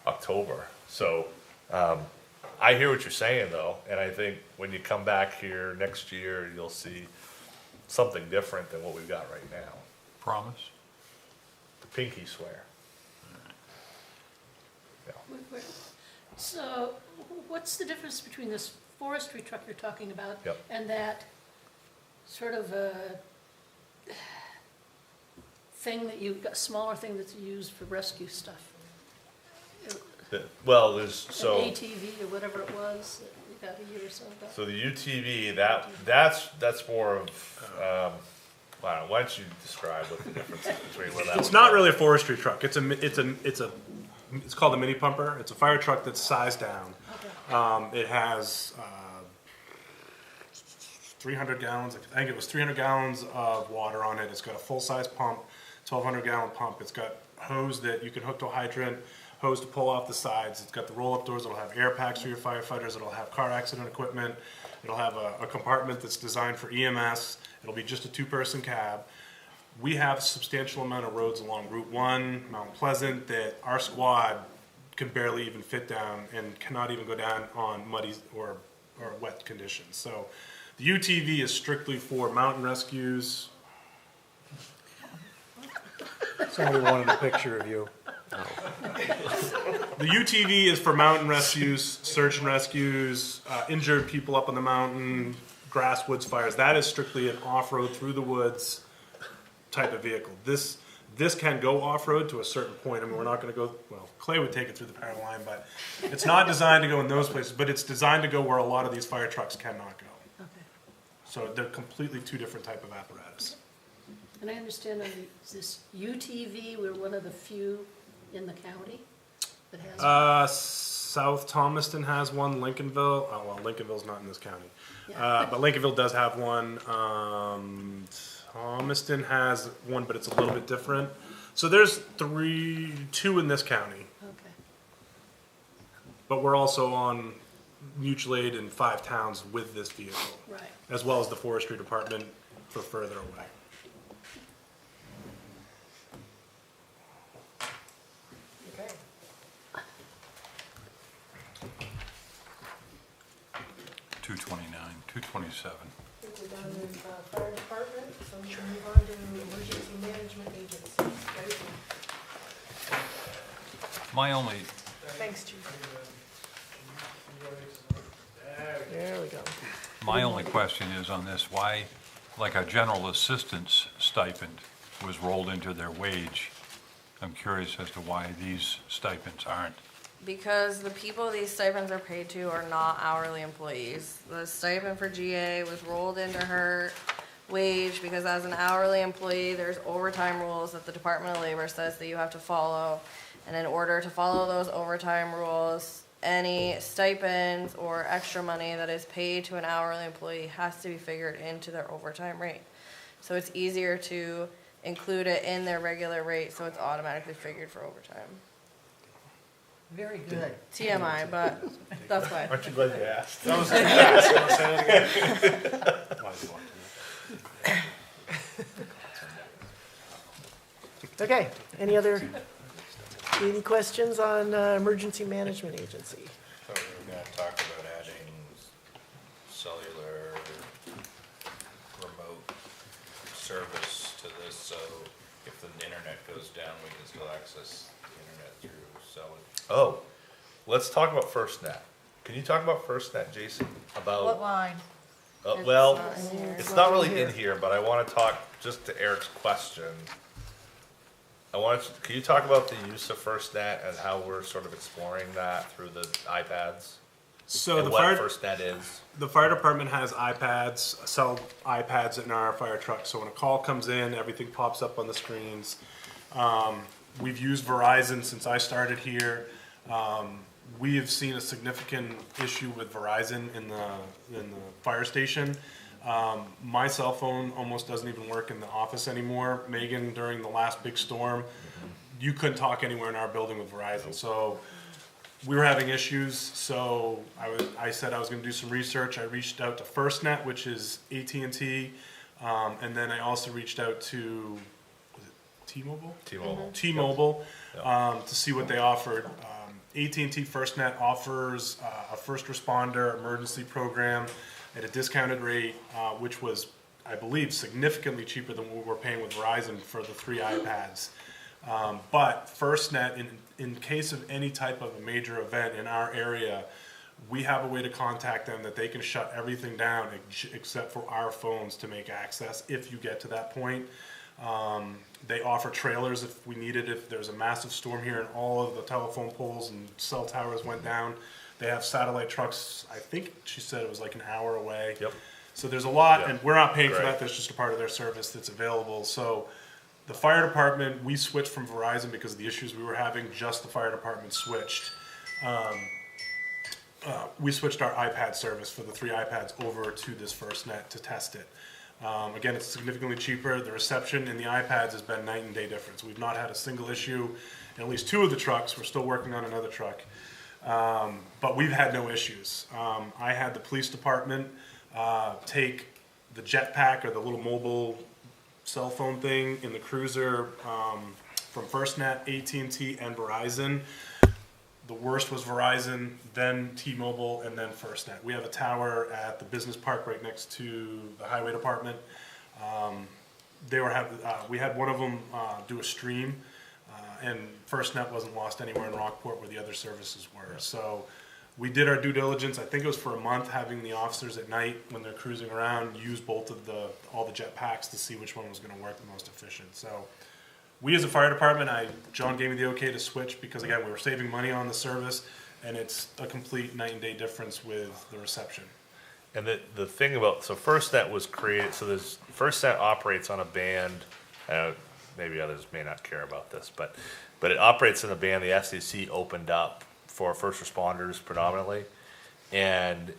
October. So, I hear what you're saying though, and I think when you come back here next year, you'll see something different than what we've got right now. Promise? The pinky swear. So what's the difference between this forestry truck you're talking about Yep. and that sort of a smaller thing that's used for rescue stuff? Well, there's, An so. ATV or whatever it was that about a year or so ago. So the UTV, that's more of, I don't know, why don't you describe what the difference is between where that It's would not go? really a forestry truck. It's called a mini pumper. It's a fire truck that's sized down. It has 300 gallons. I think it was 300 gallons of water on it. It's got a full-size pump, 1,200 gallon pump. It's got hose that you can hook to a hydrant, hose to pull off the sides. It's got the roll-up doors. It'll have air packs for your firefighters. It'll have car accident equipment. It'll have a compartment that's designed for EMS. It'll be just a two-person cab. We have a substantial amount of roads along Route 1, Mount Pleasant, that our squad can barely even fit down and cannot even go down on muddy or wet conditions. So the UTV is strictly for mountain rescues. Somebody wanted a picture of you. The UTV is for mountain rescues, search and rescues, injured people up on the mountain, grass, woods fires. That is strictly an off-road through the woods type of vehicle. This can go off-road to a certain point. I mean, we're not going to go, well, Clay would take it through the power line, but it's not designed to go in those places, but it's designed to go where a lot of these fire trucks cannot go. Okay. So they're completely two different type of apparatus. And I understand on this UTV, we're one of the few in the county that has. South Thomaston has one, Lincolnville, oh, well, Lincolnville's not in this county. Yeah. But Lincolnville does have one. Thomaston has one, but it's a little bit different. So there's two in this county, Okay. but we're also on mutual aid in 5 towns with this vehicle, Right. as well as the forestry department for further away. Okay. $229, $227. We're done with fire department, so we can move on to emergency management agency. Right? My only, Thanks, Chief. There we go. my only question is on this, why, like a general assistance stipend was rolled into their wage. I'm curious as to why these stipends aren't. Because the people these stipends are paid to are not hourly employees. The stipend for GA was rolled into her wage because as an hourly employee, there's overtime rules that the Department of Labor says that you have to follow. And in order to follow those overtime rules, any stipends or extra money that is paid to an hourly employee has to be figured into their overtime rate. So it's easier to include it in their regular rate, so it's automatically figured for overtime. Very good. TMI, but that's why. Aren't you glad you asked? That was, yes, I'll say it again. Okay, any questions on emergency management agency? Thought we were gonna talk about adding cellular remote service to this, so if the internet goes down, we can still access the internet through cellular. Oh, let's talk about FirstNet. Can you talk about FirstNet, Jason? What About, line? well, not in here. it's not really in here, but I want to talk, just to Eric's question. Can you talk about the use of FirstNet and how we're sort of exploring that through the iPads? So And the what fire, FirstNet is? the fire department has iPads, sell iPads in our fire truck. So when a call comes in, everything pops up on the screens. We've used Verizon since I started here. We have seen a significant issue with Verizon in the fire station. My cell phone almost doesn't even work in the office anymore. Megan, during the last big storm, you couldn't talk anywhere in our building with Verizon. So we were having issues, so I said I was gonna do some research. I reached out to FirstNet, which is AT&T, and then I also reached out to, was it T-Mobile? T-Mobile. T-Mobile, to see what they offered. AT&T FirstNet offers a first responder emergency program at a discounted rate, which was, I believe, significantly cheaper than what we were paying with Verizon for the 3 iPads. But FirstNet, in case of any type of a major event in our area, we have a way to contact them that they can shut everything down except for our phones to make access if you get to that point. They offer trailers if we need it, if there's a massive storm here and all of the telephone poles and cell towers went down. They have satellite trucks, I think she said it was like an hour away. Yep. So there's a lot, Yeah. and we're not paying for Great. that, that's just a part of their service that's available. So the fire department, we switched from Verizon because of the issues we were having, just the fire department switched. We switched our iPad service for the 3 iPads over to this FirstNet to test it. Again, it's significantly cheaper. The reception in the iPads has been night and day difference. We've not had a single issue in at least 2 of the trucks. We're still working on another truck. But we've had no issues. I had the police department take the jetpack or the little mobile cell phone thing in the cruiser from FirstNet, AT&T, and Verizon. The worst was Verizon, then T-Mobile, and then FirstNet. We have a tower at the business park right next to the highway department. We had one of them do a stream, and FirstNet wasn't lost anywhere in Rockport where the other services were. So we did our due diligence. I think it was for a month, having the officers at night when they're cruising around use both of all the jet packs to see which one was going to work the most efficient. So we as a fire department, John gave me the okay to switch because again, we were saving money on the service, and it's a complete night and day difference with the reception. And the thing about, so FirstNet was created, so this, FirstNet operates on a band, maybe others may not care about this, but it operates in a band the FCC opened up for first responders predominantly. And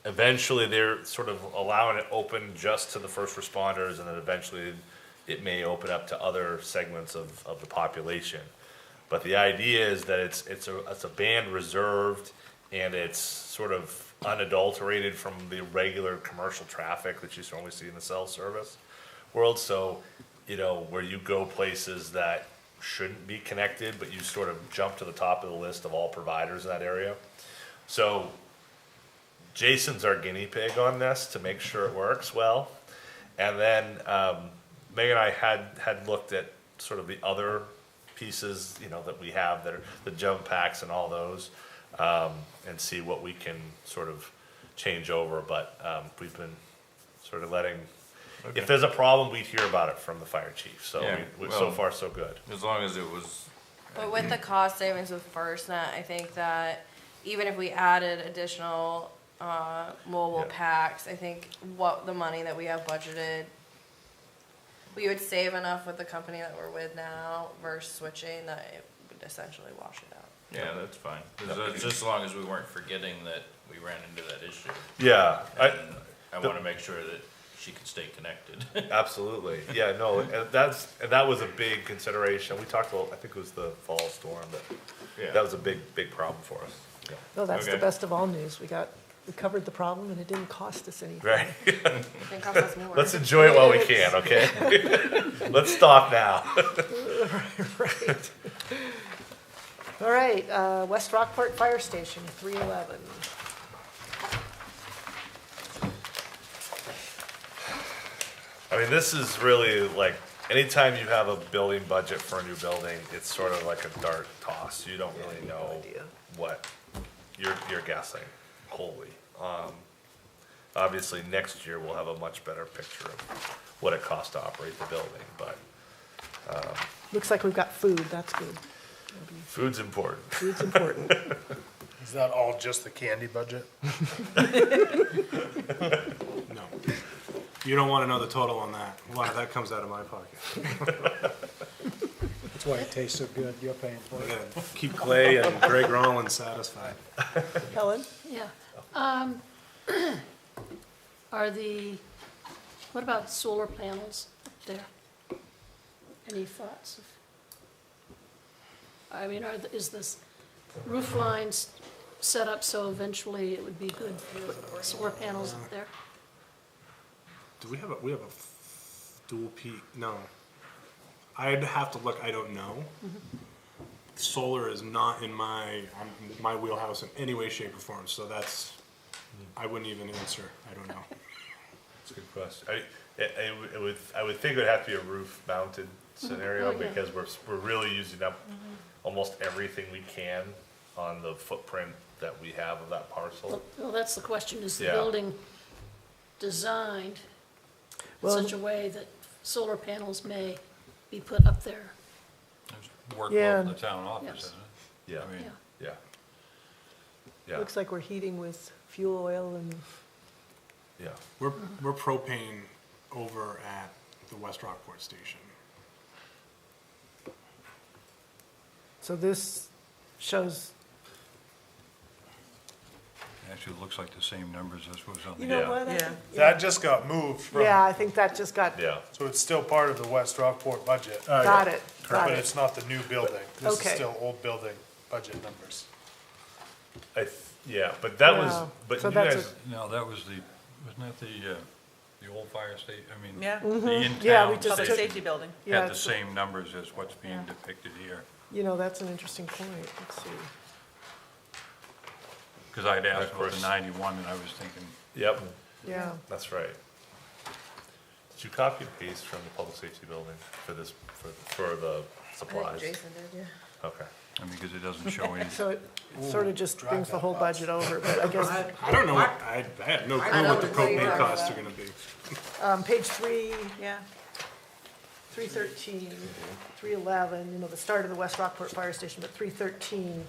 eventually they're sort of allowing it open just to the first responders, and then eventually it may open up to other segments of the population. But the idea is that it's a band reserved, and it's sort of unadulterated from the regular commercial traffic that you normally see in the cell service world. So, where you go places that shouldn't be connected, but you sort of jump to the top of the list of all providers in that area. So Jason's our guinea pig on this to make sure it works well. And then Meg and I had looked at sort of the other pieces, that we have that are the jump packs and all those, and see what we can sort of change over. But we've been sort of letting, if there's a problem, we'd hear about it from the fire chief. So Yeah, so far so good. As long as it was, But with the cost savings with FirstNet, I think that even if we added additional mobile Yeah. packs, I think what the money that we have budgeted, we would save enough with the company that we're with now versus switching that it would essentially wash it out. yeah, that's fine. Just as long as we weren't forgetting that we ran into that issue. Yeah, And I want to make sure that she can stay connected. absolutely. Yeah, no, and that was a big consideration. We talked about, I think it was the fall storm, Yeah. that was a big problem for us. Yeah. Well, that's the Okay. best of all news. We covered the problem, and it didn't cost us anything. Right. It didn't cost us more. Let's enjoy it while we can, okay? Let's stop now. Right. All right, West Rockport Fire Station, 311. I mean, this is really like, anytime you have a building budget for a new building, it's sort of like a dart toss. You don't really know what you're guessing wholly. Obviously, next year we'll have a much better picture of what it costs to operate the building, but Looks like we've got food, that's good. food's important. Food's important. Is that all just the candy budget? No. You don't want to know the total on that. A lot of that comes out of my pocket. That's why it tastes so good, you're paying for it. Again, keep Clay and Greg Rollins satisfied. Helen? Yeah. What about solar panels up there? Any thoughts of? I mean, is this roof lines set up so eventually it would be good to put solar panels up there? Do we have a dual peak? No. I'd have to look, I don't know. Solar is not in my wheelhouse in any way, shape, or form, so I wouldn't even answer, I don't know. That's a good question. I would think it would have to be a roof mounted scenario Oh, yeah. because we're really using up almost everything we can on the footprint that we have of that parcel. Well, that's the question, is the Yeah. building designed in Well, such a way that solar panels may be put up there? Work Yeah. well with the town office, Yes. isn't it? Yeah, I mean, Yeah. yeah. Yeah, Looks like we're heating with fuel oil and, yeah. We're propane over at the West Rockport station. so this shows, Actually, it looks like the same numbers as was on the. you know Yeah. what? I Yeah. think- That just got moved from, Yeah, I think that just got, Yeah, so it's still part of the West Rockport budget. got it, got But it. it's not the new building. This is Okay. still old building budget numbers. yeah, but that was, Wow. but So you that's guys, No, that was wasn't that the old fire state, I mean, Yeah. the Yeah, we in-town just Public took- safety building. Yeah, had the it's- same numbers as what's being depicted here. You know, that's an interesting point. Let's see. Because I'd asked Of about the course. 91, and I was thinking, yep, Yeah. that's right. Did you copy and paste from the public safety building for this, for the I think supplies? Jason did, yeah. Okay. I mean, because it doesn't show any, So it sort of just Drive brings the that whole bus. budget over, but I guess, I don't know, I have no clue what the don't know what you're propane talking costs are about. gonna be. page three, Yeah. 313, 311, you know, the start of the West Rockport Fire Station, but 313,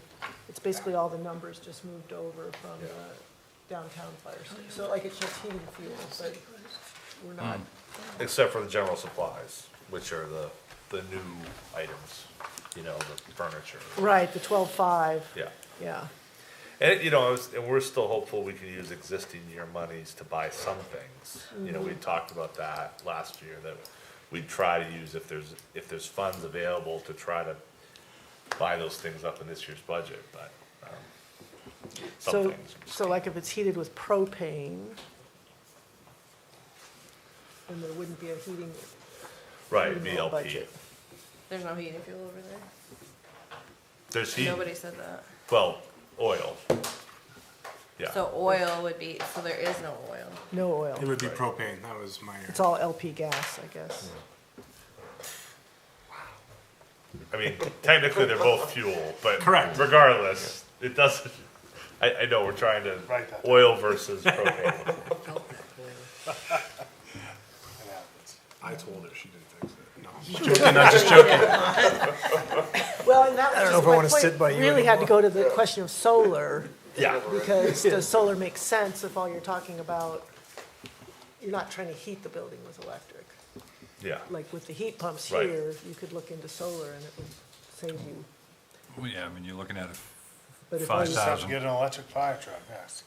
it's basically all the numbers just moved over from the downtown fire station. So like it shows heating fuel, but we're not, Except for the general supplies, which are the new items, you know, the furniture. right, the 12.5, Yeah. yeah. And, you know, and we're still hopeful we can use existing year monies to buy some things. You know, we talked about that last year, that we'd try to use if there's funds available to try to buy those things up in this year's budget, but, some So, things. so like if it's heated with propane, then there wouldn't be a heating, Right, heating BLP. budget. There's no heating fuel over there. There's heat, Nobody said that. well, oil. Yeah, So oil would be, so there is no oil. No oil. It would be Right. propane, that was my. It's all LP gas, I guess. I mean, technically they're both fuel, but. Correct. Regardless, it doesn't, I know, we're trying to, Write that. oil versus propane. I told her, she didn't fix it. No, joking, I'm just joking. Well, and that I don't was know if I just my wanna sit by point, you really had to anymore. go to the question of solar, Yeah, because does solar make sense if all you're talking about, you're not trying to heat the building with electric? yeah. Like with the heat pumps Right. here, you could look into solar and it would save you. well, yeah, I mean, you're looking at But if all you- Just have to 5,000. get an electric fire truck, yes.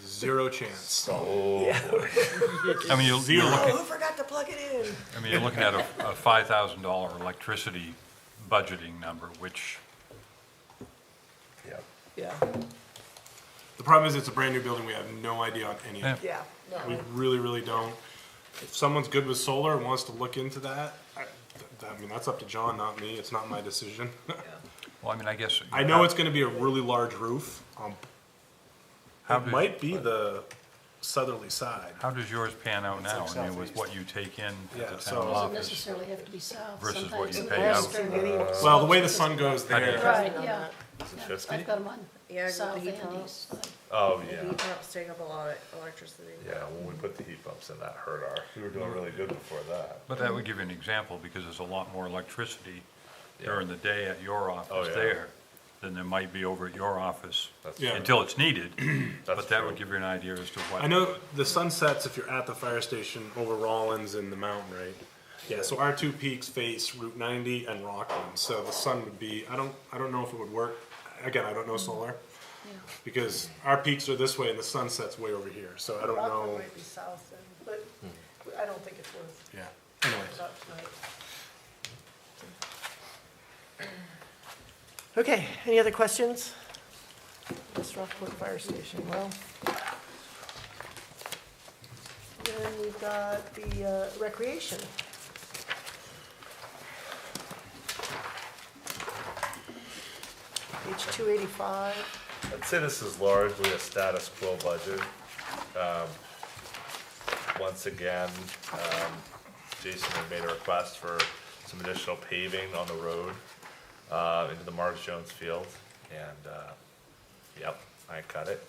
Zero chance. Oh, boy. I mean, you're looking, Oh, forgot to plug it in. I mean, you're looking at a $5,000 electricity budgeting number, which, Yeah. Yeah, The problem is it's a brand new building, we have no idea on any of it. yeah. We really, really don't. If someone's good with solar and wants to look into that, I mean, that's up to John, not me, it's not my decision. well, I mean, I guess. I know it's gonna be a really large roof, How it does- might be the southerly side. How does yours pan out now? like I mean, with southeast. what you take in Yeah, at the so- town Doesn't office? necessarily have to be south. Versus what Sometimes you in pay the out. western- Well, the way the sun goes Okay. there, Right, yeah. Is it Yeah, 50? I've got them on Yeah, with south the heat and pumps. east side. Oh, The yeah. heat pumps take up a lot of electricity. Yeah, when we put the heat pumps in, that hurt we were doing really good before that. But that would give you an example, because there's a lot more electricity during the day at your Oh, office yeah. there than there might be over at your office That's Yeah. until it's needed. That's But that true. would give you an idea as to what. I know the sun sets if you're at the fire station over Rollins and the mountain, right? Yeah, so our two peaks face Route 90 and Rockland, so the sun would be, I don't know if it would work. Again, I don't know solar, because our peaks are this way and the sun sets way over here, so I don't Rockland know. might be south then, but I don't think it's worth Yeah, anyways. it up tonight. Okay, any other questions? West Rockport Fire Station, well. Then we've got the recreation. Page 285. I'd say this is largely a status quo budget. Once again, Jason had made a request for some additional paving on the road, into the Mark Jones Field, and, yep, I cut it.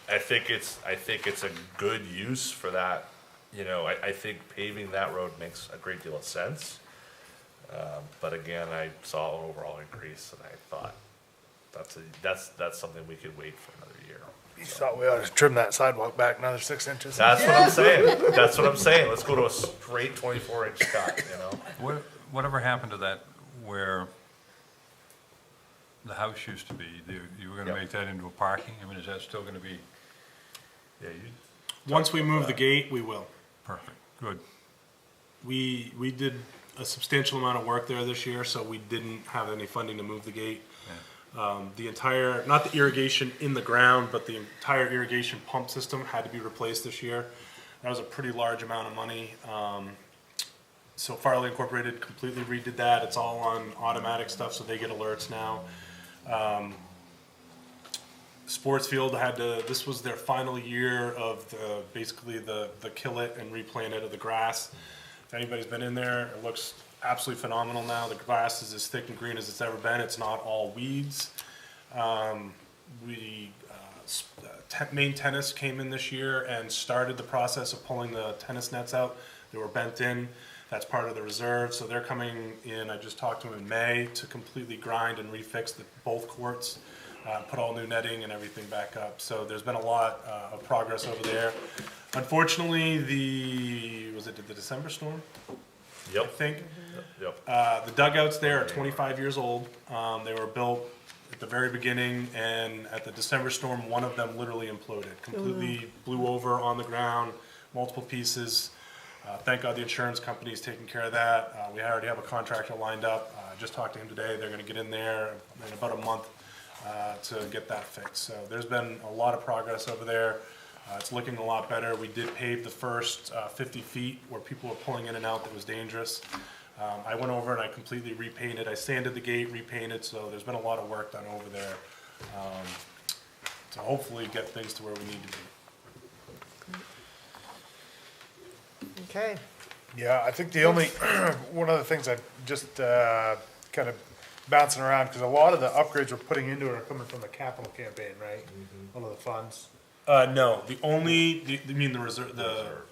I think it's a good use for that, you know, I think paving that road makes a great deal of sense. But again, I saw an overall increase and I thought that's something we could wait for another year. You thought we ought to trim that sidewalk back another 6 inches. That's what I'm saying. That's what I'm saying. Let's go to a straight 24-inch cut, you know? Whatever happened to that where the house used to be? You were gonna Yep. make that into a parking? I mean, is that still gonna be Yeah, you. Once we move the gate, we will. perfect? Good. We did a substantial amount of work there this year, so we didn't have any funding to move the gate. The entire, not the irrigation in the ground, but the entire irrigation pump system had to be replaced this year. That was a pretty large amount of money. So Farley Incorporated completely redid that. It's all on automatic stuff, so they get alerts now. Sportsfield had to, this was their final year of basically the kill it and replant it of the grass. If anybody's been in there, it looks absolutely phenomenal now. The grass is as thick and green as it's ever been. It's not all weeds. Maine Tennis came in this year and started the process of pulling the tennis nets out. They were bent in. That's part of the reserve. So they're coming in, I just talked to them in May, to completely grind and refix both courts, put all new netting and everything back up. So there's been a lot of progress over there. Unfortunately, the December storm? Yep. I think. Yep. The dugouts there are 25 years old. They were built at the very beginning, and at the December storm, one of them literally imploded. Completely blew over on the ground, multiple pieces. Thank God the insurance company is taking care of that. We already have a contractor lined up. I just talked to him today. They're gonna get in there in about a month to get that fixed. So there's been a lot of progress over there. It's looking a lot better. We did pave the first 50 feet where people were pulling in and out that was dangerous. I went over and I completely repainted. I sanded the gate, repainted, so there's been a lot of work done over there to hopefully get things to where we need to be. Okay. Yeah, I think the only, one of the things I just kind of bouncing around, because a lot of the upgrades we're putting into it are coming from the capital campaign, right? One of the funds. No, the only, you mean the reserve, the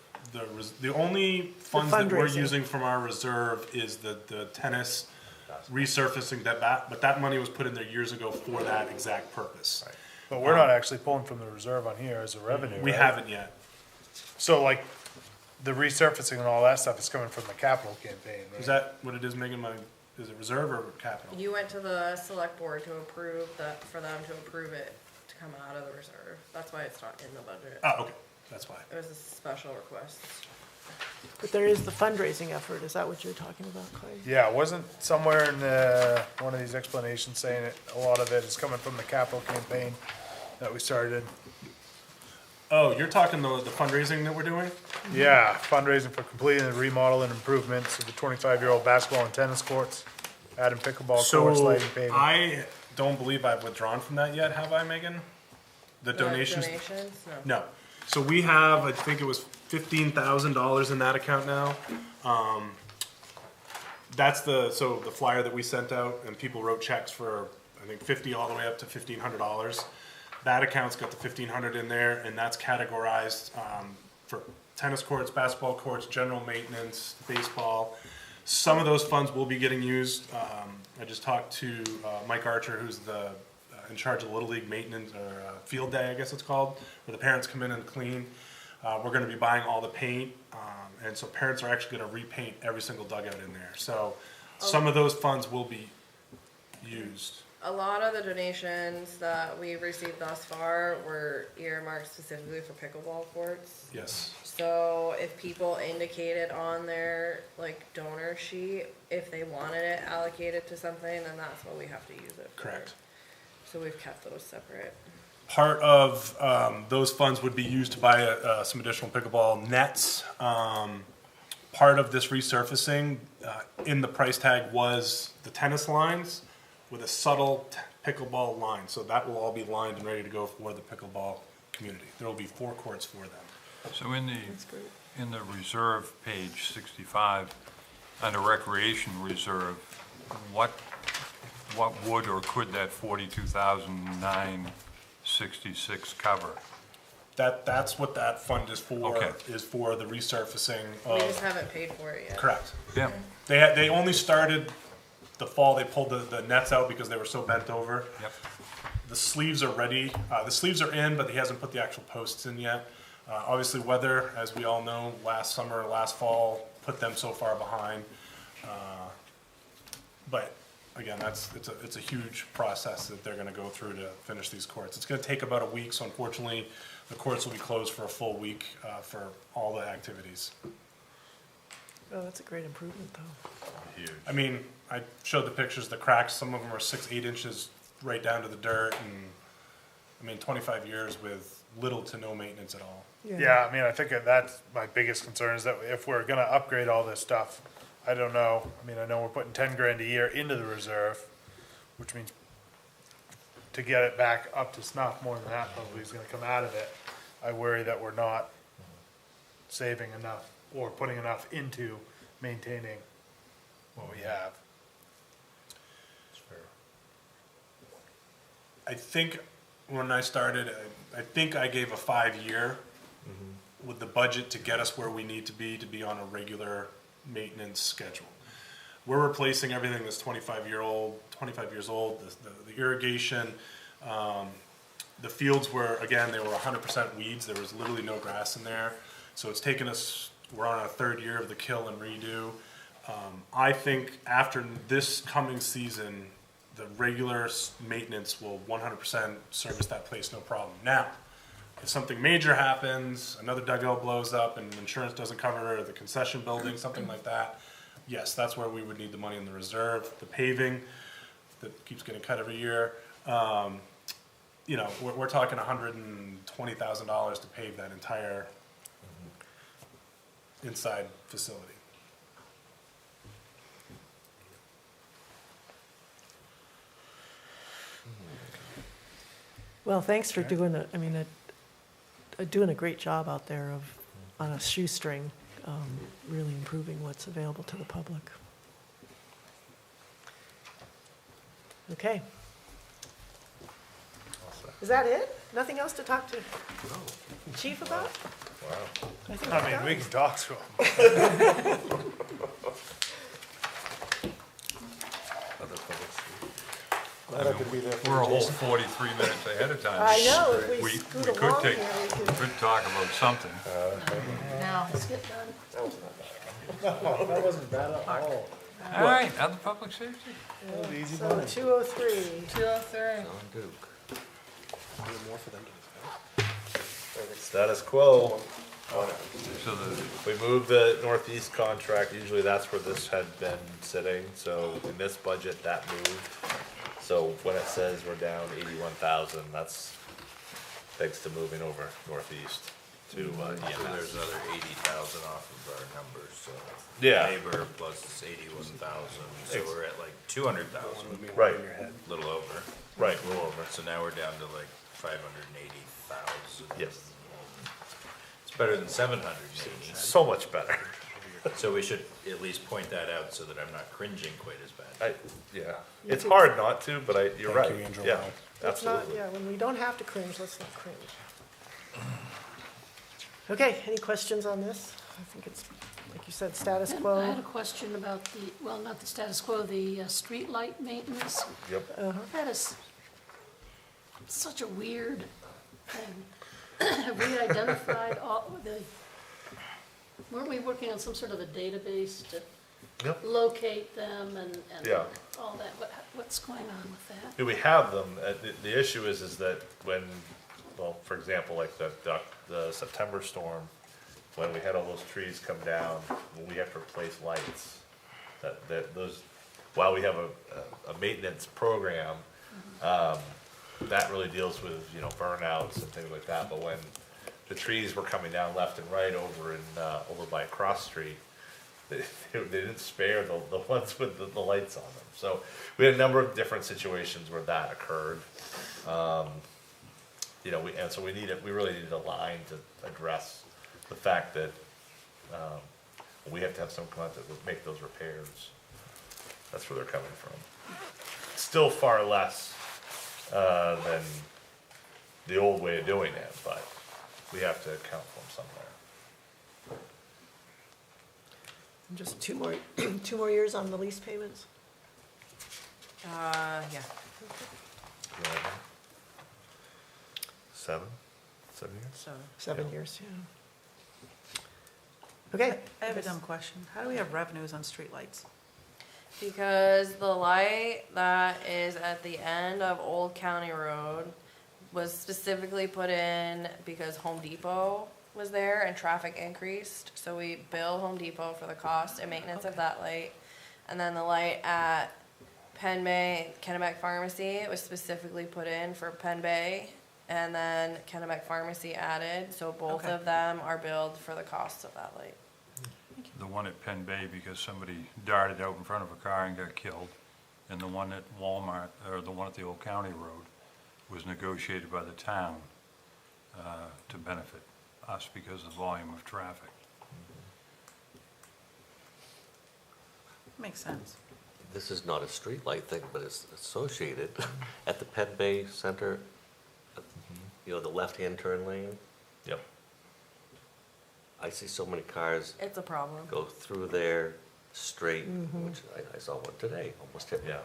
only funds that we're fundraising. using from our reserve is the tennis resurfacing but that money was put in there years ago for that exact purpose. But we're not actually pulling from the reserve on here as a revenue, We right? haven't yet. So like, the resurfacing and all that stuff is coming from the capital campaign, right? Is that what it is, Megan? Is it reserve or capital? You went to the select board to approve that, for them to approve it to come out of the reserve. That's why it's not in the budget. Oh, okay, that's why. It was a special request. But there is the fundraising effort. Is that what you're talking about, Clay? Yeah, wasn't somewhere in one of these explanations saying that a lot of it is coming from the capital campaign that we started? Oh, you're talking the fundraising that we're doing? Yeah, fundraising for completing the remodel and improvements of the 25-year-old basketball and tennis courts, adding pickleball courts, So lighting, paving. I don't believe I've withdrawn from that yet, have I, Megan? The donations? Donations? No. No. So we have, I think it was $15,000 in that account now. That's the flyer that we sent out, and people wrote checks for, I think, $50 all the way up to $1,500. That account's got the $1,500 in there, and that's categorized for tennis courts, basketball courts, general maintenance, baseball. Some of those funds will be getting used. I just talked to Mike Archer, who's in charge of Little League maintenance, or field day, I guess it's called, where the parents come in and clean. We're gonna be buying all the paint, and so parents are actually gonna repaint every single dugout in there. So some of those funds will be used. A lot of the donations that we've received thus far were earmarked specifically for pickleball courts. Yes. So if people indicated on their donor sheet, if they wanted it allocated to something, then that's what we have to use it for. Correct. So we've kept those separate. Part of those funds would be used to buy some additional pickleball nets. Part of this resurfacing in the price tag was the tennis lines with a subtle pickleball line. So that will all be lined and ready to go for the pickleball community. There will be 4 courts for them. So in the reserve, page 65, under recreation reserve, what would or could that 42,966 cover? That's what that fund is for. Okay. Is for the resurfacing We just of. haven't paid for it yet. Correct. Yeah. They only started the fall. They pulled the nets out because they were so bent over. Yep. The sleeves are ready. The sleeves are in, but he hasn't put the actual posts in yet. Obviously, weather, as we all know, last summer, last fall, put them so far behind. But again, it's a huge process that they're gonna go through to finish these courts. It's gonna take about a week, so unfortunately, the courts will be closed for a full week for all the activities. Oh, that's a great improvement, though. Huge. I mean, I showed the pictures, the cracks, some of them are 6, 8 inches right down to the dirt, and, I mean, 25 years with little to no maintenance at all. Yeah, I mean, I think that's my biggest concern is that if we're gonna upgrade all this stuff, I don't know, I mean, I know we're putting 10 grand a year into the reserve, which means to get it back up to snuff, more than that probably is gonna come out of it. I worry that we're not saving enough or putting enough into maintaining what we have. I think when I started, I think I gave a 5-year with the budget to get us where we need to be on a regular maintenance schedule. We're replacing everything that's 25 years old, the irrigation, the fields were, again, they were 100% weeds, there was literally no grass in there. So it's taken us, we're on our 3rd year of the kill and redo. I think after this coming season, the regular maintenance will 100% service that place, no problem. Now, if something major happens, another dugout blows up and insurance doesn't cover it, or the concession building, something like that, yes, that's where we would need the money in the reserve. The paving that keeps getting cut every year, you know, we're talking $120,000 to pave that entire inside facility. Well, thanks for doing doing a great job out there on a shoestring, really improving what's available to the public. Okay. Is that it? Nothing else to talk to Chief about? Wow. I think I we're mean, done. we can talk to them. Glad I could be there for We're a whole Jason. 43 minutes ahead of time. I know, if we We scoot could along take, here, we could. could talk about something. No. Let's get done. That wasn't bad at all. All right, other public safety? So 203. 203. John Duke. Status quo. So the, We moved the northeast contract, usually that's where this had been sitting, so in this budget, that moved. So when it says we're down 81,000, that's thanks to moving over northeast to EMS. So there's another 80,000 off of our numbers, so. Yeah. Labor plus 81,000, so we're at like 200,000, Right, a little over. right, a little over. So now we're down to like 580,000. Yes, It's better than 780. so much better. So we should at least point that out so that I'm not cringing quite as bad. Yeah, it's hard not to, but you're Thank right, you, Andrew. yeah, Let's not, absolutely. yeah, when we don't have to cringe, let's not cringe. Okay, any questions on this? I think it's, like you said, status And I quo. had a question about the, well, not the status quo, the street light maintenance. Yep, That is such a weird thing. Have we identified all the, weren't we working on some sort of a database to Yep. locate them and Yeah. all that? What's going on with that? do we have them? The issue is that when, well, for example, like the September storm, when we had all those trees come down, when we have to replace lights, that those, while we have a maintenance program, that really deals with, you know, burnouts and things like that, but when the trees were coming down left and right over over by Cross Street, they didn't spare the ones with the lights on them. So we had a number of different situations where that occurred. You know, so we really needed a line to address the fact that we have to have some kind to make those repairs. That's where they're coming from. Still far less than the old way of doing it, but we have to account for them somewhere. Just two more years on the lease payments? Yeah. 7 years? So, 7 years, yeah. Okay. I have a dumb question. How do we have revenues on streetlights? Because the light that is at the end of Old County Road was specifically put in because Home Depot was there and traffic increased. So we bill Home Depot for the cost and maintenance of that light. And then the light at Penn Bay, Kennebec Pharmacy, was specifically put in for Penn Bay. And then Kennebec Pharmacy added, so both Okay. of them are billed for the costs of that light. The one at Penn Bay because somebody darted out in front of a car and got killed. And the one at Walmart, or the one at the Old County Road, was negotiated by the town to benefit us because of the volume of traffic. Makes sense. This is not a streetlight thing, but it's associated at the Penn Bay Center, you know, the left-hand turn lane. Yep. I see so many cars It's a problem. go through there straight, which I saw one today, almost hit me. Yeah.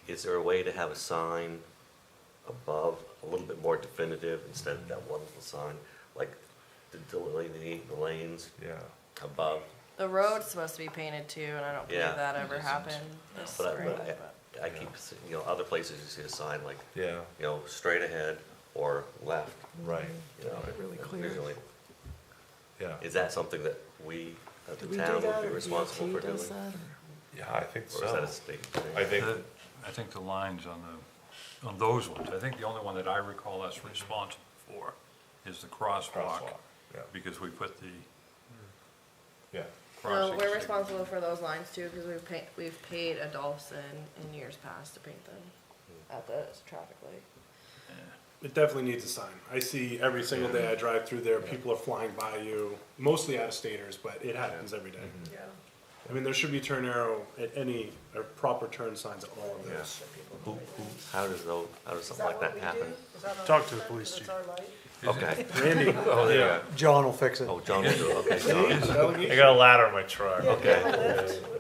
Is there a way to have a sign above, a little bit more definitive, instead of that one little sign, like to delineate the lanes Yeah. above? The road's supposed to be painted too, and I don't believe Yeah. that ever happened this But spring. I keep, you know, other places you see a sign like, Yeah, you know, straight ahead or left, right, you know. Really and clear. visually. yeah. Is that something that we, as Do the we do town, that, would be or responsible for DOT does doing? that, or? Yeah, I think Or is that so. a state thing? I think, I think the lines on those ones, I think the only one that I recall us responsible for is the crosswalk. Crosswalk, yeah. Because we put the yeah, No, crossing we're signal. responsible for those lines too, because we've paid Adolphson in years past to paint them at the traffic light. It definitely needs a sign. I see every single day I drive through there, people are flying by you, mostly out-of-staters, but it happens every day. Yeah. I mean, there should be turn arrow at any, or proper turn signs at all of those. How does something like that happen? Talk to the police chief. Okay. Randy, Oh, there you go. John will fix it. Oh, John will do it, okay, John. I got a ladder in my truck. Okay.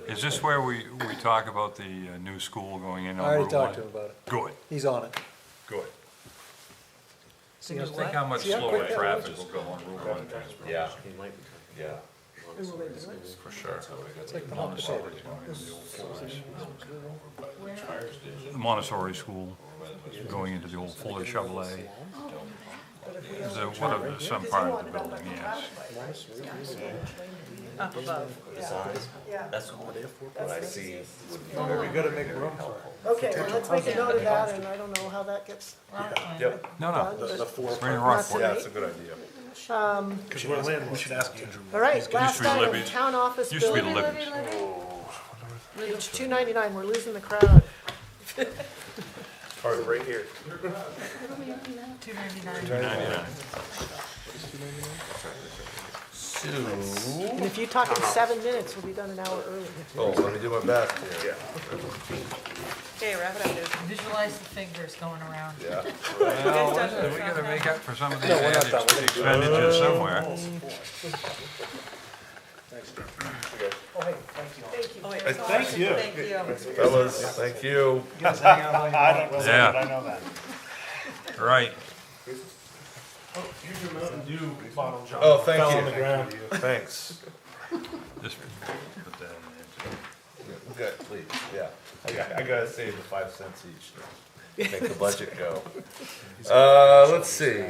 Is this where we talk about the new school going in I on already Route talked to 1? him about it. Good, He's on it. good. See how Just think how much See how slower quick that traffic was? will go on Route 1. Yeah, He might be. yeah, When will they do it? for sure. It's like the Montessori. The Montessori school going into the old Fuller Chevrolet. Some part of the building, yes. Up above. That's what I see would be We very, gotta make room for it. Okay, well, let's make a note of that, and I don't know how that gets Yep, No, done, no, but, we're in not Rockport. yeah, it's tonight. a good idea. Because we're landlords. We should ask Andrew. All right, Used to last be item, Libby's. town office Used to be the building. Libby's. Page 299, we're losing the crowd. Or right here. $2.99. And if you talk in 7 minutes, we'll be done an hour early. Oh, let me do my best here. Okay, wrap it up, dude. Visualize the fingers going around. Yeah. Well, listen, we gotta make up for some of these added expenditures somewhere. Thank you. Thank you. Fellas, thank you. I don't know, Yeah. but I know that. Right. Here's your Mountain Dew bottle, John. Oh, thank Fell you. on the ground. Thanks. Just put that in Okay, please, yeah. I gotta save the 5 cents each to make the budget go. Let's see,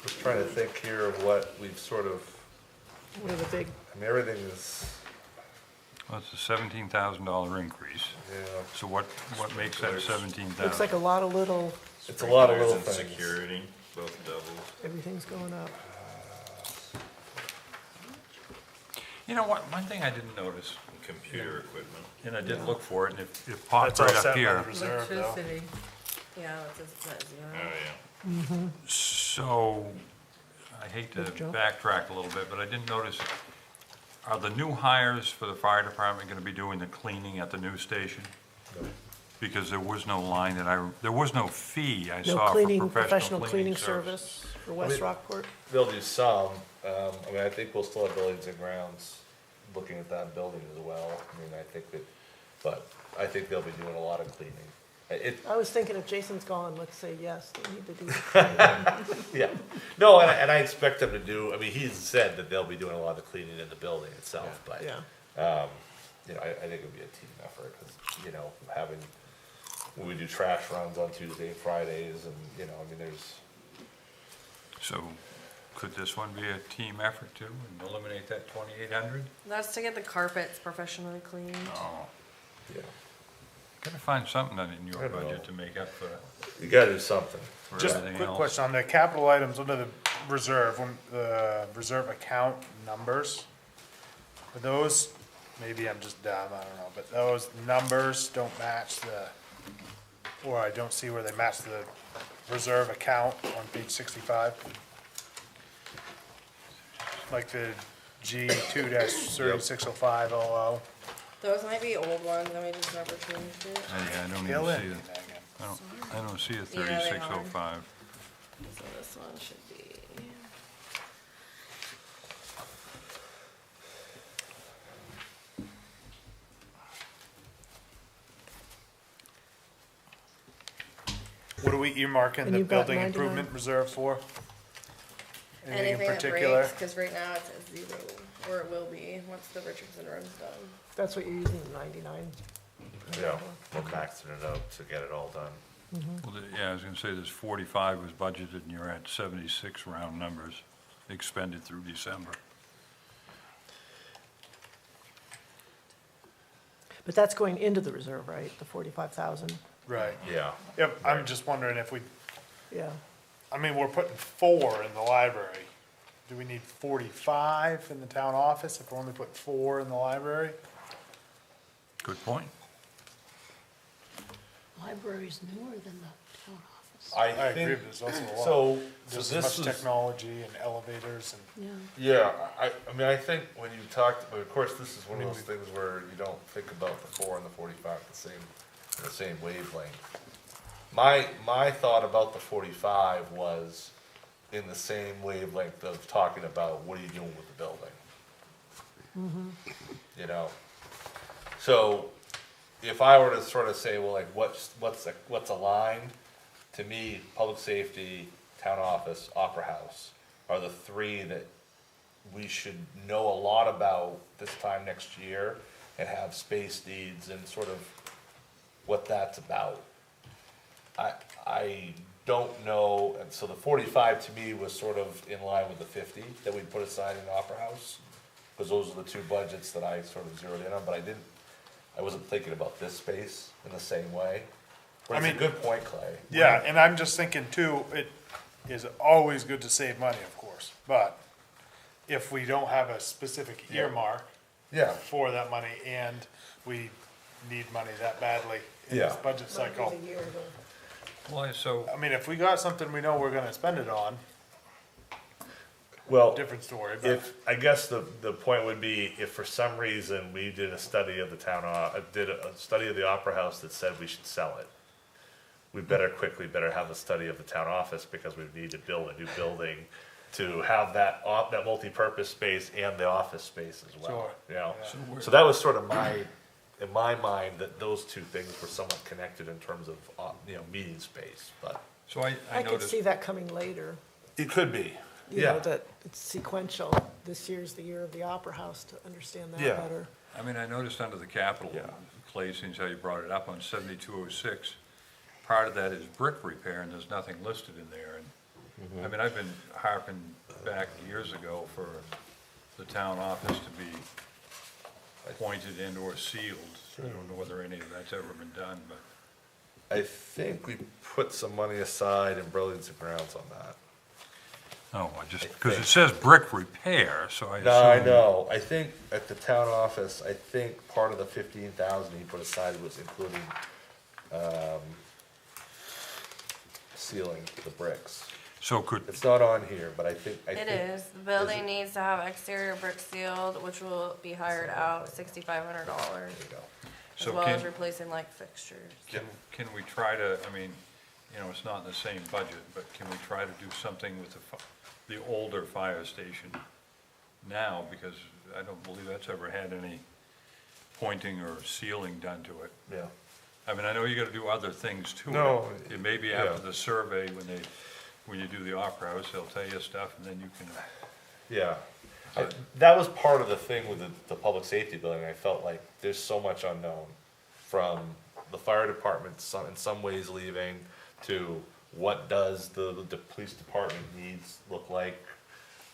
just trying to think here of what we've sort of, One of the big, I mean, everything is, Well, it's a $17,000 increase. yeah, So what makes that 17,000? looks like a lot of little, it's a lot of little Repairs and things. security, both doubled. everything's going up. You know what, one thing I didn't notice, Computer equipment. and I did look for it, and it popped That's all right up set by here. the reserve, though. Electricity. Yeah, that's at Oh, zero. yeah. So, I hate to backtrack a little bit, but I didn't notice, are the new hires for the fire department gonna be doing the cleaning at the new station? Because there was no line there was no fee I No saw for cleaning, professional cleaning service service. for West mean- Rockport. They'll do some, I mean, I think we'll still have buildings and grounds looking at that building as well. I mean, I think that, but I think they'll be doing a lot of cleaning. I was thinking if Jason's gone, let's say yes, they need to do it. Yeah, no, and I expect them to do, I mean, he's said that they'll be doing a lot of the cleaning in the building itself, but, Yeah. you know, I think it'd be a team effort, cause, you know, having, when we do trash runs on Tuesday and Fridays, and, you know, I mean, there's, So could this one be a team effort too, and eliminate that 2,800? That's to get the carpets professionally cleaned. Oh, yeah, gotta find something in your I don't know. budget to make up for you gotta do something. Just a everything quick else. question on the capital items under the reserve, when the reserve account numbers, are those, maybe I'm just dumb, I don't know, but those numbers don't match or I don't see where they match the reserve account on page 65? Like the G2-360500. Those might be old ones, and we just never changed it. Yeah, I don't Fill even in, see it. Megan. I don't see a Yeah, they are. 3605. So this one should be. What are we earmarking And the you've got building 99. improvement reserve for? Anything in Anything that particular? breaks, because right now it's at 0, or it will be, once the Richardson run's done. That's what you're using, 99. Yeah, we're maxing it out to get it all done. Well, yeah, I was gonna say this 45 was budgeted and you're at 76 round numbers expended through December. But that's going into the reserve, right? The 45,000? Right. Yeah, Yep, I'm just wondering if we, Yeah. I mean, we're putting 4 in the library. Do we need 45 in the town office if we're only putting 4 in the library? Good point. Library's newer than the town office. I I agree, think, but there's also a lot. so There's this as much is. technology and elevators and, Yeah. Yeah, I mean, I think when you talked, but of course, this is one of those things where you don't think about the 4 and the 45 the same wavelength. My thought about the 45 was in the same wavelength of talking about what are you doing with the building? You know, so if I were to sort of say, well, like, what's aligned, to me, public safety, town office, opera house are the 3 that we should know a lot about this time next year and have space needs and sort of what that's about. I don't know, and so the 45 to me was sort of in line with the 50 that we put aside in Opera House, because those are the 2 budgets that I sort of zeroed in on, but I wasn't thinking about this space in the same way. But it's a good point, Clay. yeah, and I'm just thinking too, it is always good to save money, of course, but if we don't have a specific Yeah. earmark Yeah, for that money and we need money that badly in this Yeah. budget cycle. Well, so, I mean, if we got something we know we're gonna spend it on, well, different story, but. if, I guess the point would be, if for some reason we did a study of the did a study of the Opera House that said we should sell it, we better have a study of the town office, because we need to build a new building to have that multi-purpose space and the office space as well. Sure. You know, Yeah. so that was sort of in my mind, that those 2 things were somewhat connected in terms of, meeting space, but. so I I could noticed, see that coming later. It could be, You know, yeah, that it's sequential. This year's the year of the Opera House, to understand that Yeah. better. I mean, I noticed under the capital, Yeah. Clay, since how you brought it up on 7206, part of that is brick repair, and there's nothing listed in there. And I mean, I've been harping back years ago for the town office to be pointed and or sealed. I don't know whether any of that's ever been done, but I think we put some money aside in Brilliance and Grounds on that. no, I just, I because it think. says brick repair, so I assume. No, I know, I think at the town office, I think part of the 15,000 he put aside was including, sealing the bricks. So could, It's not on here, but I think. It is, the building needs to have exterior brick sealed, which will be hired out, $6,500, There you go. as So well as can- replacing like fixtures. can we try to, I mean, it's not in the same budget, but can we try to do something with the older fire station now? Because I don't believe that's ever had any pointing or sealing done to it. Yeah. I mean, I know you gotta do other things too. No, It may be yeah. after the survey, when you do the Opera House, they'll tell you stuff, and then you can, Yeah. That was part of the thing with the public safety building. I felt like there's so much unknown, from the fire department in some ways leaving, to what does the police department needs look like.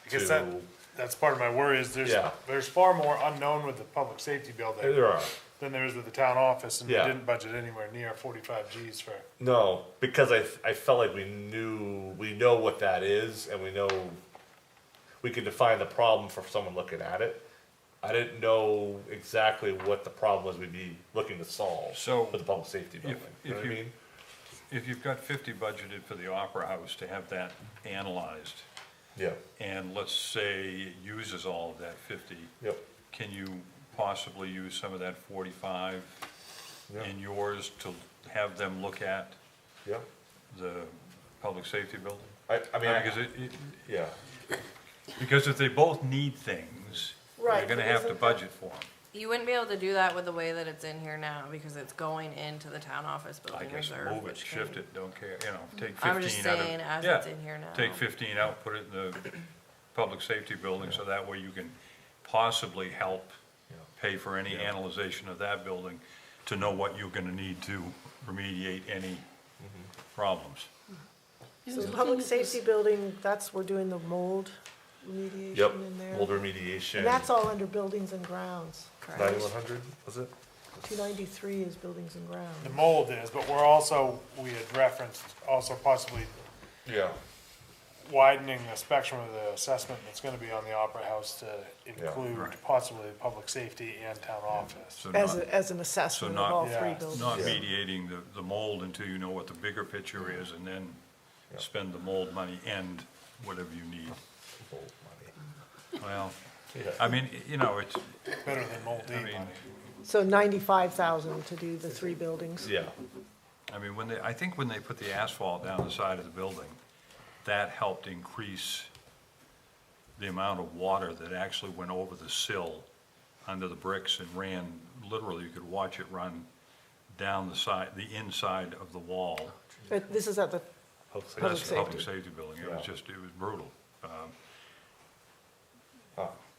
I guess to- that's part of my worry is Yeah. there's far more unknown with the public safety building There are. than there is with the town office, and we Yeah. didn't budget anywhere near 45 Gs for. No, because I felt like we know what that is, and we could define the problem for someone looking at it. I didn't know exactly what the problem was we'd be looking to solve So, with the public safety building. You know what I mean? if you've got 50 budgeted for the Opera House to have that analyzed, Yeah, and let's say it uses all of that 50, yep, can you possibly use some of that 45 Yeah. in yours to have them look at yep. the public safety building? I mean, Because yeah, because if they both need things, they're Right, gonna but have to isn't budget for them. You wouldn't be able to do that with the way that it's in here now, because it's going into the town office I building guess reserve, move it, which shift can. it, don't care, take 15 out of. I'm just saying, as yeah, it's in here now. Take 15 out, put it in the public safety building, so that way you can possibly help pay for any Yeah. analyzation of that building to know what you're gonna need to remediate any problems. So the public safety building, we're doing the mold remediation yep, in there. mold remediation. And that's all under buildings and grounds. 9100, was it? 293 is buildings and The grounds. mold is, but we had referenced also possibly Yeah, widening the spectrum of the assessment that's gonna be on the Opera House to include Right. possibly public safety and town office. So As, not, as an assessment of not- all Yeah. three buildings. not Yeah. mediating the mold until you know what the bigger picture is, and then Yeah. spend the mold money and whatever you need. mold money. Well, Yeah. I mean, it's, Better than mold I D mean, money. So 95,000 to do the three buildings. Yeah, I mean, I think when they put the asphalt down the side of the building, that helped increase the amount of water that actually went over the sill under the bricks and ran, literally, you could watch it run down the inside of the wall. But this is at the, public safety. Public That's the public safety. safety building, it Yeah. was just, it was brutal. Huh.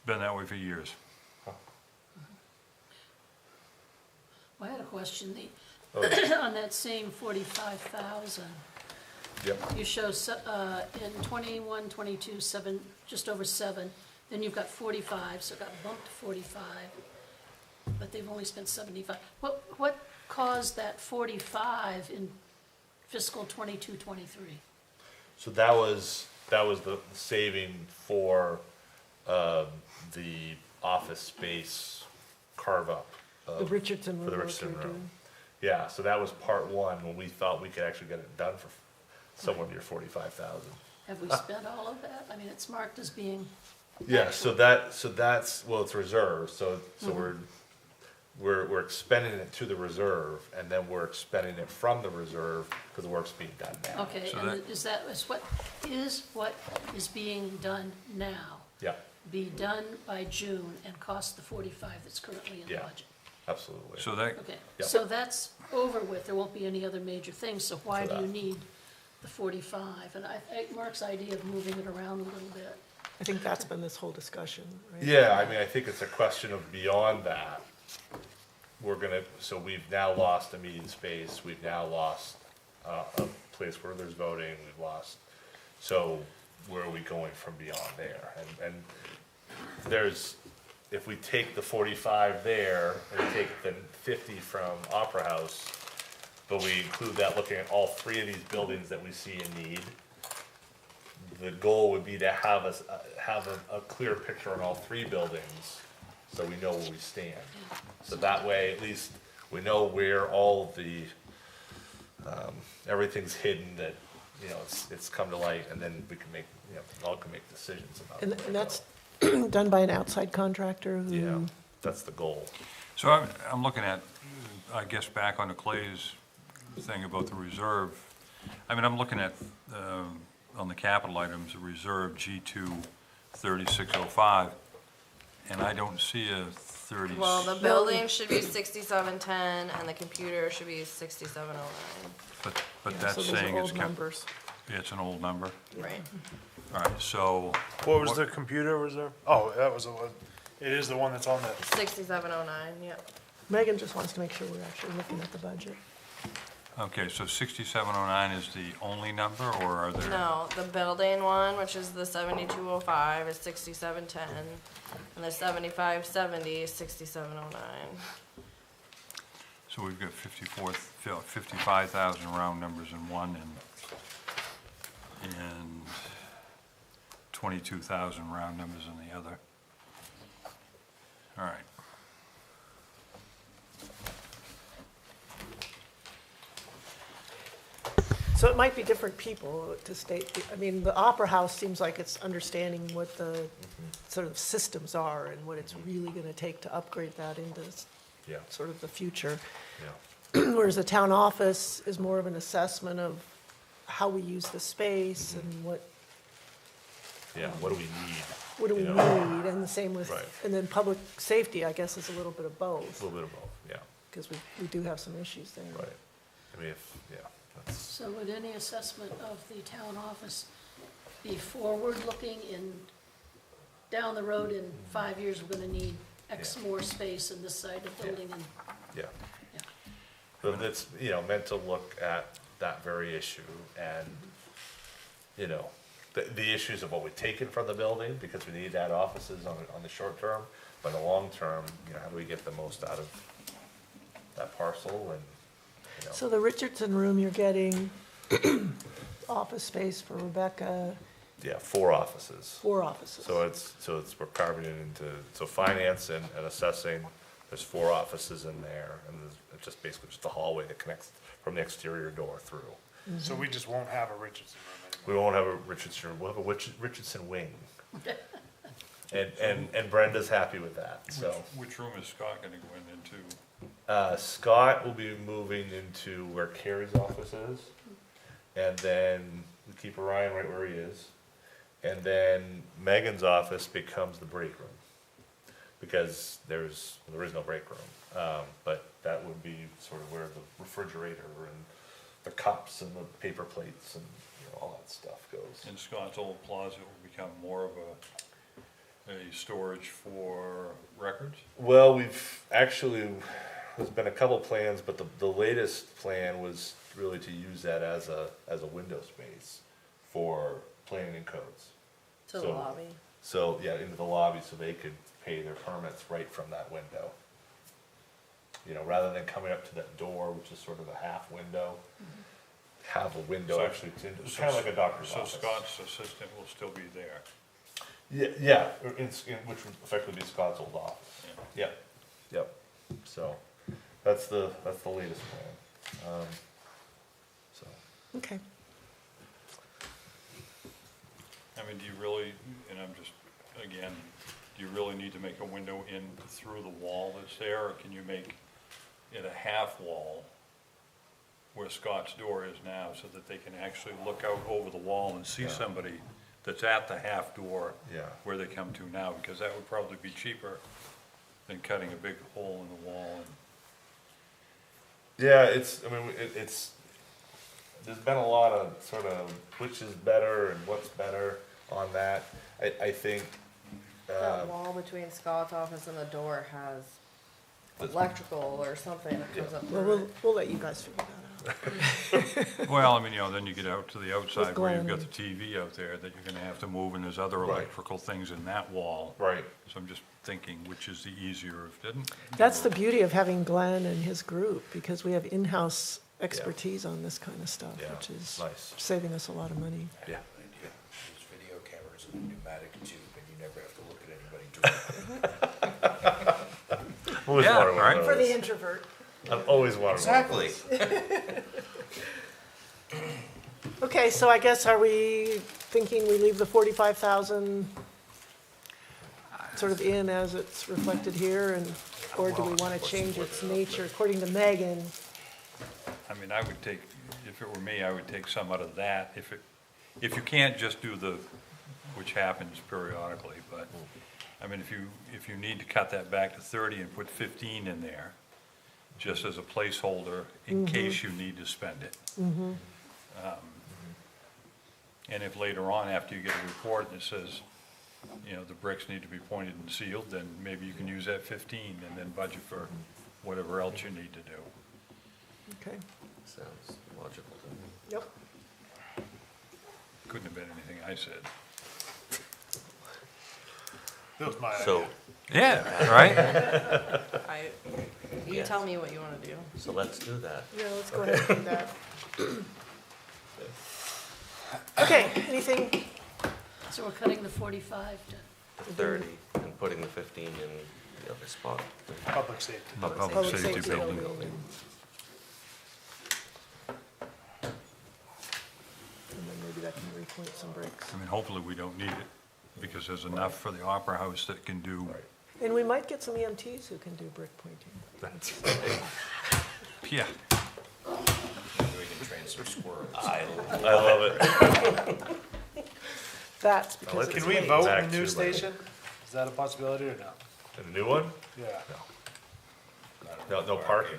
Been that way for years. I had a question, Oh. on that same 45,000, Yep, you show, in 21, 22, 7, just over 7, then you've got 45, so it got bumped to 45, but they've only spent 75. What caused that 45 in fiscal 22, 23? so that was the saving for, the office space carve up. the Richardson for the room. Richardson room. Yeah, so that was part one, when we thought we could actually get it done for somewhere near 45,000. Have we spent all of that? I mean, it's marked as being, Yeah, so that's, well, it's reserved, so we're expending it to the reserve, and then we're expending it from the reserve, because the work's being done now. okay, So and that- what is being done now Yeah, be done by June and cost the 45 that's currently in the Yeah. budget? absolutely. So that, Okay, Yep. so that's over with, there won't be any other major things, so why For do you that. need the 45? And I think Mark's idea of moving it around a little bit. I think that's been this whole discussion, right? Yeah, I mean, I think it's a question of beyond that. So we've now lost a meeting space, we've now lost, a place where there's voting, we've lost, so where are we going from beyond there? And there's, if we take the 45 there, and take the 50 from Opera House, but we include that looking at all three of these buildings that we see in need, the goal would be to have a clear picture on all three buildings, so we know where we stand. So that way, at least, we know where all the, everything's hidden, that, it's come to light, and then we can make, all can make decisions about it. And that's done by an outside contractor who? Yeah, that's the goal. so I'm looking at, I guess, back on the Clay's thing about the reserve. I mean, I'm looking at, on the capital items, the reserve G2 3605, and I don't see a 30. Well, the building should be 6710 and the computer should be 6709. But Yeah, that's so those are saying it's old numbers. Yeah, it's an old number. Right. All right, so. What was the computer reserve? Oh, that was the one, it is the one that's on the, 6709, yep. Megan just wants to make sure we're actually looking at the budget. Okay, so 6709 is the only number, or are there? No, the building one, which is the 7205, is 6710, and the 7570 is 6709. So we've got 55,000 round numbers in one and 22,000 round numbers in the other. All right. So it might be different people to state, I mean, the Opera House seems like it's understanding what the sort of systems are and what it's really gonna take to upgrade that into Yeah, sort of the future. yeah. Whereas the town office is more of an assessment of how we use the space and what Yeah, what do we need? do we You need, know? and the same with, Right. and then public safety, I guess, is a little bit of A both, little bit of both, yeah, because we do have some issues there. right. I mean, that's, So would any assessment of the town office be forward-looking in, down the road in 5 years, we're gonna need X more space in this side of the building and, yeah. yeah. But it's, meant to look at that very issue and, the issues of what we've taken from the building, because we need to add offices on the short term, but in the long term, how do we get the most out of that parcel and, So the Richardson room, you're getting office space for Rebecca, yeah, 4 offices. 4 offices. So we're carving it into, finance and assessing, there's 4 offices in there, and it's just basically just the hallway that connects from the exterior door through. so we just won't have a Richardson room We won't have a Richardson, we'll have a Richardson wing. And Brenda's happy with that, so. Which room is Scott gonna go into? Scott will be moving into where Carrie's office is, and then we keep Ryan right where he is. And then Megan's office becomes the break room, because there is no break room. But that would be sort of where the refrigerator and the cups and the paper plates and, all that stuff goes. And Scott's old closet will become more of a storage for records? Well, there's been a couple plans, but the latest plan was really to use that as a window space for planning and codes. To the So- lobby. So, yeah, into the lobby, so they could pay their permits right from that window. Rather than coming up to that door, which is sort of a half window, have a window So- actually, it's kind of like a doctor's So office. Scott's assistant will still be there? Yeah, which would effectively be Scott's old office. Yeah. Yep. So, that's the latest plan. So, Okay. I mean, do you really, and I'm just, again, do you really need to make a window in through the wall that's there, or can you make it a half wall where Scott's door is now, so that they can actually look out over the wall and see Yeah. somebody that's at the half door yeah. where they come to now, because that would probably be cheaper than cutting a big hole in the wall and. Yeah, it's there's been a lot of sort of which is better and what's better on that. I think, That wall between Scott's office and the door has electrical or something that comes up Well, through it. we'll let you guys figure that out. Well, I mean, then you get out to the outside where you've Glenn. got the TV out there that you're gonna have to move, and there's other Right. electrical things in that wall. right, So I'm just thinking, which is the easier of, didn't? That's the beauty of having Glenn and his group, because we have in-house expertise on this kind of stuff, Yeah, which is nice. saving us a lot of money. yeah. There's video cameras in a pneumatic tube, and you never have to look at anybody directly. Always Yeah, wanted one of right. For the those. introvert. I've always wanted one of those. Okay, so I guess are we thinking we leave the 45,000 sort of in as it's reflected here, and, or do we want to change its nature? According to Megan, I mean, I would take, if it were me, I would take some out of that, if if you can't just do the, which happens periodically, but, I mean, if you need to cut that back to 30 and put 15 in there, just as a placeholder in case you need to spend it. And if later on, after you get a report that says, you know, the bricks need to be pointed and sealed, then maybe you can use that 15 and then budget for whatever else you need to do. Okay. Sounds logical to me. Yep. Couldn't have been anything I said. That was my idea. So, Yeah, right? You Yes. tell me what you want to do. so let's do that. Yeah, let's go ahead and do that. Okay, anything, So we're cutting the 45 to, The 30 and putting the 15 in the other spot. Public safety. public safety building? And then maybe that can repoint some bricks. I mean, hopefully we don't need it, because there's enough for the Opera House that can do, And we might get some EMTs who can do brick pointing. That's, yeah. Maybe we can train some squirrels. I love it. That's because it's Can we late. vote Back in the new to, station? Is that a possibility or no? And the new one? Yeah. No parking.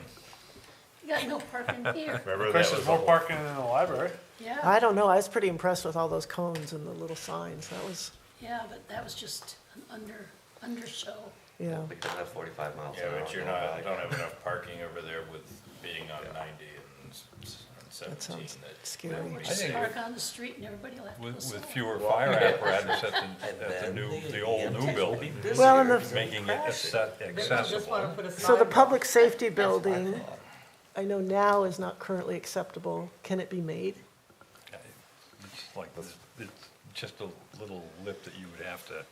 you got no parking here. Remember Of that course, was there's more the- parking in the library. Yeah, I don't know, I was pretty impressed with all those cones and the little signs, that was, yeah, but that was just an undershow. yeah. We could have 45 miles an Yeah, hour. but you're not, you don't have enough parking over there with being on 90 and That 17. sounds that- scary. that would be I think- safe. Park on the street and everybody will have to go With slow. fewer fire apparatus at And the then new, the the old new EMTs will be building, busier. Well, and the- making it accessible. So the public safety building, I know now is not currently acceptable, can it be made? It's like, it's just a little lip that you would have to,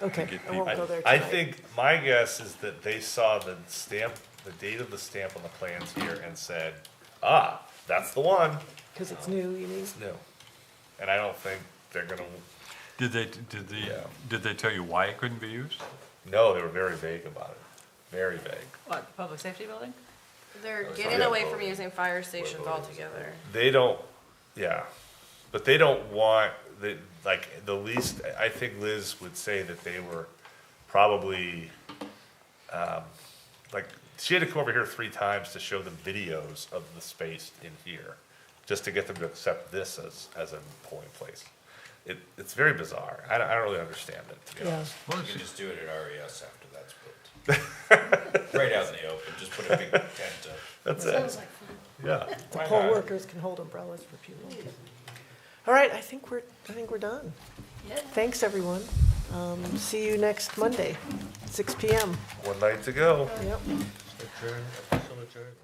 Okay, get I won't people- go there I tonight. think, my guess is that they saw the stamp, the date of the stamp on the plans here and said, ah, that's the one. Because it's new, you mean? No. And I don't think they're gonna, did they tell you why it couldn't be used? no, they were very vague about it. Very vague. What, the public safety building? They're was getting not away voting. from using fire stations voting. altogether. They don't, yeah, but they don't want, like, the least, I think Liz would say that they were probably, like, she had to come over here 3 times to show them videos of the space in here, just to get them to accept this as a polling place. It's very bizarre. I don't really understand it, to be Yeah. honest. You can just do it at RES after that's built. Right out in the open, just put a big tent up. That's Sounds it, like fun. yeah. The poll workers can hold umbrellas for people. All right, I think we're done. Yeah. Thanks, everyone. See you next Monday, 6 PM. One night to go. Yep. Adjourn, official adjournment.